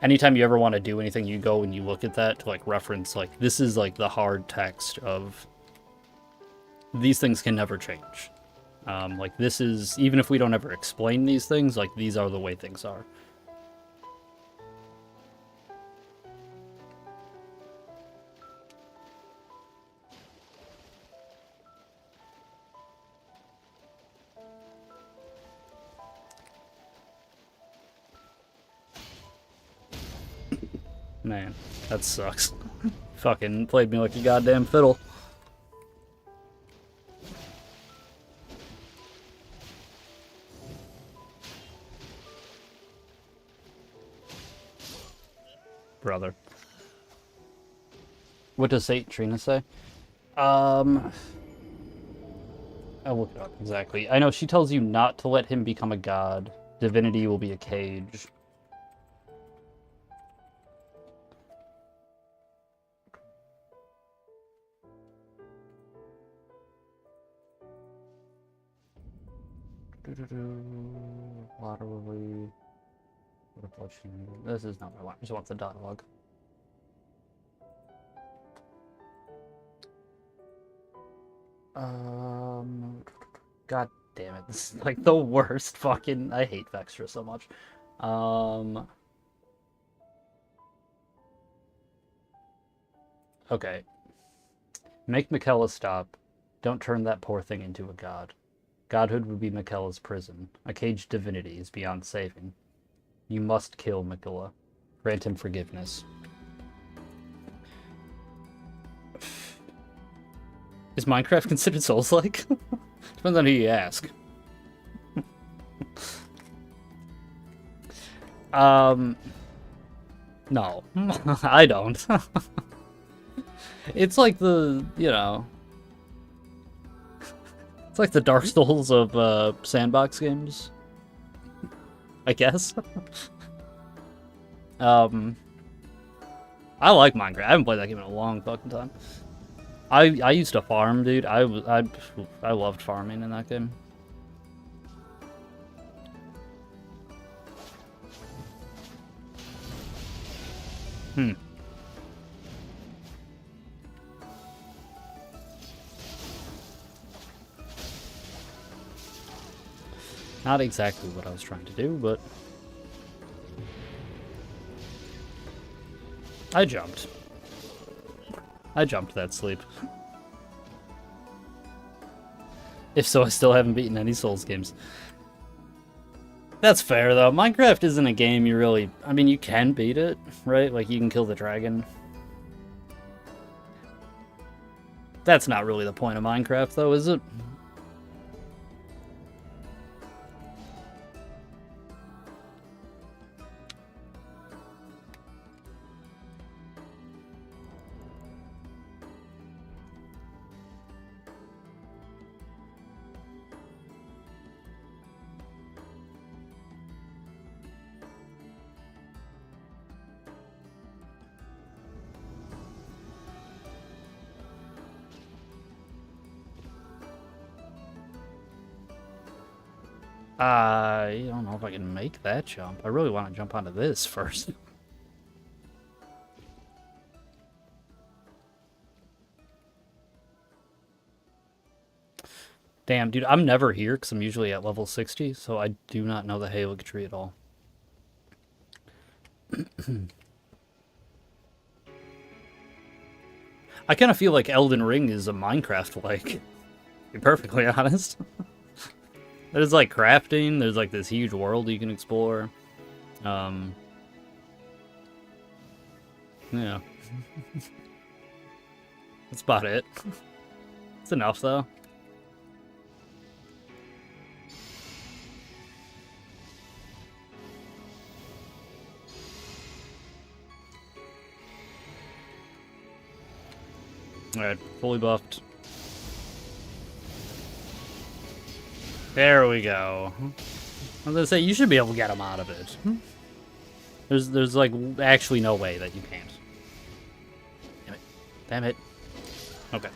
anytime you ever want to do anything, you go and you look at that to, like, reference, like, this is, like, the hard text of... These things can never change. Like, this is... Even if we don't ever explain these things, like, these are the way things are. Man, that sucks. Fucking played me like a goddamn fiddle. Brother. What does Saint Trina say? I'll look it up exactly. I know she tells you not to let him become a god. Divinity will be a cage. Laterally. This is not what I want. I just want the dialogue. God damn it. This is like the worst fucking... I hate Vextra so much. Okay. Make Michaela stop. Don't turn that poor thing into a god. Godhood would be Michaela's prison. A caged divinity is beyond saving. You must kill Michaela. Grant him forgiveness. Is Minecraft considered Souls-like? Depends on who you ask. No. I don't. It's like the, you know... It's like the Dark Souls of sandbox games. I guess. I like Minecraft. I haven't played that game in a long fucking time. I used to farm, dude. I loved farming in that game. Not exactly what I was trying to do, but I jumped. I jumped that sleep. If so, I still haven't beaten any Souls games. That's fair, though. Minecraft isn't a game you really... I mean, you can beat it, right? Like, you can kill the dragon. That's not really the point of Minecraft, though, is it? I don't know if I can make that jump. I really want to jump onto this first. Damn, dude, I'm never here because I'm usually at level 60, so I do not know the Halig tree at all. I kind of feel like Elden Ring is a Minecraft-like, to be perfectly honest. There's like crafting, there's like this huge world you can explore. Yeah. That's about it. It's enough though. Alright, fully buffed. There we go. I was gonna say, you should be able to get him out of it. There's like actually no way that you can't. Damn it. Damn it. Okay.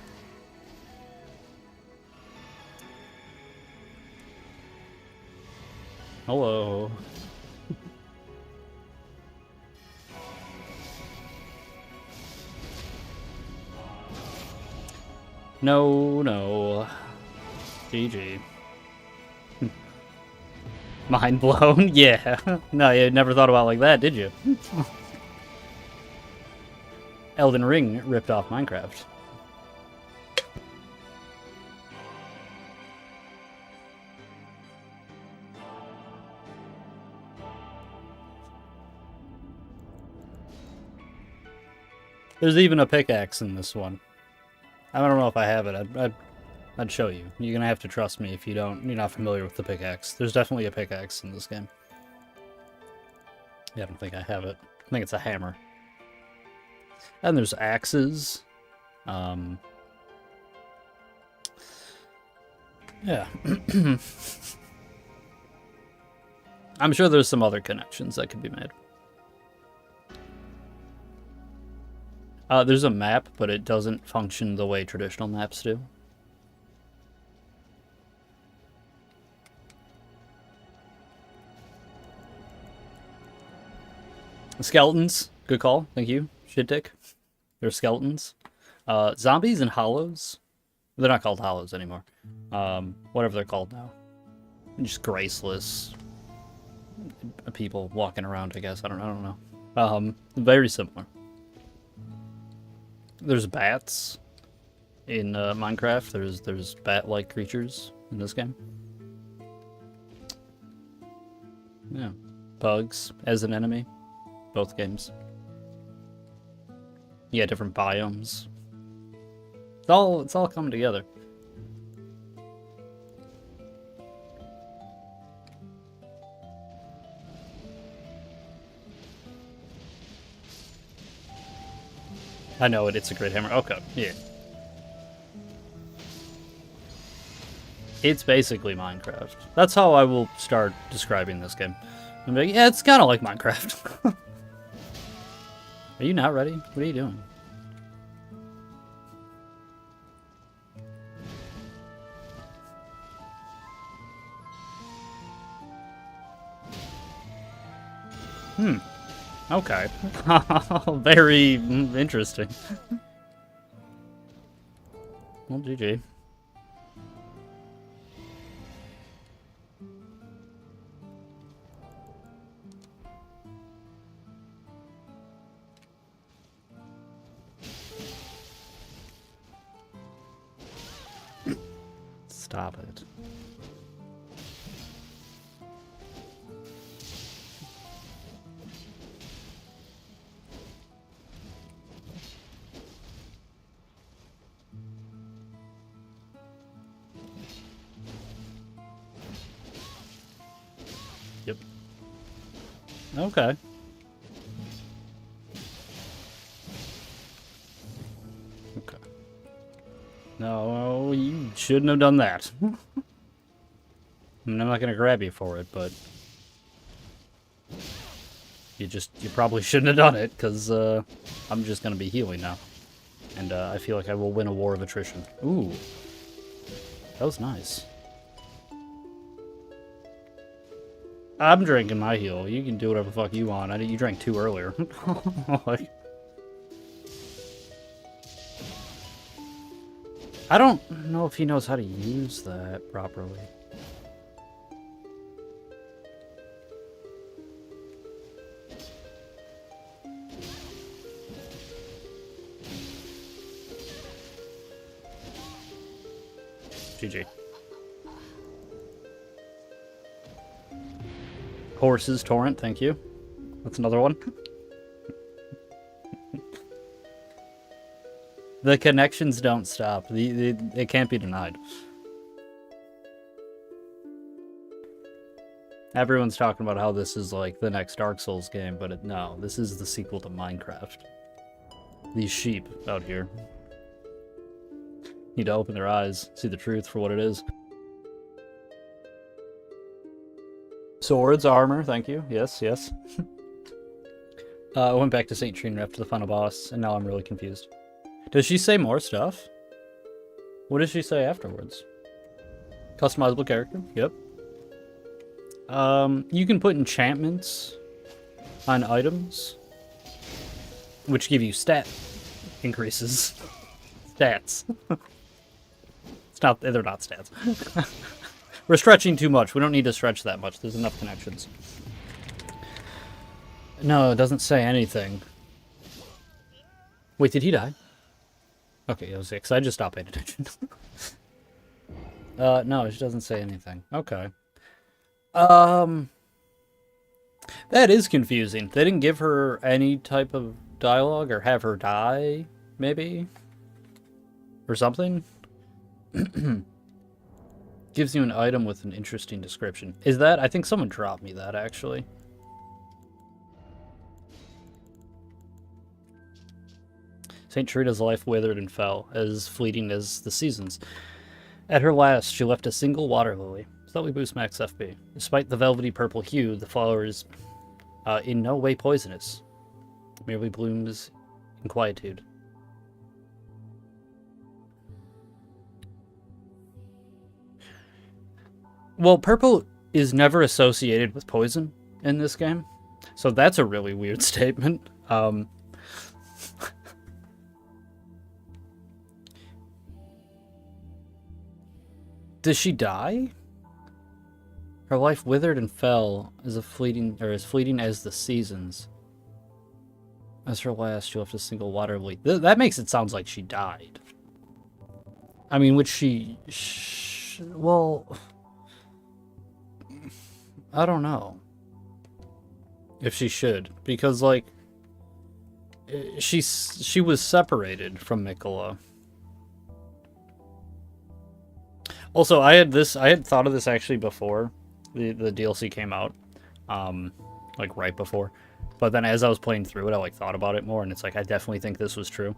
Hello. No. GG. Mind blown? Yeah. No, you never thought about it like that, did you? Elden Ring ripped off Minecraft. There's even a pickaxe in this one. I don't know if I have it. I'd show you. You're gonna have to trust me if you're not familiar with the pickaxe. There's definitely a pickaxe in this game. Yeah, I don't think I have it. I think it's a hammer. And there's axes. Yeah. I'm sure there's some other connections that could be made. There's a map, but it doesn't function the way traditional maps do. Skeletons. Good call. Thank you, Shittick. They're skeletons. Zombies and hollows. They're not called hollows anymore. Whatever they're called now. Just graceless people walking around, I guess. I don't know. Very similar. There's bats in Minecraft. There's bat-like creatures in this game. Yeah. Bugs as an enemy. Both games. Yeah, different biomes. It's all coming together. I know it. It's a great hammer. Okay, yeah. It's basically Minecraft. That's how I will start describing this game. I'm like, yeah, it's kind of like Minecraft. Are you not ready? What are you doing? Okay. Very interesting. Well, GG. Stop it. Yep. Okay. Okay. No, you shouldn't have done that. I mean, I'm not gonna grab you for it, but you probably shouldn't have done it, because I'm just gonna be healing now. And I feel like I will win a war of attrition. Ooh. That was nice. I'm drinking my heal. You can do whatever the fuck you want. You drank 2 earlier. Like, I don't know if he knows how to use that properly. GG. Horses Torrent, thank you. That's another one. The connections don't stop. It can't be denied. Everyone's talking about how this is like the next Dark Souls game, but no, this is the sequel to Minecraft. These sheep out here need to open their eyes, see the truth for what it is. Swords, armor, thank you. Yes, yes. I went back to St. Trina after the final boss, and now I'm really confused. Does she say more stuff? What does she say afterwards? Customizable character? Yep. You can put enchantments on items, which give you stat increases. Stats. They're not stats. We're stretching too much. We don't need to stretch that much. There's enough connections. No, it doesn't say anything. Wait, did he die? Okay, it was 6. I just stopped paying attention. No, it doesn't say anything. Okay. That is confusing. They didn't give her any type of dialogue or have her die, maybe? Or something? Gives you an item with an interesting description. Is that? I think someone dropped me that, actually. St. Trita's life withered and fell, as fleeting as the seasons. At her last, she left a single water lily. Slightly boost max FP. Despite the velvety purple hue, the flower is in no way poisonous. Merely blooms in quietude. Well, purple is never associated with poison in this game, so that's a really weird statement. Does she die? Her life withered and fell as fleeting as the seasons. As her last, she left a single water lily. That makes it sound like she died. I mean, would she? Well, I don't know if she should, because like she was separated from Mikola. Also, I had thought of this actually before the DLC came out, like right before. But then as I was playing through it, I like thought about it more, and it's like I definitely think this was true.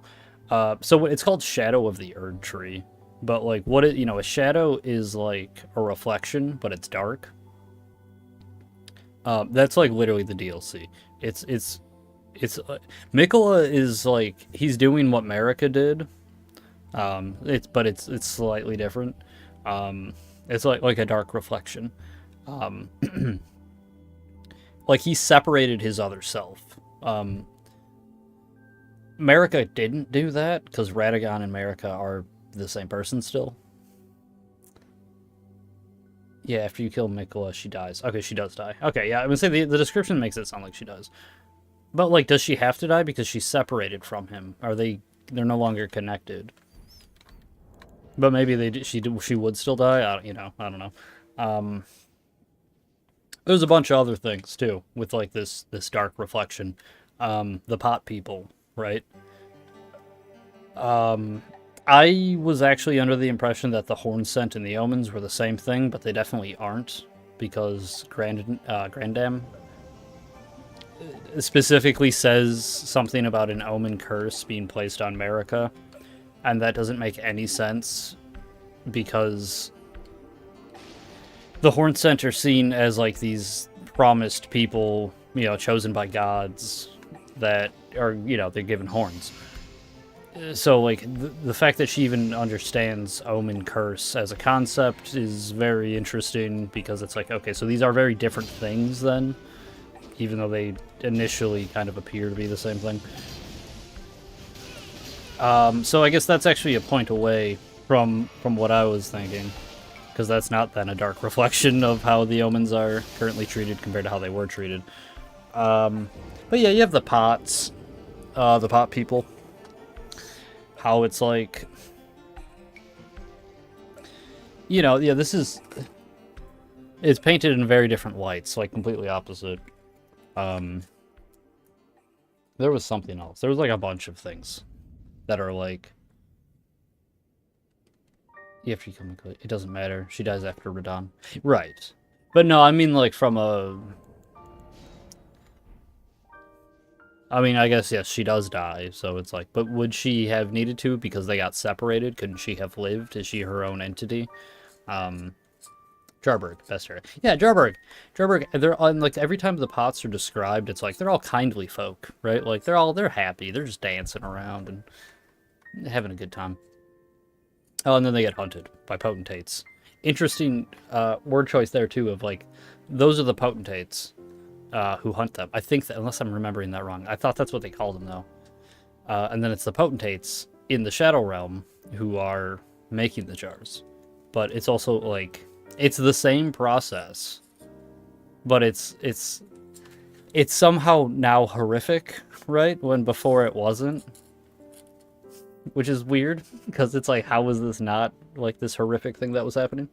So it's called Shadow of the Erd Tree, but like a shadow is like a reflection, but it's dark. That's like literally the DLC. It's Mikola is like he's doing what Marika did. It's slightly different. It's like a dark reflection. Like he separated his other self. Marika didn't do that because Radagon and Marika are the same person still. Yeah, after you kill Mikola, she dies. Okay, she does die. Okay, yeah, I would say the description makes it sound like she does. But like, does she have to die because she's separated from him? They're no longer connected? But maybe she would still die. I don't know. There's a bunch of other things too with like this dark reflection. The pot people, right? I was actually under the impression that the horn scent and the omens were the same thing, but they definitely aren't, because Grandam specifically says something about an omen curse being placed on Marika, and that doesn't make any sense, because the horn scent are seen as like these promised people, chosen by gods that are, they're given horns. So, like, the fact that she even understands Omen Curse as a concept is very interesting, because it's like, okay, so these are very different things then, even though they initially kind of appear to be the same thing. So I guess that's actually a point away from what I was thinking, because that's not then a dark reflection of how the Omens are currently treated compared to how they were treated. But yeah, you have the pots, the pot people. How it's like, it's painted in very different lights, like completely opposite. There was something else. There was like a bunch of things that are like, after you come, it doesn't matter. She dies after Radon. Right. But no, I mean like from a... I mean, I guess, yes, she does die, so it's like, but would she have needed to because they got separated? Couldn't she have lived? Is she her own entity? Jarberg, best area. Yeah, Jarberg, they're on, like, every time the pots are described, it's like, they're all kindly folk, right? Like, they're happy, they're just dancing around and having a good time. Oh, and then they get hunted by potentates. Interesting word choice there, too, of, like, those are the potentates. Who hunt them. I think that, unless I'm remembering that wrong. I thought that's what they called them, though. And then it's the potentates in the Shadow Realm who are making the jars. But it's also, like, it's the same process. But it's somehow now horrific, right? When before it wasn't. Which is weird, because it's like, how was this not, like, this horrific thing that was happening?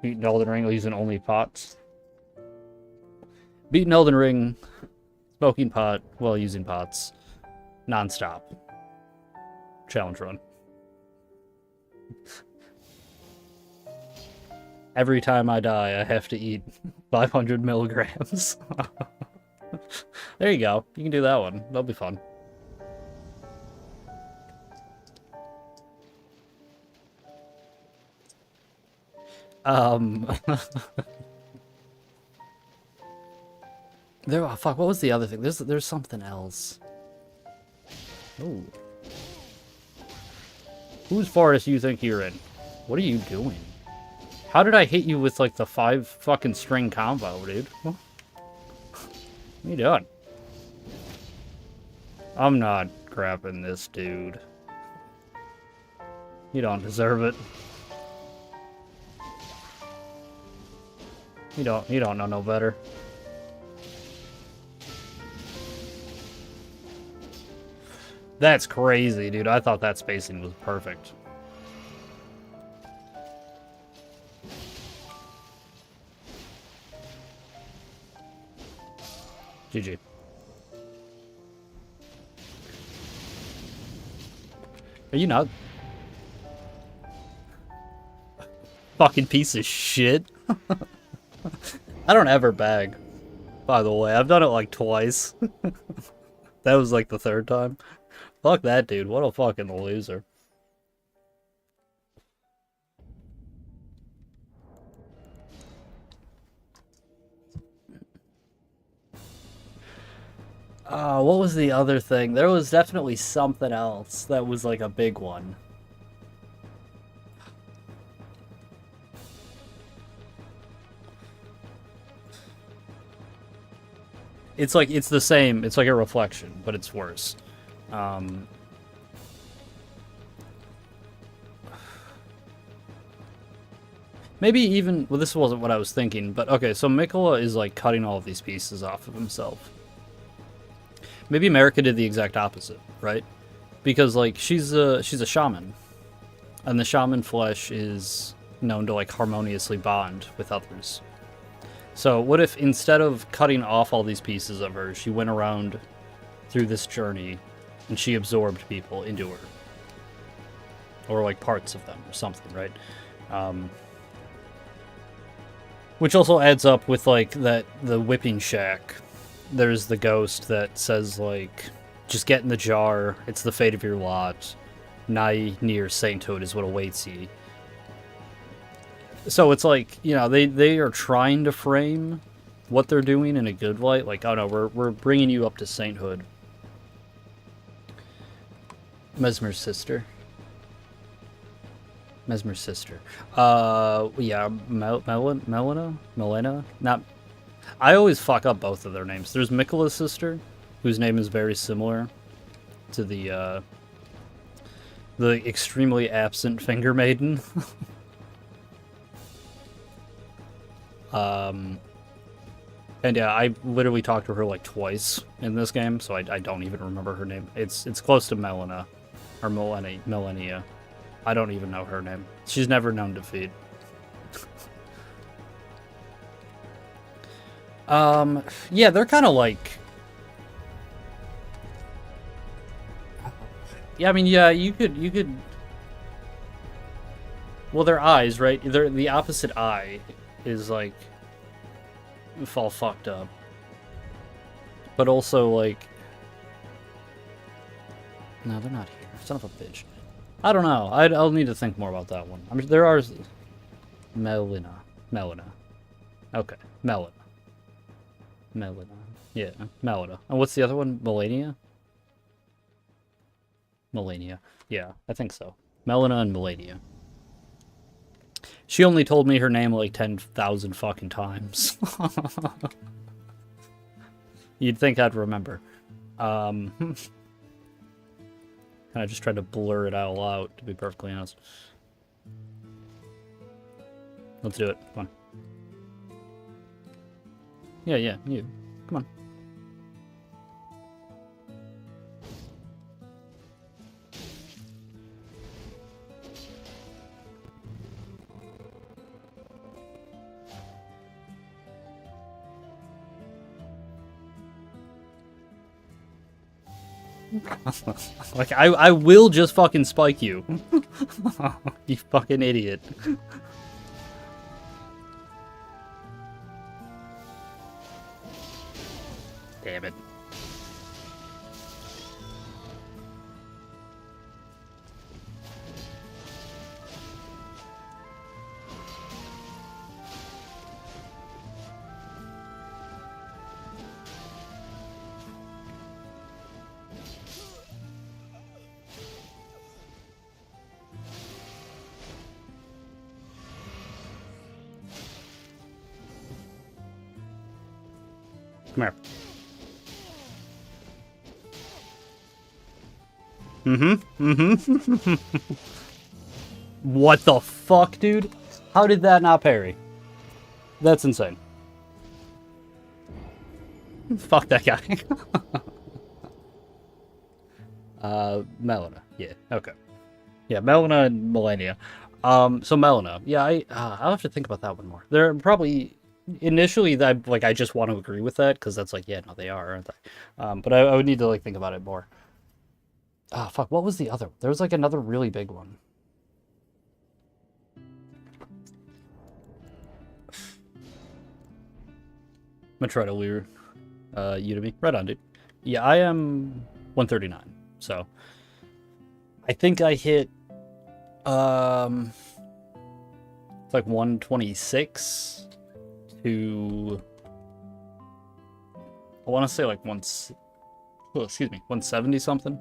Beating Elden Ring using only pots. Beating Elden Ring is Smoking pot while using pots. Non-stop. Challenge run. Every time I die, I have to eat 500 milligrams. There you go. You can do that one. That'll be fun. There. Oh, fuck. What was the other thing? There's something else. Oh. Whose forest do you think you're in? What are you doing? How did I hit you with like the 5 fucking string combo, dude? What are you doing? I'm not grabbing this dude. You don't deserve it. You don't know no better. That's crazy, dude. I thought that spacing was perfect. GG. Are you not? Fucking piece of shit. I don't ever bag. By the way, I've done it like twice. That was like the 3rd time. Fuck that dude. What a fucking loser. What was the other thing? There was definitely something else that was like a big one. It's like, it's the same. It's like a reflection, but it's worse. Maybe even, well, this wasn't what I was thinking, but okay, so Mikola is like cutting all of these pieces off of himself. Maybe America did the exact opposite, right? Because like she's a shaman, and the shaman flesh is known to like harmoniously bond with others. So what if instead of cutting off all these pieces of her, she went around through this journey and she absorbed people into her, or like parts of them or something, right? Which also adds up with like the whipping shack. There's the ghost that says like, just get in the jar, it's the fate of your lot. Nigh near sainthood is what awaits ye. So it's like, you know, they are trying to frame what they're doing in a good light. Like, oh no, we're bringing you up to sainthood. Mesmer's sister. Mesmer's sister. Yeah, Melina? Not... I always fuck up both of their names. There's Mikola's sister, whose name is very similar to the extremely absent Finger Maiden. And yeah, I literally talked to her like twice in this game, so I don't even remember her name. It's close to Melina, or Melania. I don't even know her name. She's never known defeat. Yeah, they're kind of like... Yeah, I mean, yeah, you could... Well, their eyes, right? They're the opposite eye is like... all fucked up. But also, like... No, they're not here. Son of a bitch. I don't know. I'll need to think more about that one. I mean, there are... Melina. Okay, Melina. Yeah, Melina. And what's the other one? Melania? Yeah, I think so. Melina and Melania. She only told me her name like 10,000 fucking times. You'd think I'd remember. I just tried to blur it all out, to be perfectly honest. Let's do it. Come on. Yeah, you. Come on. Like, I will just fucking spike you. You fucking idiot. Damn it. Come here. What the fuck, dude? How did that not parry? That's insane. Fuck that guy. Melina. Yeah, okay. Yeah, Melina and Millennia. So Melina. Yeah, I'll have to think about that one more. They're probably... Initially, I just want to agree with that, because that's like, yeah, no, they are, aren't they? But I would need to, like, think about it more. Ah, fuck, what was the other? There was, like, another really big one. I'm gonna try to lure Udemy. Right on, dude. Yeah, I am 139, so... I think I hit... It's like 126... to... I want to say like once... Oh, excuse me, 170 something.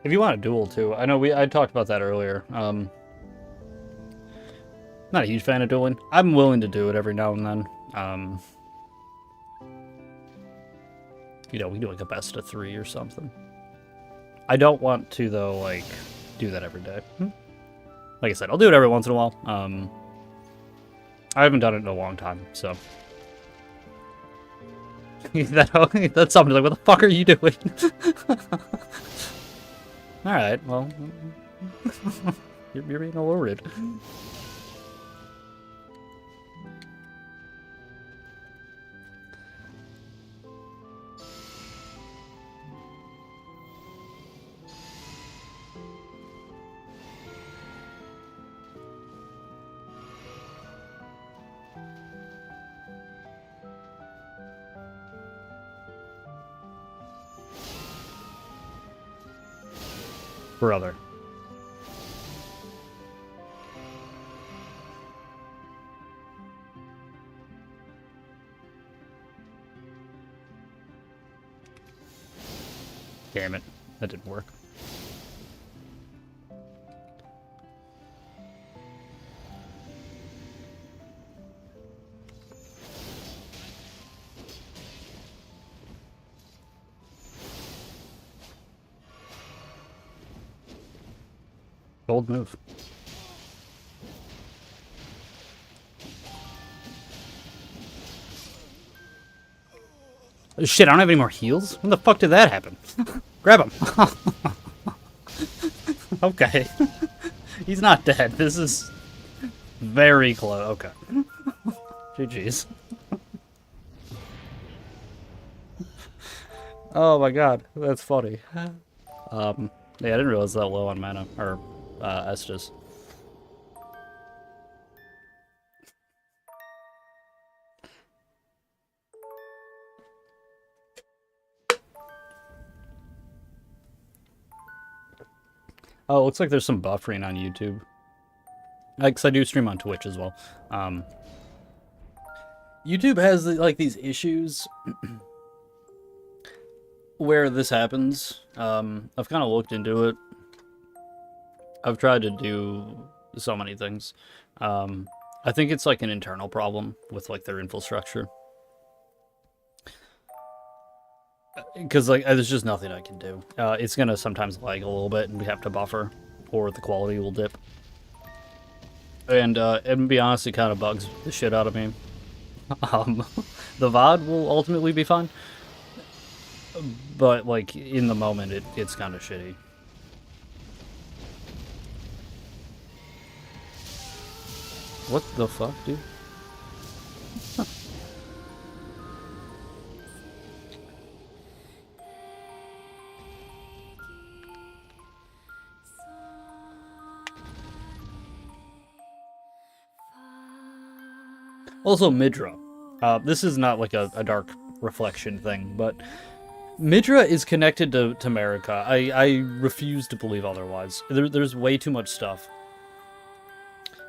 If you want a duel too, I know I talked about that earlier. Not a huge fan of dueling. I'm willing to do it every now and then. You know, we do like a best of 3 or something. I don't want to though, like, do that every day. Like I said, I'll do it every once in a while. I haven't done it in a long time, so. That's something like, what the fuck are you doing? Alright, well, you're being a little rude. Brother. Damn it. That didn't work. Bold move. Shit, I don't have any more heals? When the fuck did that happen? Grab him. Okay. He's not dead. This is very close. Okay. GG's. Oh my god, that's funny. Yeah, I didn't realize that low on mana, or Estus. Oh, it looks like there's some buffering on YouTube. Because I do stream on Twitch as well. YouTube has, like, these issues where this happens. I've kind of looked into it. I've tried to do so many things. I think it's, like, an internal problem with, like, their infrastructure. Because, like, there's just nothing I can do. It's gonna sometimes lag a little bit, and we have to buffer, or the quality will dip. And to be honest, it kind of bugs the shit out of me. The VOD will ultimately be fine, but, like, in the moment, it's kind of shitty. What the fuck, dude? Also, Midra. This is not like a dark reflection thing, but Midra is connected to Marika. I refuse to believe otherwise. There's way too much stuff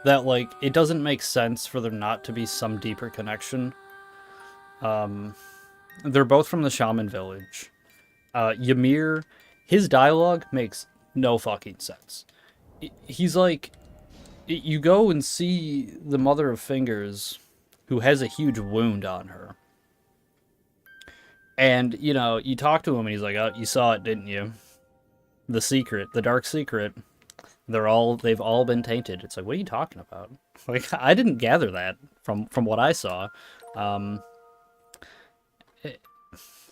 that, like, it doesn't make sense for there not to be some deeper connection. They're both from the Shaman village. Ymir, his dialogue makes no fucking sense. He's like, you go and see the Mother of Fingers, who has a huge wound on her. And, you know, you talk to him and he's like, oh, you saw it, didn't you? The secret, the dark secret. They've all been tainted. It's like, what are you talking about? Like, I didn't gather that from what I saw.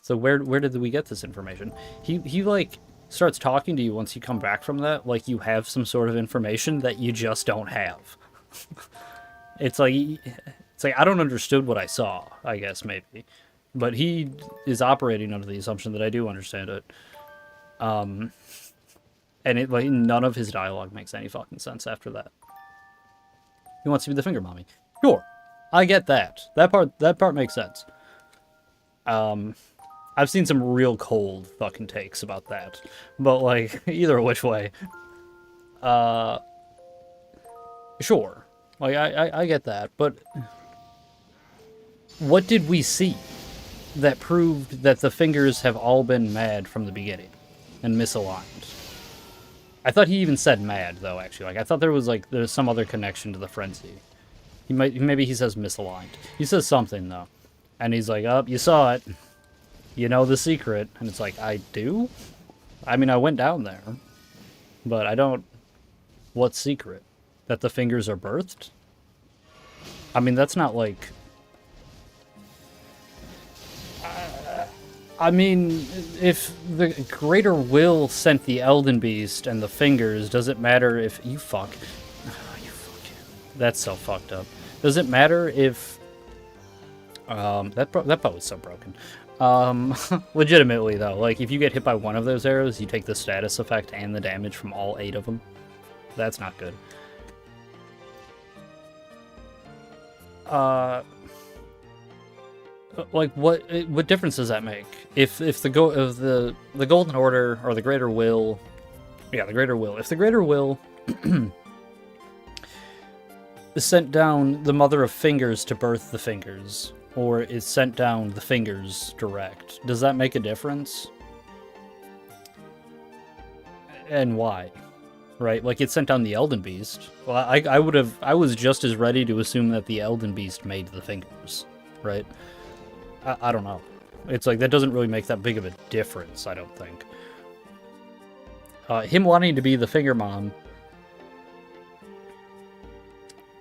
So where did we get this information? He like starts talking to you once you come back from that, like you have some sort of information that you just don't have. It's like I don't understood what I saw, I guess, maybe. But he is operating under the assumption that I do understand it. And it, like, none of his dialogue makes any fucking sense after that. He wants to be the finger mommy. Sure. I get that. That part makes sense. I've seen some real cold fucking takes about that. But, like, either which way. Sure. Like, I get that, but what did we see that proved that the fingers have all been mad from the beginning and misaligned? I thought he even said mad, though, actually. Like, I thought there's some other connection to the frenzy. Maybe he says misaligned. He says something, though. And he's like, oh, you saw it. You know the secret. And it's like, I do? I mean, I went down there. But I don't... What secret? That the fingers are birthed? I mean, that's not like... I mean, if the greater will sent the Elden Beast and the fingers, does it matter if... You fuck. Oh, you fuck. That's so fucked up. Does it matter if... that bow is so broken. Legitimately, though, like, if you get hit by one of those arrows, you take the status effect and the damage from all 8 of them. That's not good. Like, what difference does that make? If the Golden Order or the Greater Will, yeah, the Greater Will. If the Greater Will sent down the Mother of Fingers to birth the fingers, or is sent down the fingers direct, does that make a difference? And why? Right? Like, it sent down the Elden Beast. Well, I was just as ready to assume that the Elden Beast made the fingers, right? I don't know. It's like, that doesn't really make that big of a difference, I don't think. Him wanting to be the finger mom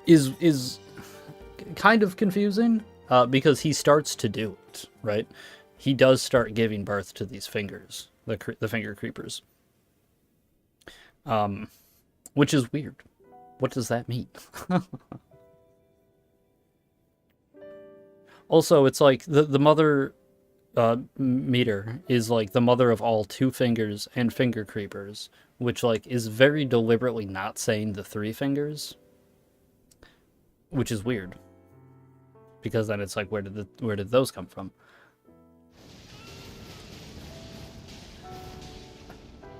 is kind of confusing, because he starts to do it, right? He does start giving birth to these fingers, the finger creepers. Which is weird. What does that mean? Also, it's like the mother meter is like the mother of all 2 fingers and finger creepers, which, like, is very deliberately not saying the 3 fingers, which is weird. Because then it's like, where did those come from?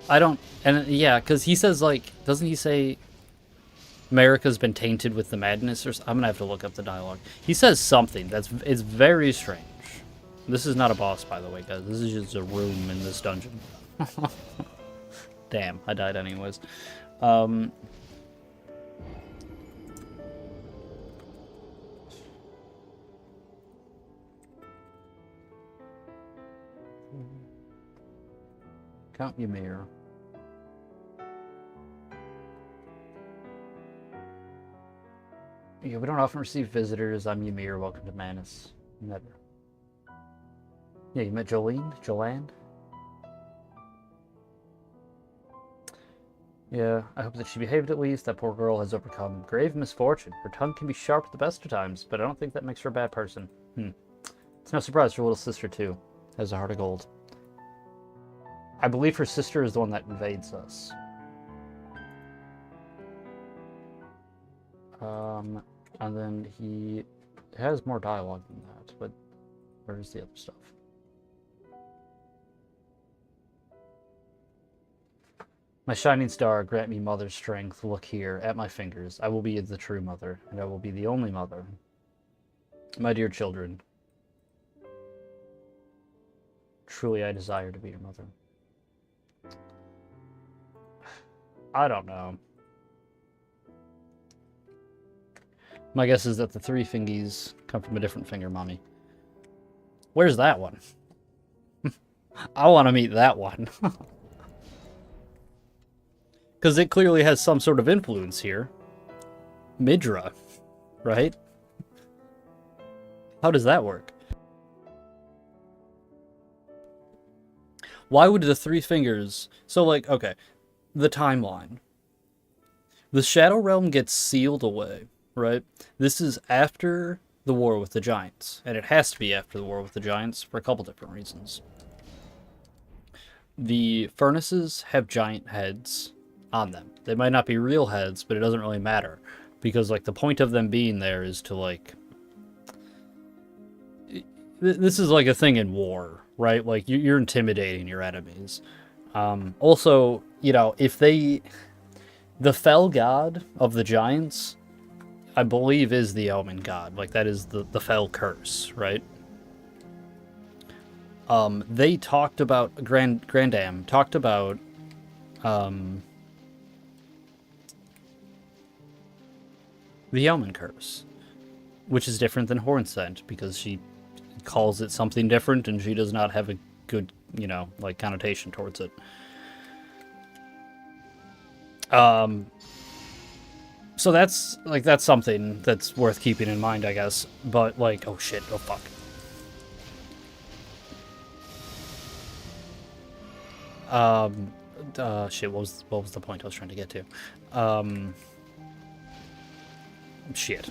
I don't, and yeah, because he says, like, doesn't he say America's been tainted with the madness, or I'm gonna have to look up the dialogue. He says something it's very strange. This is not a boss, by the way, guys. This is just a room in this dungeon. Damn, I died anyways. Count Ymir. Yeah, we don't often receive visitors. I'm Ymir. Welcome to Manus. Never. Yeah, you met Jolene? Jolanne? Yeah, I hope that she behaved at least. That poor girl has overcome grave misfortune. Her tongue can be sharp at the best of times, but I don't think that makes her a bad person. It's no surprise her little sister, too, has a heart of gold. I believe her sister is the one that invades us. And then he has more dialogue than that, but where's the other stuff? My shining star, grant me mother's strength. Look here, at my fingers. I will be the true mother, and I will be the only mother. My dear children, truly I desire to be your mother. I don't know. My guess is that the 3 fingies come from a different finger, mommy. Where's that one? I want to meet that one. Because it clearly has some sort of influence here. Midra, right? How does that work? Why would the 3 fingers... So, like, okay. The timeline. The Shadow Realm gets sealed away, right? This is after the war with the Giants. And it has to be after the war with the Giants for a couple different reasons. The furnaces have giant heads on them. They might not be real heads, but it doesn't really matter. Because, like, the point of them being there is to, like... This is, like, a thing in war, right? Like, you're intimidating your enemies. Also, you know, if they... The Fell God of the Giants, I believe, is the Omen God. Like, that is the Fell Curse, right? They talked about... Grandam talked about... the Omen Curse, which is different than Hornsent, because she calls it something different, and she does not have a good, you know, like, connotation towards it. So that's, like, that's something that's worth keeping in mind, I guess. But, like, oh shit, oh fuck. Shit, what was the point I was trying to get to? Shit.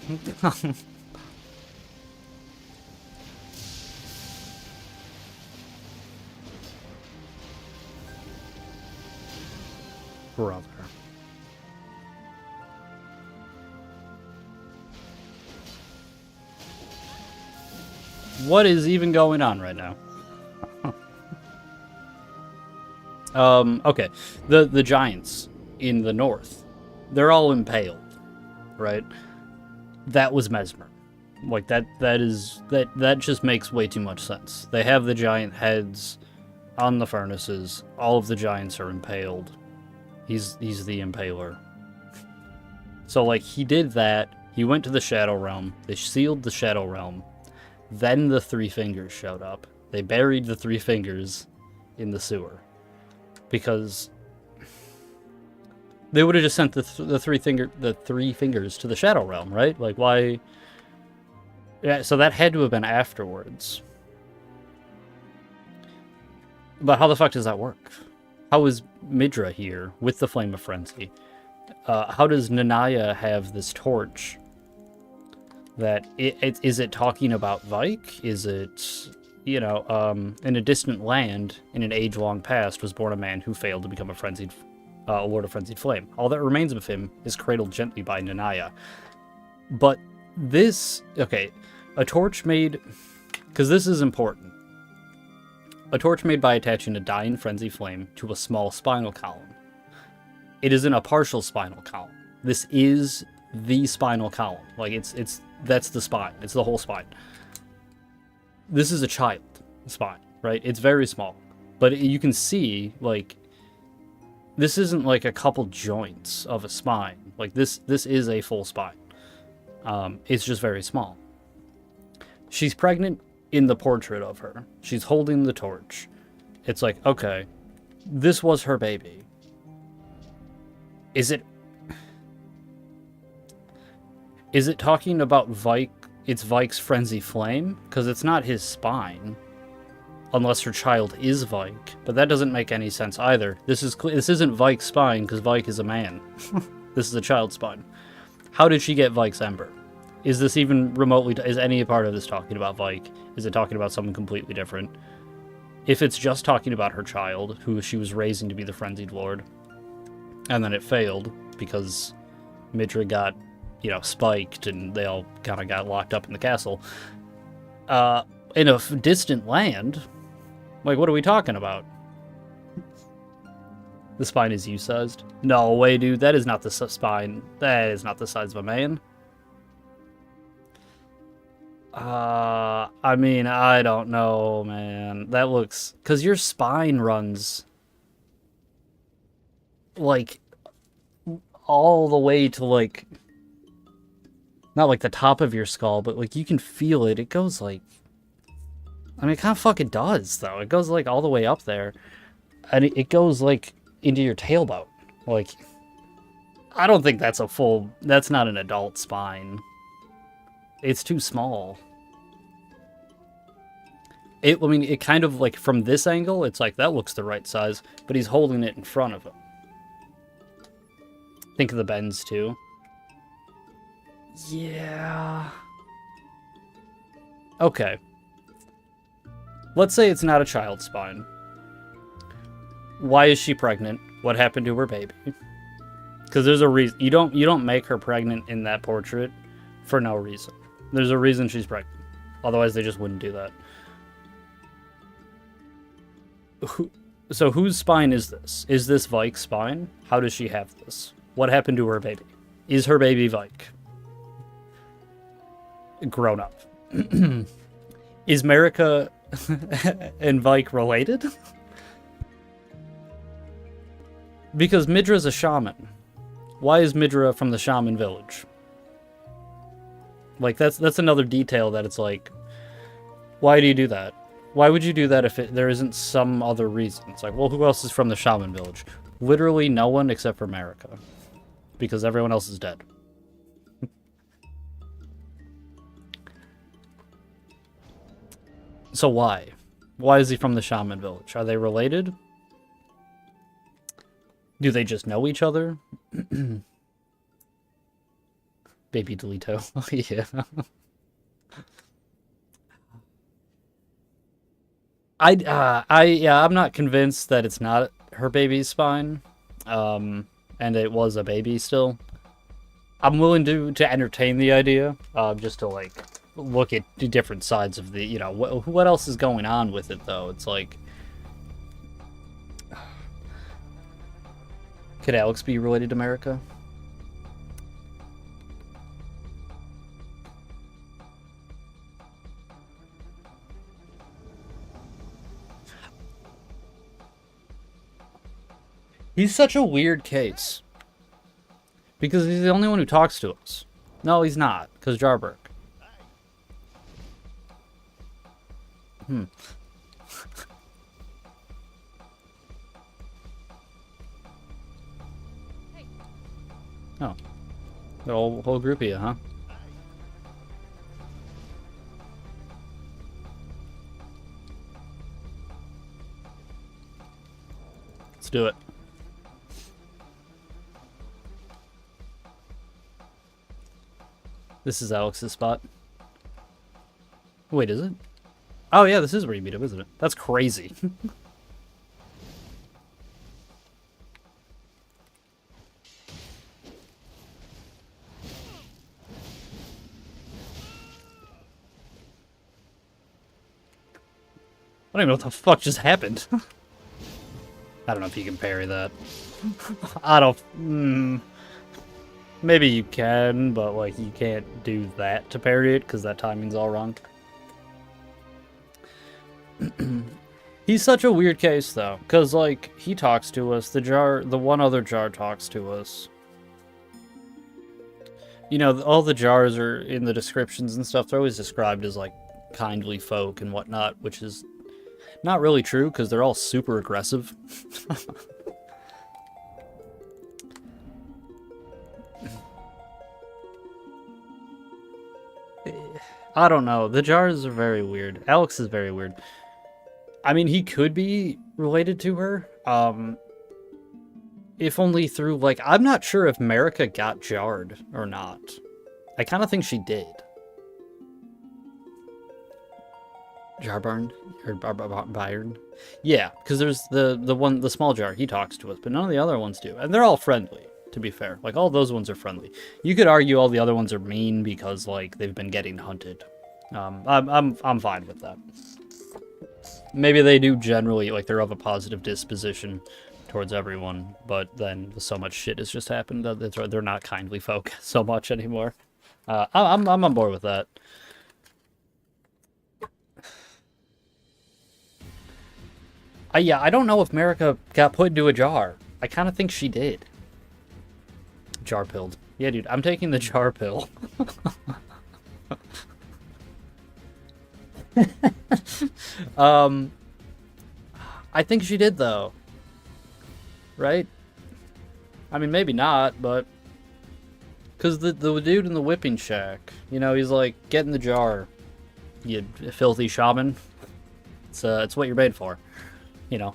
Brother. What is even going on right now? Okay. The giants in the north, they're all impaled, right? That was Mesmer. Like, that just makes way too much sense. They have the giant heads on the furnaces. All of the giants are impaled. He's the impaler. So, like, he did that. He went to the Shadow Realm. They sealed the Shadow Realm. Then the 3 fingers showed up. They buried the 3 fingers in the sewer. Because they would have just sent the 3 fingers to the Shadow Realm, right? Like, why? Yeah, so that had to have been afterwards. But how the fuck does that work? How is Midra here with the Flame of Frenzy? How does Nanaya have this torch? That is it talking about Vike? Is it, you know, in a distant land, in an age-long past, was born a man who failed to become a Lord of Frenzied Flame. All that remains of him is cradled gently by Nanaya. But this, okay, a torch made, because this is important. A torch made by attaching a dying Frenzy Flame to a small spinal column. It isn't a partial spinal column. This is the spinal column. Like, that's the spine. It's the whole spine. This is a child spine, right? It's very small. But you can see, like, this isn't like a couple joints of a spine. Like, this is a full spine. It's just very small. She's pregnant in the portrait of her. She's holding the torch. It's like, okay, This was her baby. Is it talking about Vike? It's Vike's frenzy flame? Because it's not his spine. Unless her child is Vike. But that doesn't make any sense either. This isn't Vike's spine, because Vike is a man. This is a child's spine. How did she get Vike's ember? Is this even remotely... Is any part of this talking about Vike? Is it talking about something completely different? If it's just talking about her child, who she was raising to be the Frenzied Lord, and then it failed because Midra got, spiked, and they all kind of got locked up in the castle. In a distant land, like, what are we talking about? The spine is you-sized? No way, dude. That is not the spine. That is not the size of a man. I mean, I don't know, man. That looks... Because your spine runs... like... all the way to, like... not, like, the top of your skull, but, like, you can feel it. It goes, like... I mean, it kind of fucking does, though. It goes, like, all the way up there. And it goes, like, into your tailbone. Like... I don't think that's a full... That's not an adult spine. It's too small. I mean, it kind of, like, from this angle, it's like, that looks the right size, but he's holding it in front of him. Think of the bends, too. Yeah. Okay. Let's say it's not a child's spine. Why is she pregnant? What happened to her baby? Because there's a reason. You don't make her pregnant in that portrait for no reason. There's a reason she's pregnant. Otherwise, they just wouldn't do that. So whose spine is this? Is this Vike's spine? How does she have this? What happened to her baby? Is her baby Vike? Grown up. Is Marika and Vike related? Because Midra's a shaman. Why is Midra from the shaman village? Like, that's another detail that it's like, why do you do that? Why would you do that if there isn't some other reason? It's like, well, who else is from the shaman village? Literally no one except for Marika. Because everyone else is dead. So why? Why is he from the shaman village? Are they related? Do they just know each other? Baby Delito. Yeah. I'm not convinced that it's not her baby's spine. And it was a baby still. I'm willing to entertain the idea, just to, like, look at the different sides of the, what else is going on with it, though? It's like... Could Alex be related to Marika? He's such a weird case. Because he's the only one who talks to us. No, he's not, because Jarberk. Oh. The whole group of you, huh? Let's do it. This is Alex's spot. Wait, is it? Oh yeah, this is where you meet him, isn't it? That's crazy. I don't even know what the fuck just happened. I don't know if you can parry that. I don't... Maybe you can, but, like, you can't do that to parry it, because that timing's all wrong. He's such a weird case, though, because, like, he talks to us, the one other jar talks to us. You know, all the jars are in the descriptions and stuff, they're always described as, like, kindly folk and whatnot, which is Not really true, because they're all super aggressive. I don't know. The jars are very weird. Alex is very weird. I mean, he could be related to her. If only through, like, I'm not sure if Marika got jarred or not. I kind of think she did. Jarbarn? Or Byron? Yeah, because there's the small jar, he talks to us, but none of the other ones do. And they're all friendly, to be fair. Like, all those ones are friendly. You could argue all the other ones are mean because, like, they've been getting hunted. I'm fine with that. Maybe they do generally, like, they're of a positive disposition towards everyone, but then so much shit has just happened that they're not kindly folk so much anymore. I'm on board with that. Yeah, I don't know if Marika got put into a jar. I kind of think she did. Jar pilled. Yeah, dude, I'm taking the jar pill. I think she did, though. Right? I mean, maybe not, but... Because the dude in the whipping shack, you know, he's like, get in the jar, you filthy shaman. It's what you're made for. You know,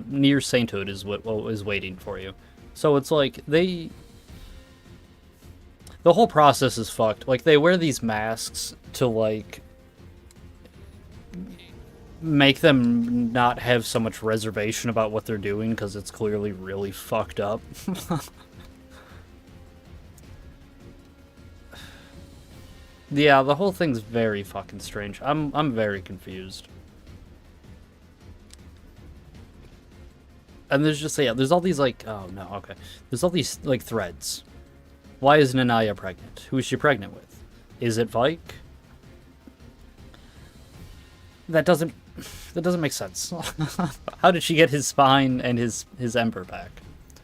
near sainthood is what is waiting for you. So it's like, the whole process is fucked. Like, they wear these masks to, like, make them not have so much reservation about what they're doing, because it's clearly really fucked up. Yeah, the whole thing's very fucking strange. I'm very confused. And there's just, yeah, there's all these, like, oh no, okay. There's all these, like, threads. Why is Nanaya pregnant? Who is she pregnant with? Is it Vike? That doesn't make sense. How did she get his spine and his ember back?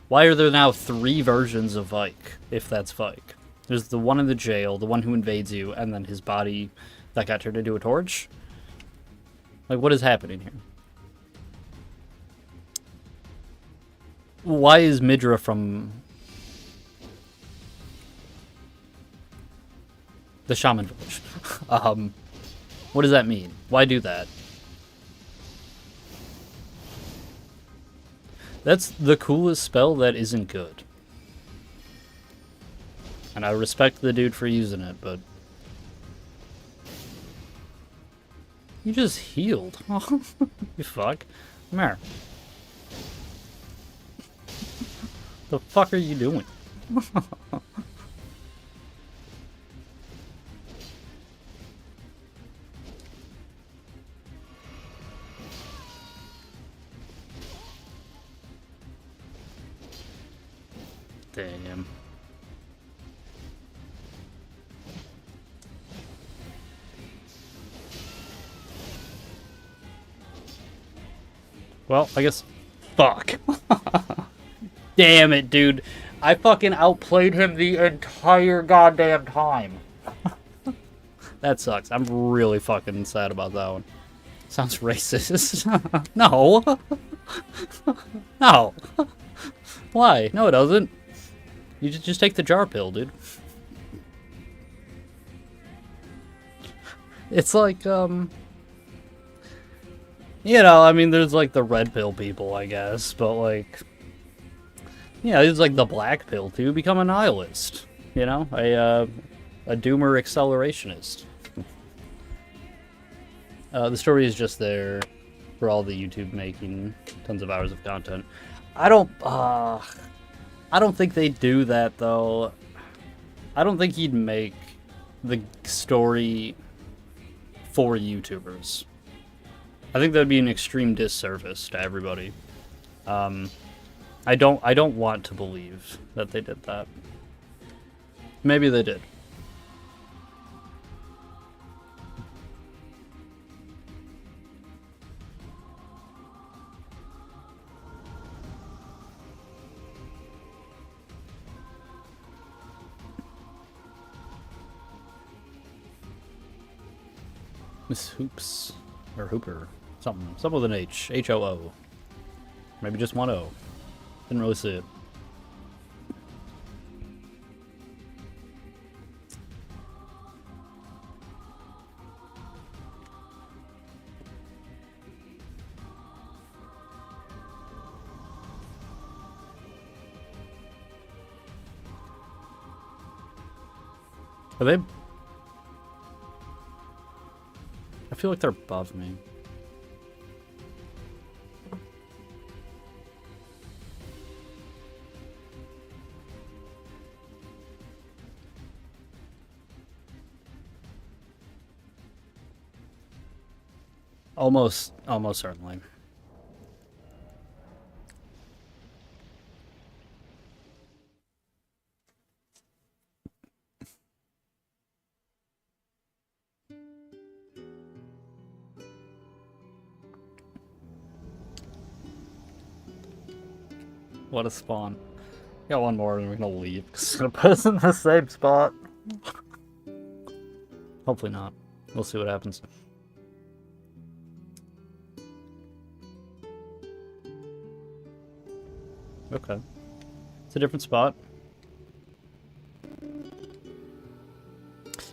Why are there now 3 versions of Vike, if that's Vike? There's the one in the jail, the one who invades you, and then his body that got turned into a torch? Like, what is happening here? Why is Midra from the Shaman Village? What does that mean? Why do that? That's the coolest spell that isn't good. And I respect the dude for using it, but... You just healed. You fuck. Come here. The fuck are you doing? Damn. Well, I guess... Fuck. Damn it, dude. I fucking outplayed him the entire goddamn time. That sucks. I'm really fucking sad about that one. Sounds racist. No. No. Why? No, it doesn't. You just take the jar pill, dude. It's like, you know, I mean, there's, like, the red pill people, I guess, but, like... Yeah, it's like the black pill, too. Become a nihilist. You know? A doomer accelerationist. The story is just there for all the YouTube making tons of hours of content. I don't think they'd do that, though. I don't think he'd make the story for YouTubers. I think that'd be an extreme disservice to everybody. I don't want to believe that they did that. Maybe they did. Miss Hoops or Hooper. Something with an H. H-O-O. Maybe just one O. Didn't really see it. Are they... I feel like they're above me. Almost certainly. What a spawn. Got one more and we're gonna leave. It's gonna put us in the same spot. Hopefully not. We'll see what happens. Okay. It's a different spot.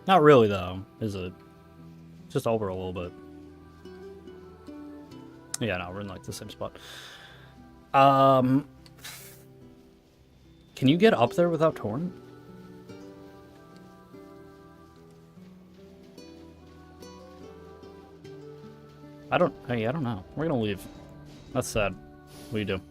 Not really though, is it? Just over a little bit. Yeah, no, we're in like the same spot. Can you get up there without Torrent? I don't know. We're gonna leave. That's sad. What do you do?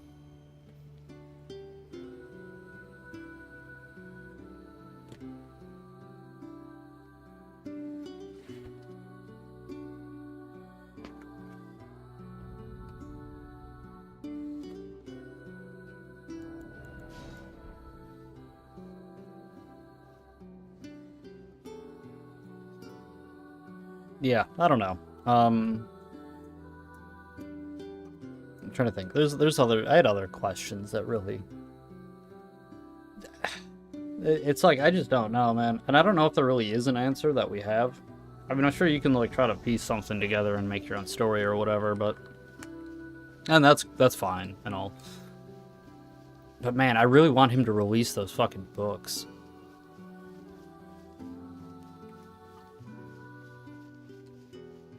Yeah, I don't know. I'm trying to think. I had other questions that really... It's like, I just don't know, man. And I don't know if there really is an answer that we have. I mean, I'm sure you can, like, try to piece something together and make your own story or whatever, but... And that's fine and all. But man, I really want him to release those fucking books.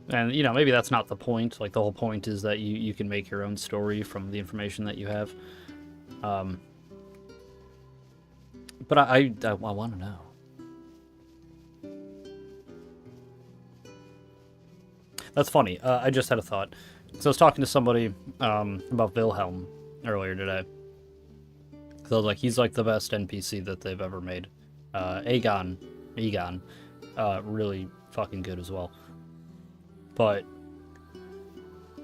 And, you know, maybe that's not the point. Like, the whole point is that you can make your own story from the information that you have. But I want to know. That's funny. I just had a thought. So I was talking to somebody about Wilhelm earlier today. Because I was like, he's like the best NPC that they've ever made. Egon, really fucking good as well. But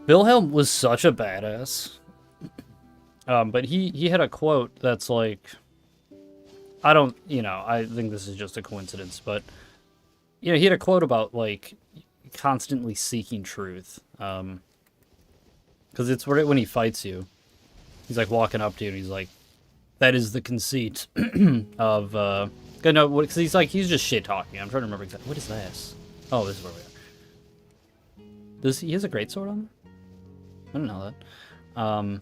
Wilhelm was such a badass. But he had a quote that's like, I think this is just a coincidence, but, you know, he had a quote about, like, constantly seeking truth. Because it's right when he fights you. He's, like, walking up to you, and he's like, that is the conceit of, no, because he's just shit-talking. I'm trying to remember exactly. What is this? Oh, this is where we are. He has a greatsword on? I didn't know that.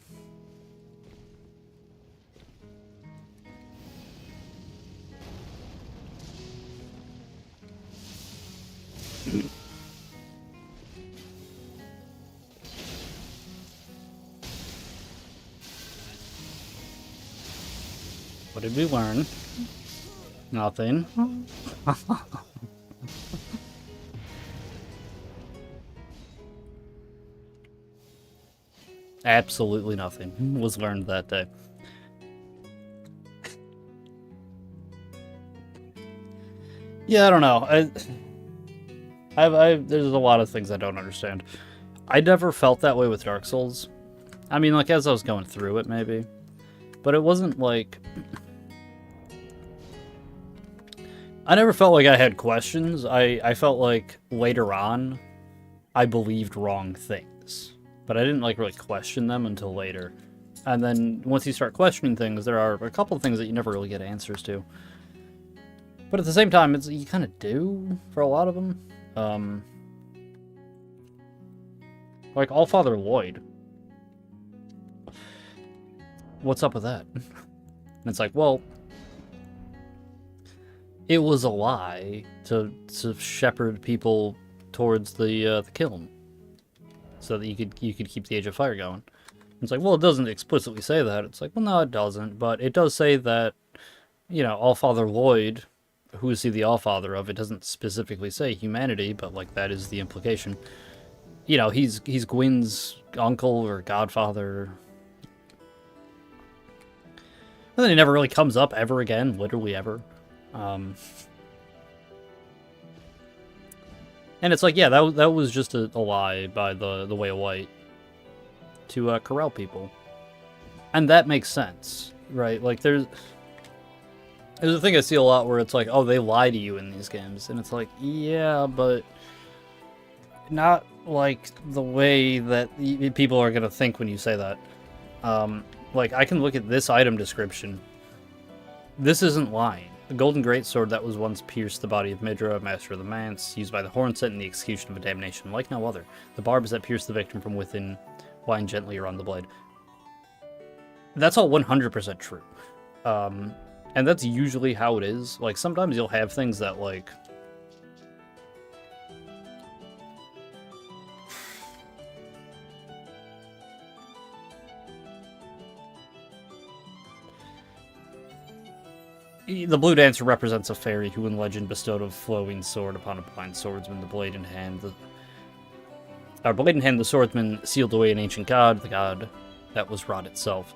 What did we learn? Nothing. Absolutely nothing was learned that day. Yeah, I don't know. There's a lot of things I don't understand. I never felt that way with Dark Souls. I mean, like, as I was going through it, maybe. But it wasn't like... I never felt like I had questions. I felt like later on, I believed wrong things. But I didn't, like, really question them until later. And then, once you start questioning things, there are a couple of things that you never really get answers to. But at the same time, you kind of do, for a lot of them. Like, Allfather Lloyd. What's up with that? And it's like, well, it was a lie to shepherd people towards the kiln, so that you could keep the Age of Fire going. It's like, well, it doesn't explicitly say that. It's like, well, no, it doesn't, but it does say that, you know, Allfather Lloyd, who is he the Allfather of? It doesn't specifically say humanity, but like that is the implication. You know, he's Gwyn's uncle or godfather. And then he never really comes up ever again, literally ever. And it's like, yeah, that was just a lie by the Way of White to corral people. And that makes sense, right? Like, there's a thing I see a lot where it's like, oh, they lie to you in these games. And it's like, yeah, but not like the way that people are going to think when you say that. Like, I can look at this item description. This isn't lying. The golden greatsword that was once pierced the body of Midra, master of the Manse, used by the Hornset in the execution of a damnation like no other. The barbs that pierce the victim from within wind gently around the blade. That's all 100% true. And that's usually how it is. Like, sometimes you'll have things that, like... The Blue Dancer represents a fairy who in legend bestowed a flowing sword upon a blind swordsman, the blade in hand. Blade in hand, the swordsman sealed away an ancient god, the god that was Rot itself.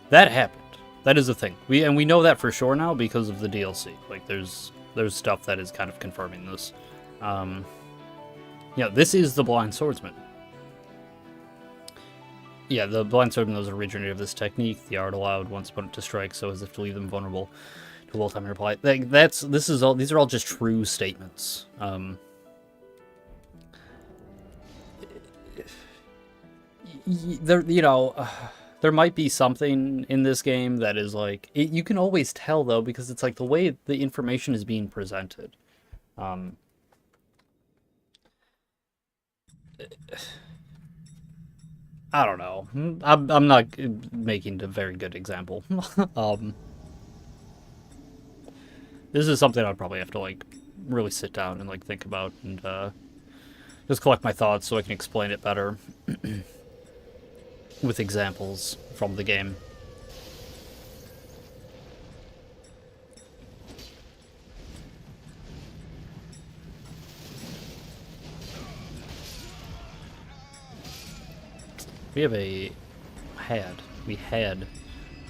That happened. That is a thing. We know that for sure now because of the DLC. Like, there's stuff that is kind of confirming this. Yeah, this is the blind swordsman. Yeah, the blind swordsman was the originator of this technique. The art allowed one's opponent to strike so as if to leave them vulnerable to well-timed reply. These are all just true statements. There might be something in this game that is like you can always tell though, because it's like the way the information is being presented. I don't know. I'm not making a very good example. This is something I'd probably have to like really sit down and like think about and just collect my thoughts so I can explain it better with examples from the game. We had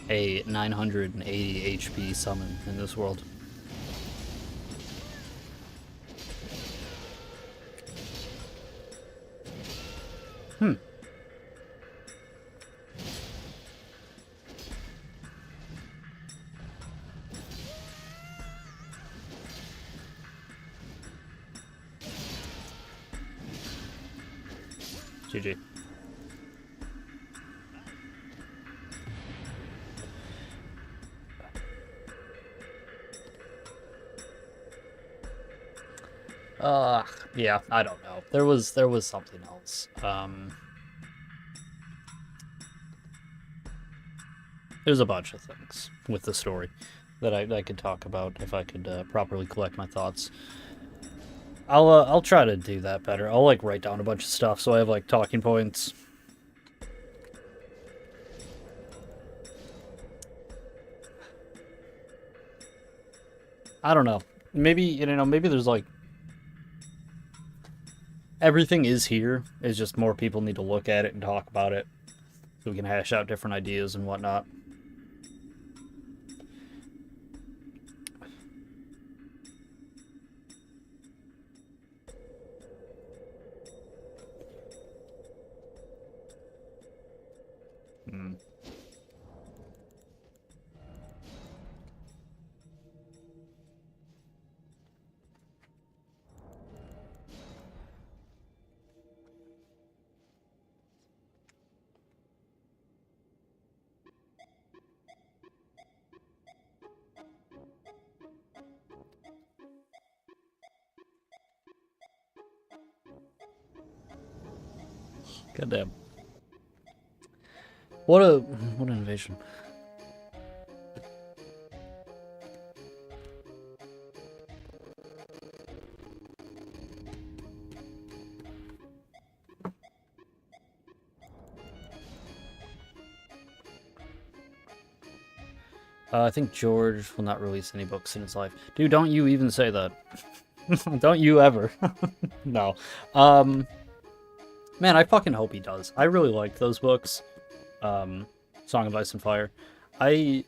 a 980 HP summon in this world. GG. Yeah, I don't know. There was something else. There's a bunch of things with the story that I could talk about if I could properly collect my thoughts. I'll try to do that better. I'll like write down a bunch of stuff so I have like talking points. I don't know. Maybe maybe there's like everything is here. It's just more people need to look at it and talk about it so we can hash out different ideas and whatnot. Goddamn. What an innovation. I think George will not release any books in his life. Dude, don't you even say that. Don't you ever. No. Man, I fucking hope he does. I really liked those books. Song of Ice and Fire. I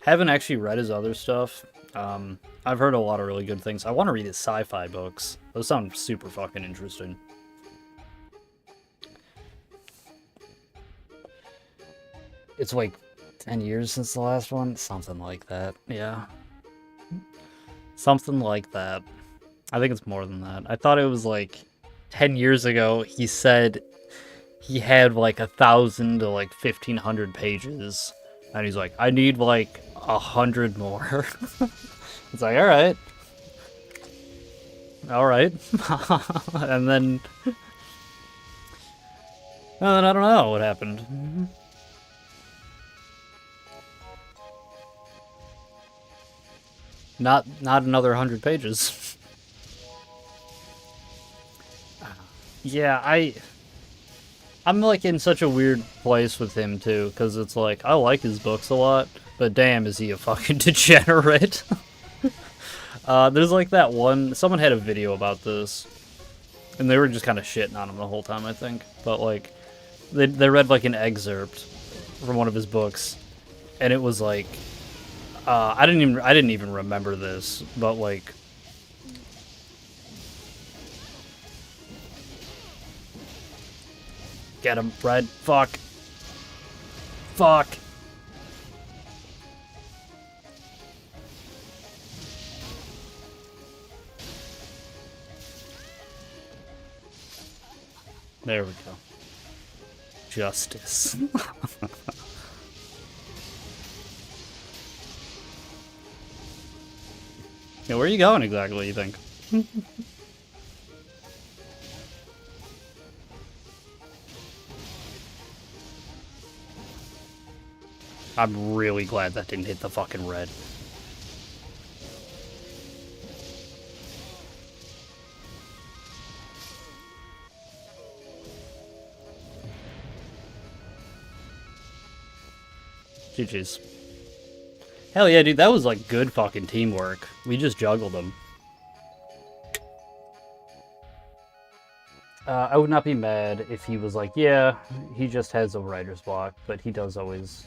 haven't actually read his other stuff. I've heard a lot of really good things. I want to read his sci-fi books. Those sound super fucking interesting. It's like 10 years since the last one? Something like that, yeah. Something like that. I think it's more than that. I thought it was like 10 years ago he said he had like 1,000 to like 1,500 pages. And he's like, I need like 100 more. It's like, alright. Alright. And then I don't know what happened. Not another 100 pages. Yeah, I'm like in such a weird place with him too, because it's like I like his books a lot, but damn, is he a fucking degenerate? There's like that one. Someone had a video about this, and they were just kind of shitting on him the whole time, I think. But like, they read like an excerpt from one of his books, and it was like, I didn't even remember this, but like. Get him, Red. Fuck. Fuck. There we go. Justice. Yeah, where are you going exactly, you think? I'm really glad that didn't hit the fucking red. GG's. Hell yeah, dude, that was like good fucking teamwork. We just juggled them. I would not be mad if he was like, yeah, he just has a writer's block, but he does always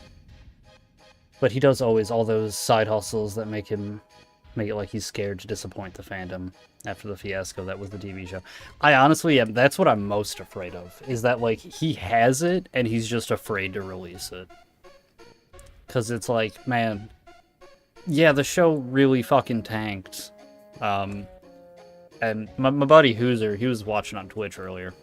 all those side hustles that make it like he's scared to disappoint the fandom after the fiasco that was the TV show. I honestly am. That's what I'm most afraid of, is that like he has it and he's just afraid to release it. Because it's like, man, yeah, the show really fucking tanked. And my buddy Hooser, he was watching on Twitch earlier.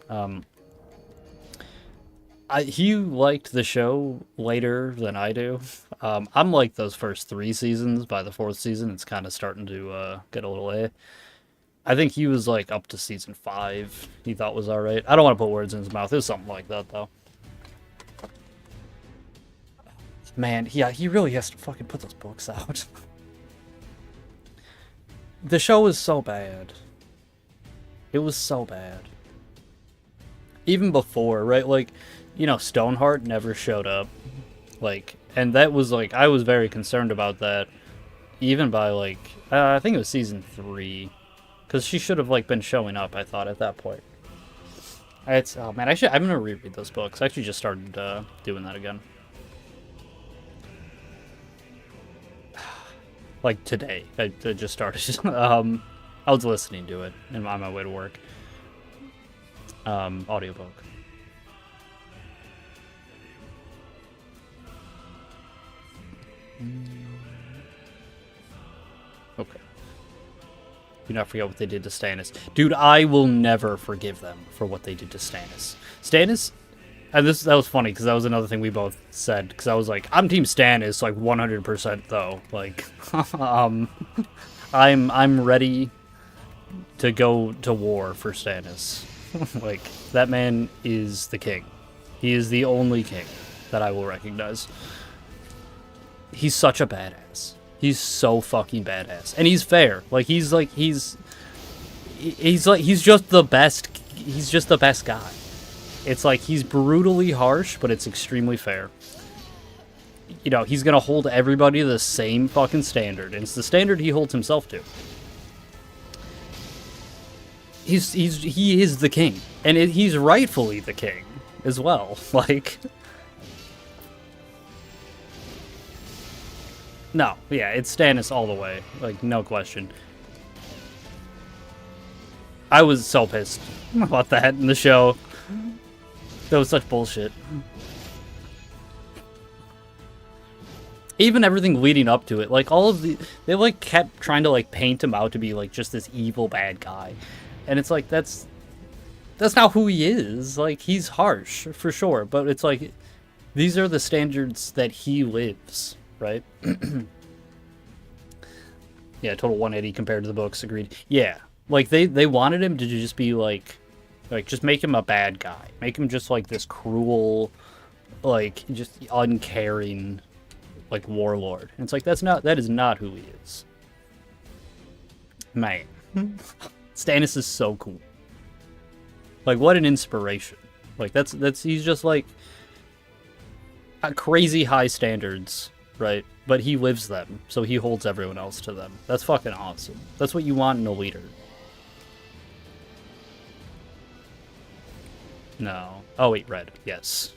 He liked the show later than I do. I'm like those first 3 seasons. By the 4th season, it's kind of starting to get a little eh. I think he was like up to season 5. He thought was alright. I don't want to put words in his mouth. It was something like that, though. Man, yeah, he really has to fucking put those books out. The show was so bad. It was so bad. Even before, right? Like, you know, Stoneheart never showed up. Like, and that was like, I was very concerned about that. Even by like, I think it was season 3. Because she should have like been showing up, I thought, at that point. Oh man, I'm gonna reread those books. I actually just started doing that again. Like today, I just started. I was listening to it on my way to work. Audiobook. Okay. Do not forget what they did to Stannis. Dude, I will never forgive them for what they did to Stannis. Stannis, and that was funny because that was another thing we both said. Because I was like, I'm Team Stannis, like 100% though. Like, I'm ready to go to war for Stannis. Like, that man is the king. He is the only king that I will recognize. He's such a badass. He's so fucking badass. And he's fair. Like, he's just the best. He's just the best guy. It's like, he's brutally harsh, but it's extremely fair. You know, he's gonna hold everybody to the same fucking standard. And it's the standard he holds himself to. He is the king. And he's rightfully the king as well. Like... No, yeah, it's Stannis all the way. Like, no question. I was so pissed about that in the show. That was such bullshit. Even everything leading up to it, like, all of the... They, like, kept trying to, like, paint him out to be, like, just this evil bad guy. And it's like, that's not who he is. Like, he's harsh, for sure. But it's like, these are the standards that he lives, right? Yeah, total 180 compared to the books, agreed. Yeah, like, they wanted him to just be, like, just make him a bad guy. Make him just, like, this cruel, like, just uncaring... like warlord. And it's like, that is not who he is. Man. Stannis is so cool. Like, what an inspiration. Like, he's just like crazy high standards, right? But he lives them, so he holds everyone else to them. That's fucking awesome. That's what you want in a leader. No. Oh wait, red. Yes.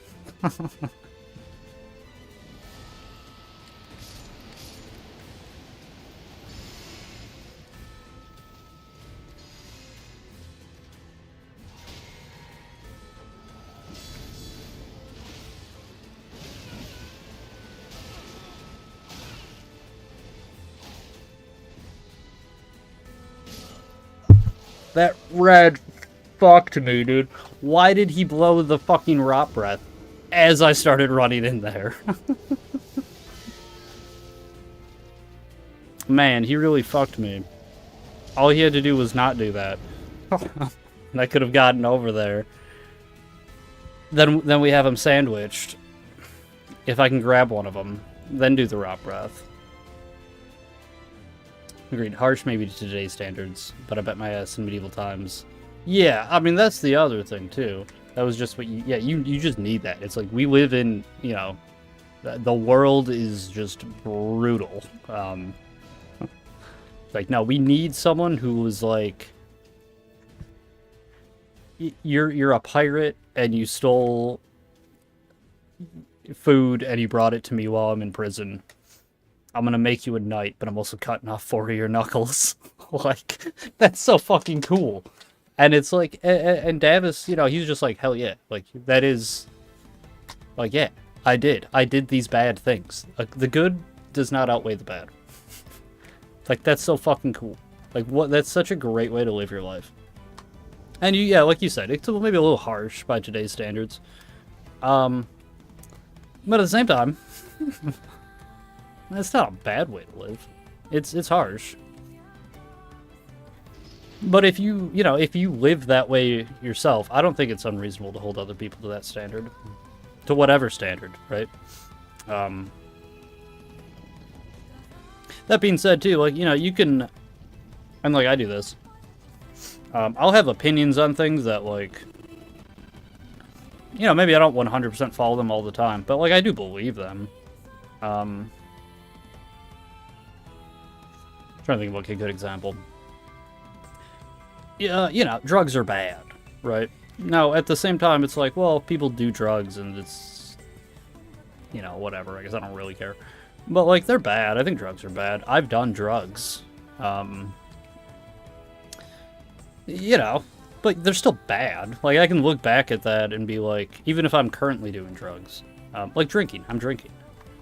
That red fucked me, dude. Why did he blow the fucking rot breath as I started running in there? Man, he really fucked me. All he had to do was not do that. And I could have gotten over there. Then we have him sandwiched. If I can grab one of them, then do the rot breath. Agreed. Harsh maybe to today's standards, but I bet my ass in medieval times. Yeah, I mean, that's the other thing, too. That was just what you just need that. It's like, we live in, you know, the world is just brutal. Like, no, we need someone who was like, you're a pirate and you stole food and you brought it to me while I'm in prison. I'm gonna make you a knight, but I'm also cutting off 4 of your knuckles. Like, that's so fucking cool. And it's like, and Davis, you know, he's just like, hell yeah. Like, that is, like, yeah, I did these bad things. Like, the good does not outweigh the bad. Like, that's so fucking cool. Like, that's such a great way to live your life. And yeah, like you said, it's maybe a little harsh by today's standards. But at the same time, that's not a bad way to live. It's harsh. But if you live that way yourself, I don't think it's unreasonable to hold other people to that standard. To whatever standard, right? That being said, too, like, you know, you can... And, like, I do this. I'll have opinions on things that, like... You know, maybe I don't 100% follow them all the time, but, like, I do believe them. Trying to think of like a good example. Yeah, you know, drugs are bad, right? Now, at the same time, it's like, well, people do drugs and it's, you know, whatever. I guess I don't really care. But, like, they're bad. I think drugs are bad. I've done drugs. You know, but they're still bad. Like, I can look back at that and be like, even if I'm currently doing drugs, like drinking, I'm drinking.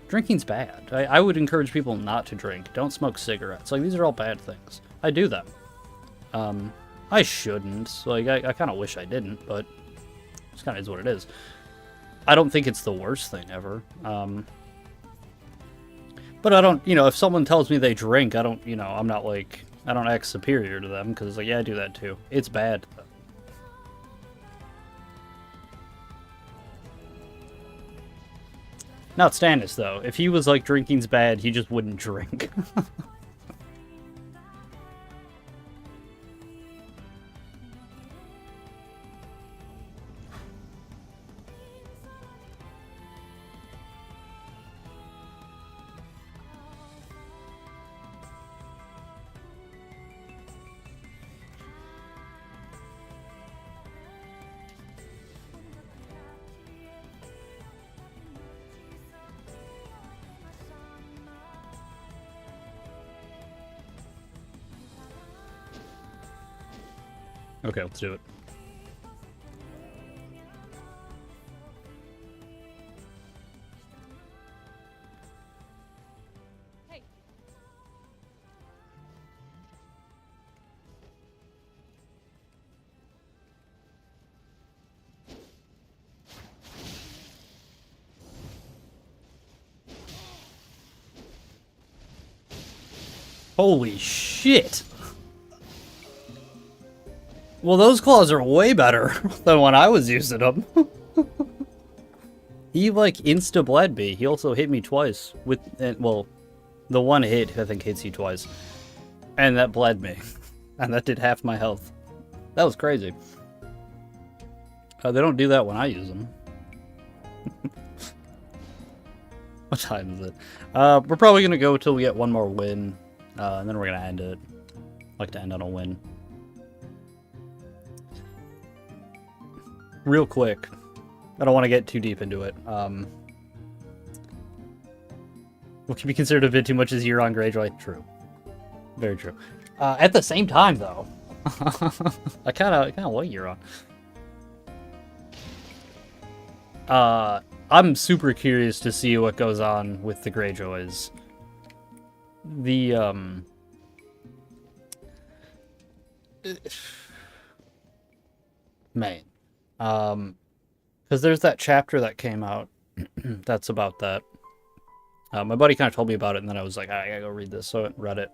Drinking's bad. I would encourage people not to drink. Don't smoke cigarettes. Like, these are all bad things. I do them. I shouldn't. Like, I kind of wish I didn't, but it kind of is what it is. I don't think it's the worst thing ever. But I don't, you know, if someone tells me they drink, I don't, you know, I'm not like, I don't act superior to them, because, like, yeah, I do that too. It's bad, though. Not Stannis, though. If he was like, drinking's bad, he just wouldn't drink. Okay, let's do it. Hey. Holy shit! Well, those claws are way better than when I was using them. He, like, insta-bled me. He also hit me twice. Well, the one hit, I think, hits you twice. And that bled me. And that did half my health. That was crazy. They don't do that when I use them. What time is it? We're probably going to go till we get one more win. And then we're going to end it. I like to end on a win. Real quick, I don't want to get too deep into it. What can be considered a bit too much is Euron Greyjoy? True. Very true. At the same time, though, I kind of like Euron. I'm super curious to see what goes on with the Greyjoys. Man. Because there's that chapter that came out that's about that. My buddy kind of told me about it, and then I was like, I gotta go read this, so I read it.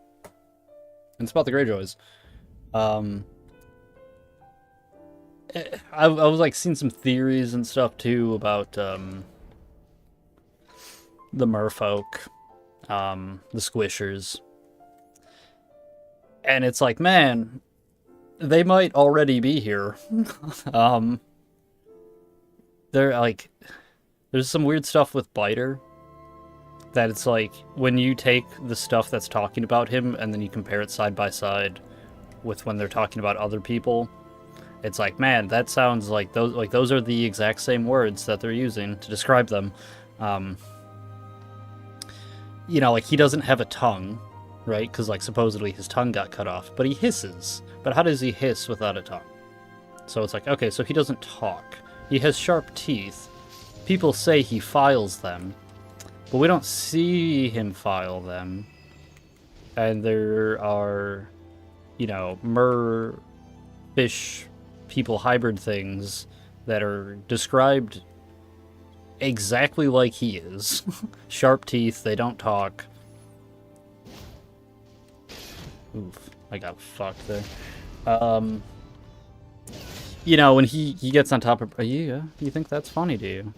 And it's about the Greyjoys. I was like seeing some theories and stuff too about the merfolk, the squishers. And it's like, man, they might already be here. They're like, there's some weird stuff with Biter that it's like when you take the stuff that's talking about him and then you compare it side by side with when they're talking about other people, it's like, man, that sounds like those are the exact same words that they're using to describe them. You know, like he doesn't have a tongue, right? Because like supposedly his tongue got cut off, but he hisses. But how does he hiss without a tongue? So it's like, okay, so he doesn't talk. He has sharp teeth. People say he files them, but we don't see him file them. And there are, you know, fish people hybrid things that are described exactly like he is. Sharp teeth, they don't talk. Oof, I got fucked there. You know, when he gets on top of... you think that's funny, do you?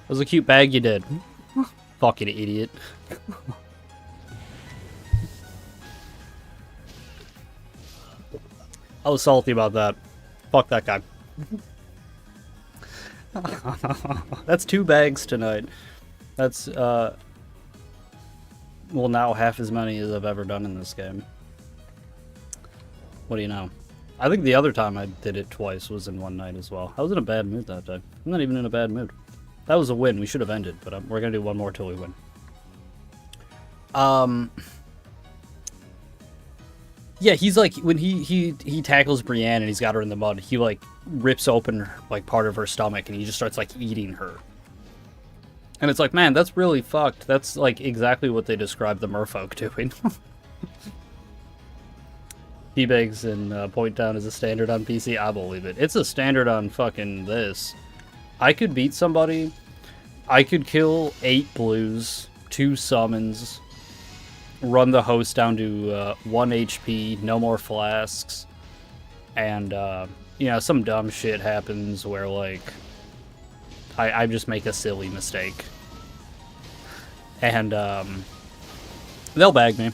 That was a cute bag you did. Fucking idiot. I was salty about that. Fuck that guy. That's 2 bags tonight. That's, well, now half as many as I've ever done in this game. What do you know? I think the other time I did it twice was in one night as well. I was in a bad mood that day. I'm not even in a bad mood. That was a win. We should have ended, but we're gonna do one more till we win. Yeah, he's like, when he tackles Brienne and he's got her in the mud, he like rips open like part of her stomach and he just starts like eating her. And it's like, man, that's really fucked. That's like exactly what they describe the merfolk doing. Teabags and Point Down is a standard on PC. I believe it. It's a standard on fucking this. I could beat somebody. I could kill 8 blues, 2 summons, run the host down to 1 HP, no more flasks, and you know, some dumb shit happens where like I just make a silly mistake, and they'll bag me.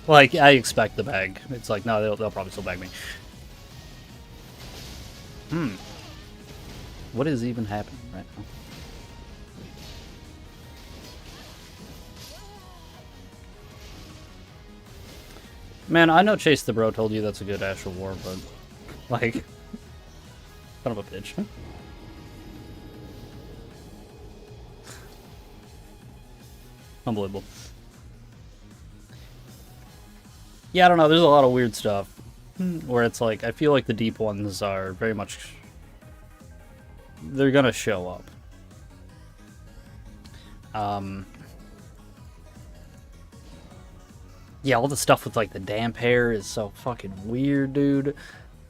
Like, I expect the bag. It's like, no, they'll probably still bag me. What is even happening right now? Man, I know Chase the Bro told you that's a good Ash of War, but, like, son of a bitch. Unbelievable. Yeah, I don't know, there's a lot of weird stuff. Where it's like, I feel like the deep ones are very much... They're gonna show up. Yeah, all the stuff with like the damp hair is so fucking weird, dude.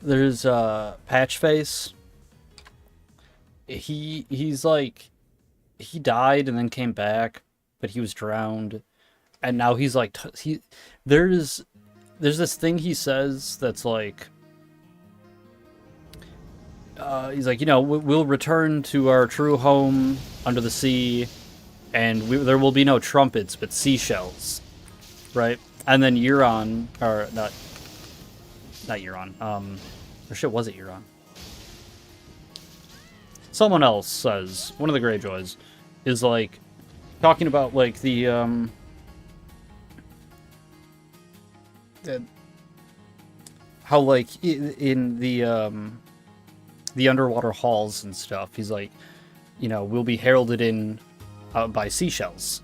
There's Patchface. He's like, he died and then came back, but he was drowned, and now he's like there's this thing he says that's like he's like, you know, we'll return to our true home under the sea, and there will be no trumpets but seashells, right? And then Euron, or not Euron, or shit, was it Euron? Someone else says, one of the Greyjoys, is like, talking about like the how like in the underwater halls and stuff, he's like, you know, we'll be heralded in by seashells.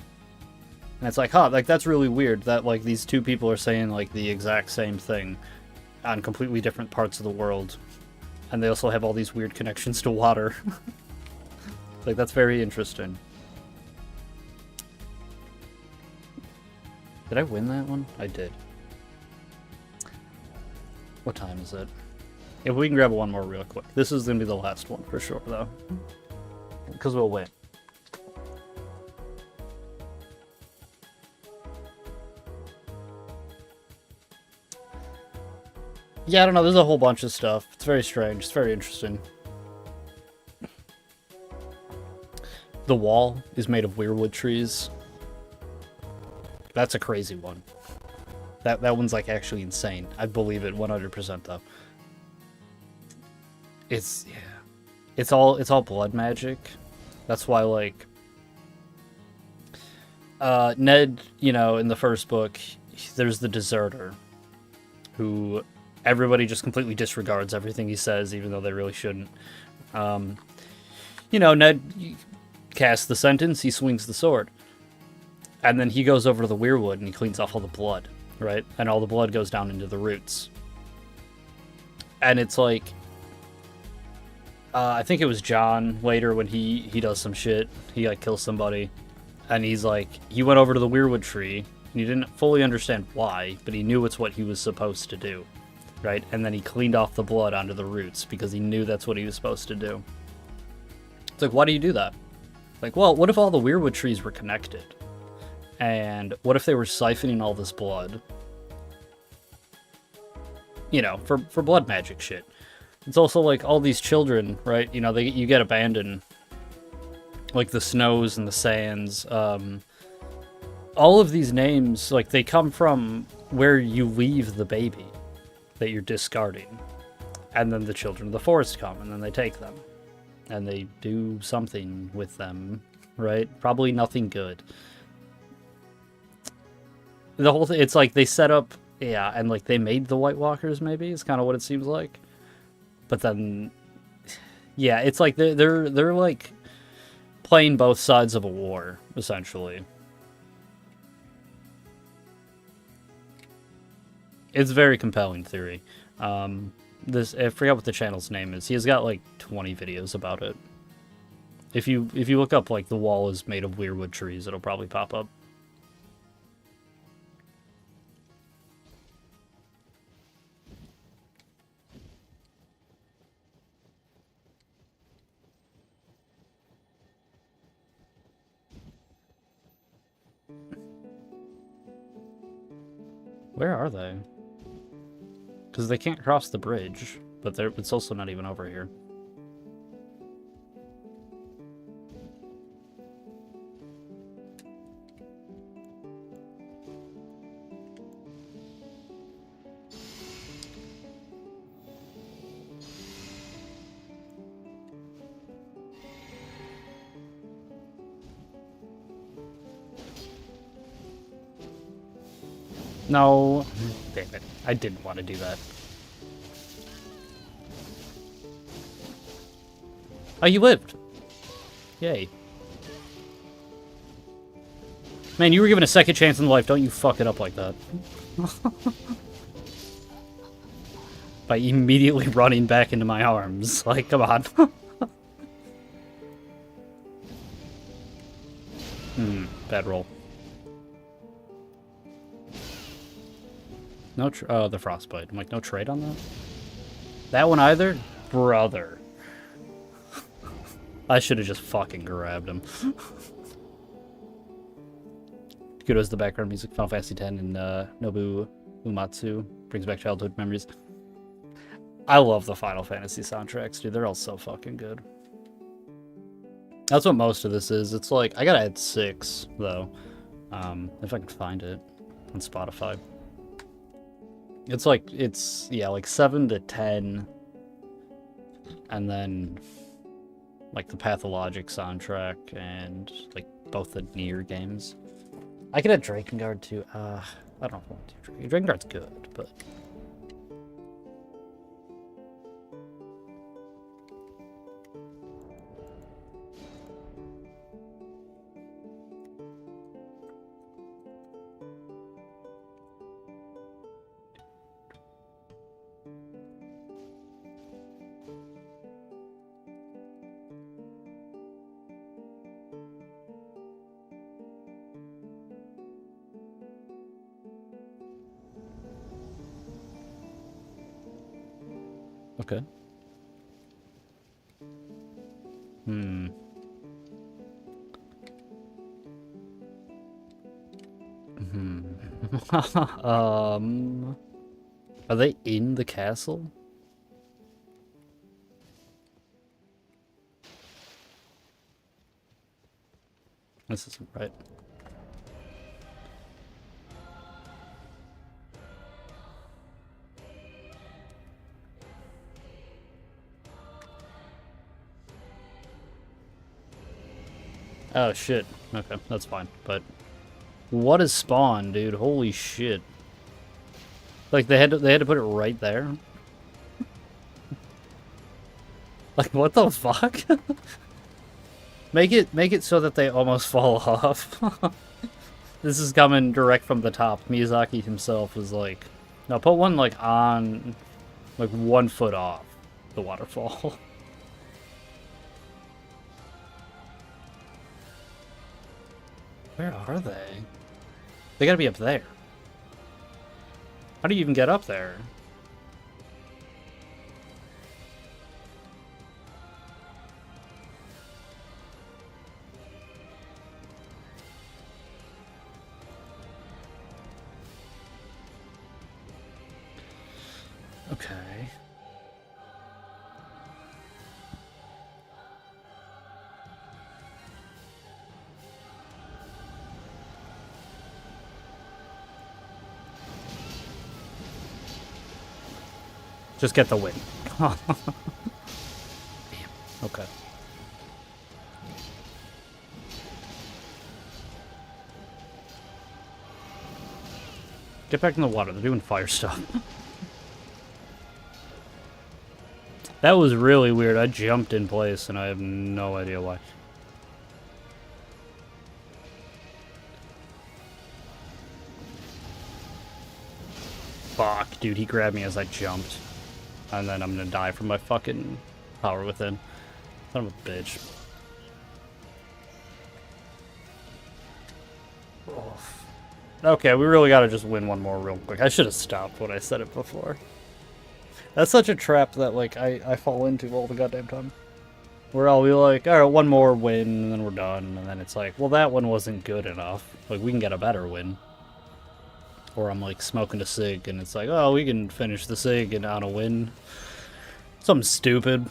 And it's like, huh, like that's really weird that like these two people are saying like the exact same thing on completely different parts of the world. And they also have all these weird connections to water. Like, that's very interesting. Did I win that one? I did. What time is it? If we can grab one more real quick. This is going to be the last one for sure, though. Because we'll win. Yeah, I don't know. There's a whole bunch of stuff. It's very strange. It's very interesting. The wall is made of weirwood trees. That's a crazy one. That one's like actually insane. I believe it 100% though. It's all blood magic. That's why like Ned, you know, in the first book, there's the deserter who everybody just completely disregards everything he says, even though they really shouldn't. You know, Ned casts the sentence, he swings the sword. And then he goes over to the weirwood and he cleans off all the blood, right? And all the blood goes down into the roots. And it's like, I think it was John later when he does some shit. He like kills somebody. And he's like, he went over to the weirwood tree. And he didn't fully understand why, but he knew it's what he was supposed to do, right? And then he cleaned off the blood onto the roots because he knew that's what he was supposed to do. It's like, why do you do that? Like, well, what if all the weirwood trees were connected? And what if they were siphoning all this blood? You know, for blood magic shit. It's also like all these children, right? You know, you get abandoned. Like the Snows and the Sands. All of these names, like, they come from where you leave the baby that you're discarding. And then the children of the forest come, and then they take them. And they do something with them, right? Probably nothing good. The whole thing, it's like they set up, yeah, and like they made the White Walkers, maybe, is kind of what it seems like. But then, yeah, it's like they're like playing both sides of a war, essentially. It's a very compelling theory. I forgot what the channel's name is. He has got like 20 videos about it. If you look up like the wall is made of weirwood trees, it'll probably pop up. Where are they? Because they can't cross the bridge, but it's also not even over here. No. Damn it. I didn't want to do that. Oh, you lived. Yay. Man, you were given a second chance in life. Don't you fuck it up like that. By immediately running back into my arms. Like, come on. Bad roll. No, oh, the frostbite. I'm like, no trade on that? That one either? Brother. I should have just fucking grabbed him. Kudos to the background music, Final Fantasy X and Nobu Uematsu. Brings back childhood memories. I love the Final Fantasy soundtracks, dude. They're all so fucking good. That's what most of this is. It's like, I gotta add 6, though. If I can find it on Spotify. It's like, yeah, like 7 to 10. And then, like, the Pathologic soundtrack and, like, both the Nier games. I could add Drakengard, too. I don't know if I want to. Drakengard's good, but... Okay. Are they in the castle? This isn't right. Oh shit. Okay, that's fine. But what is spawn, dude? Holy shit! Like they had to put it right there. Like what the fuck? Make it so that they almost fall off. This is coming direct from the top. Miyazaki himself was like, no, put one like on, like 1 foot off the waterfall. Where are they? They gotta be up there. How do you even get up there? Okay. Just get the win. Damn. Okay. Get back in the water. They're doing fire stuff. That was really weird. I jumped in place and I have no idea why. Fuck, dude. He grabbed me as I jumped. And then I'm gonna die from my fucking power within. Son of a bitch. Oof. Okay, we really gotta just win one more real quick. I should have stopped when I said it before. That's such a trap that, like, I fall into all the goddamn time. Where I'll be like, alright, one more win, and then we're done. And then it's like, well, that one wasn't good enough. Like, we can get a better win. Or I'm like smoking a cig and it's like, oh, we can finish the cig and on a win. Something stupid.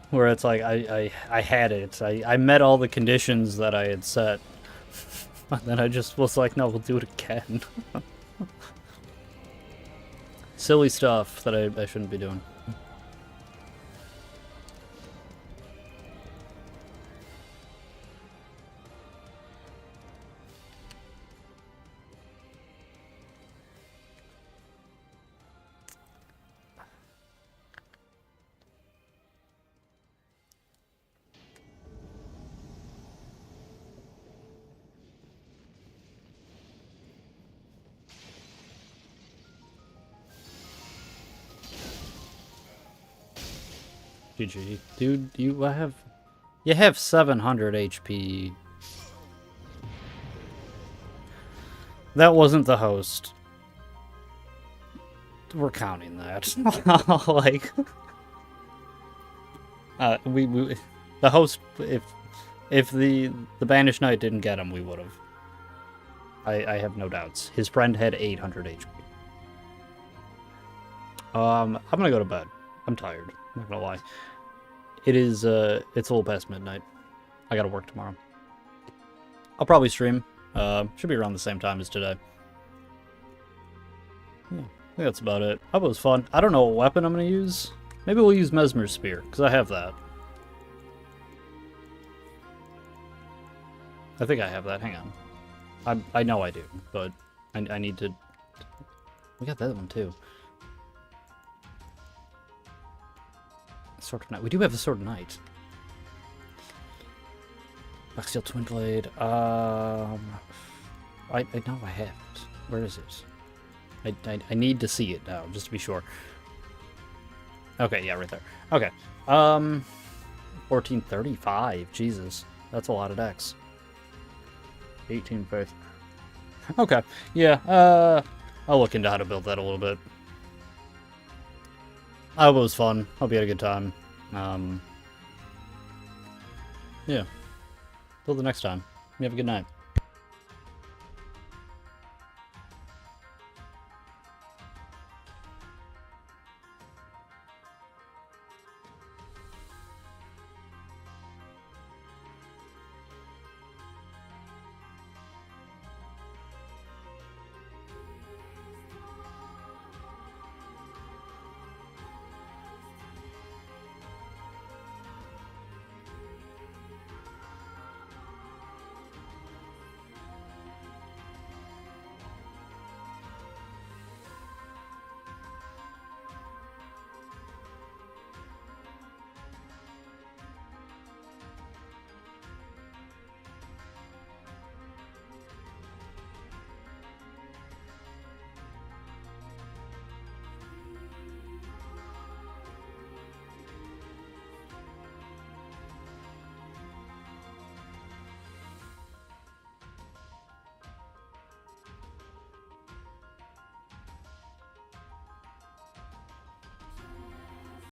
Where it's like, I had it. I met all the conditions that I had set. And then I just was like, no, we'll do it again. Silly stuff that I shouldn't be doing. GG. Dude, you have 700 HP. That wasn't the host. We're counting that. Like we the host, if the Banished Knight didn't get him, we would have. I have no doubts. His friend had 800 HP. I'm gonna go to bed. I'm tired. I'm not gonna lie. It's a little past midnight. I gotta work tomorrow. I'll probably stream. Should be around the same time as today. Yeah, I think that's about it. That was fun. I don't know what weapon I'm gonna use. Maybe we'll use Mesmer's Spear, because I have that. I think I have that. Hang on. I know I do, but I need to... We got that one, too. Sword of Night. We do have the Sword of Night. Blacksteel Twin Blade. I know I have it. Where is it? I need to see it now, just to be sure. Okay, yeah, right there. Okay. 1435. Jesus. That's a lot of decks. 18 faith. Okay. Yeah, I'll look into how to build that a little bit. It was fun. Hope you had a good time. Yeah. Till the next time. You have a good night.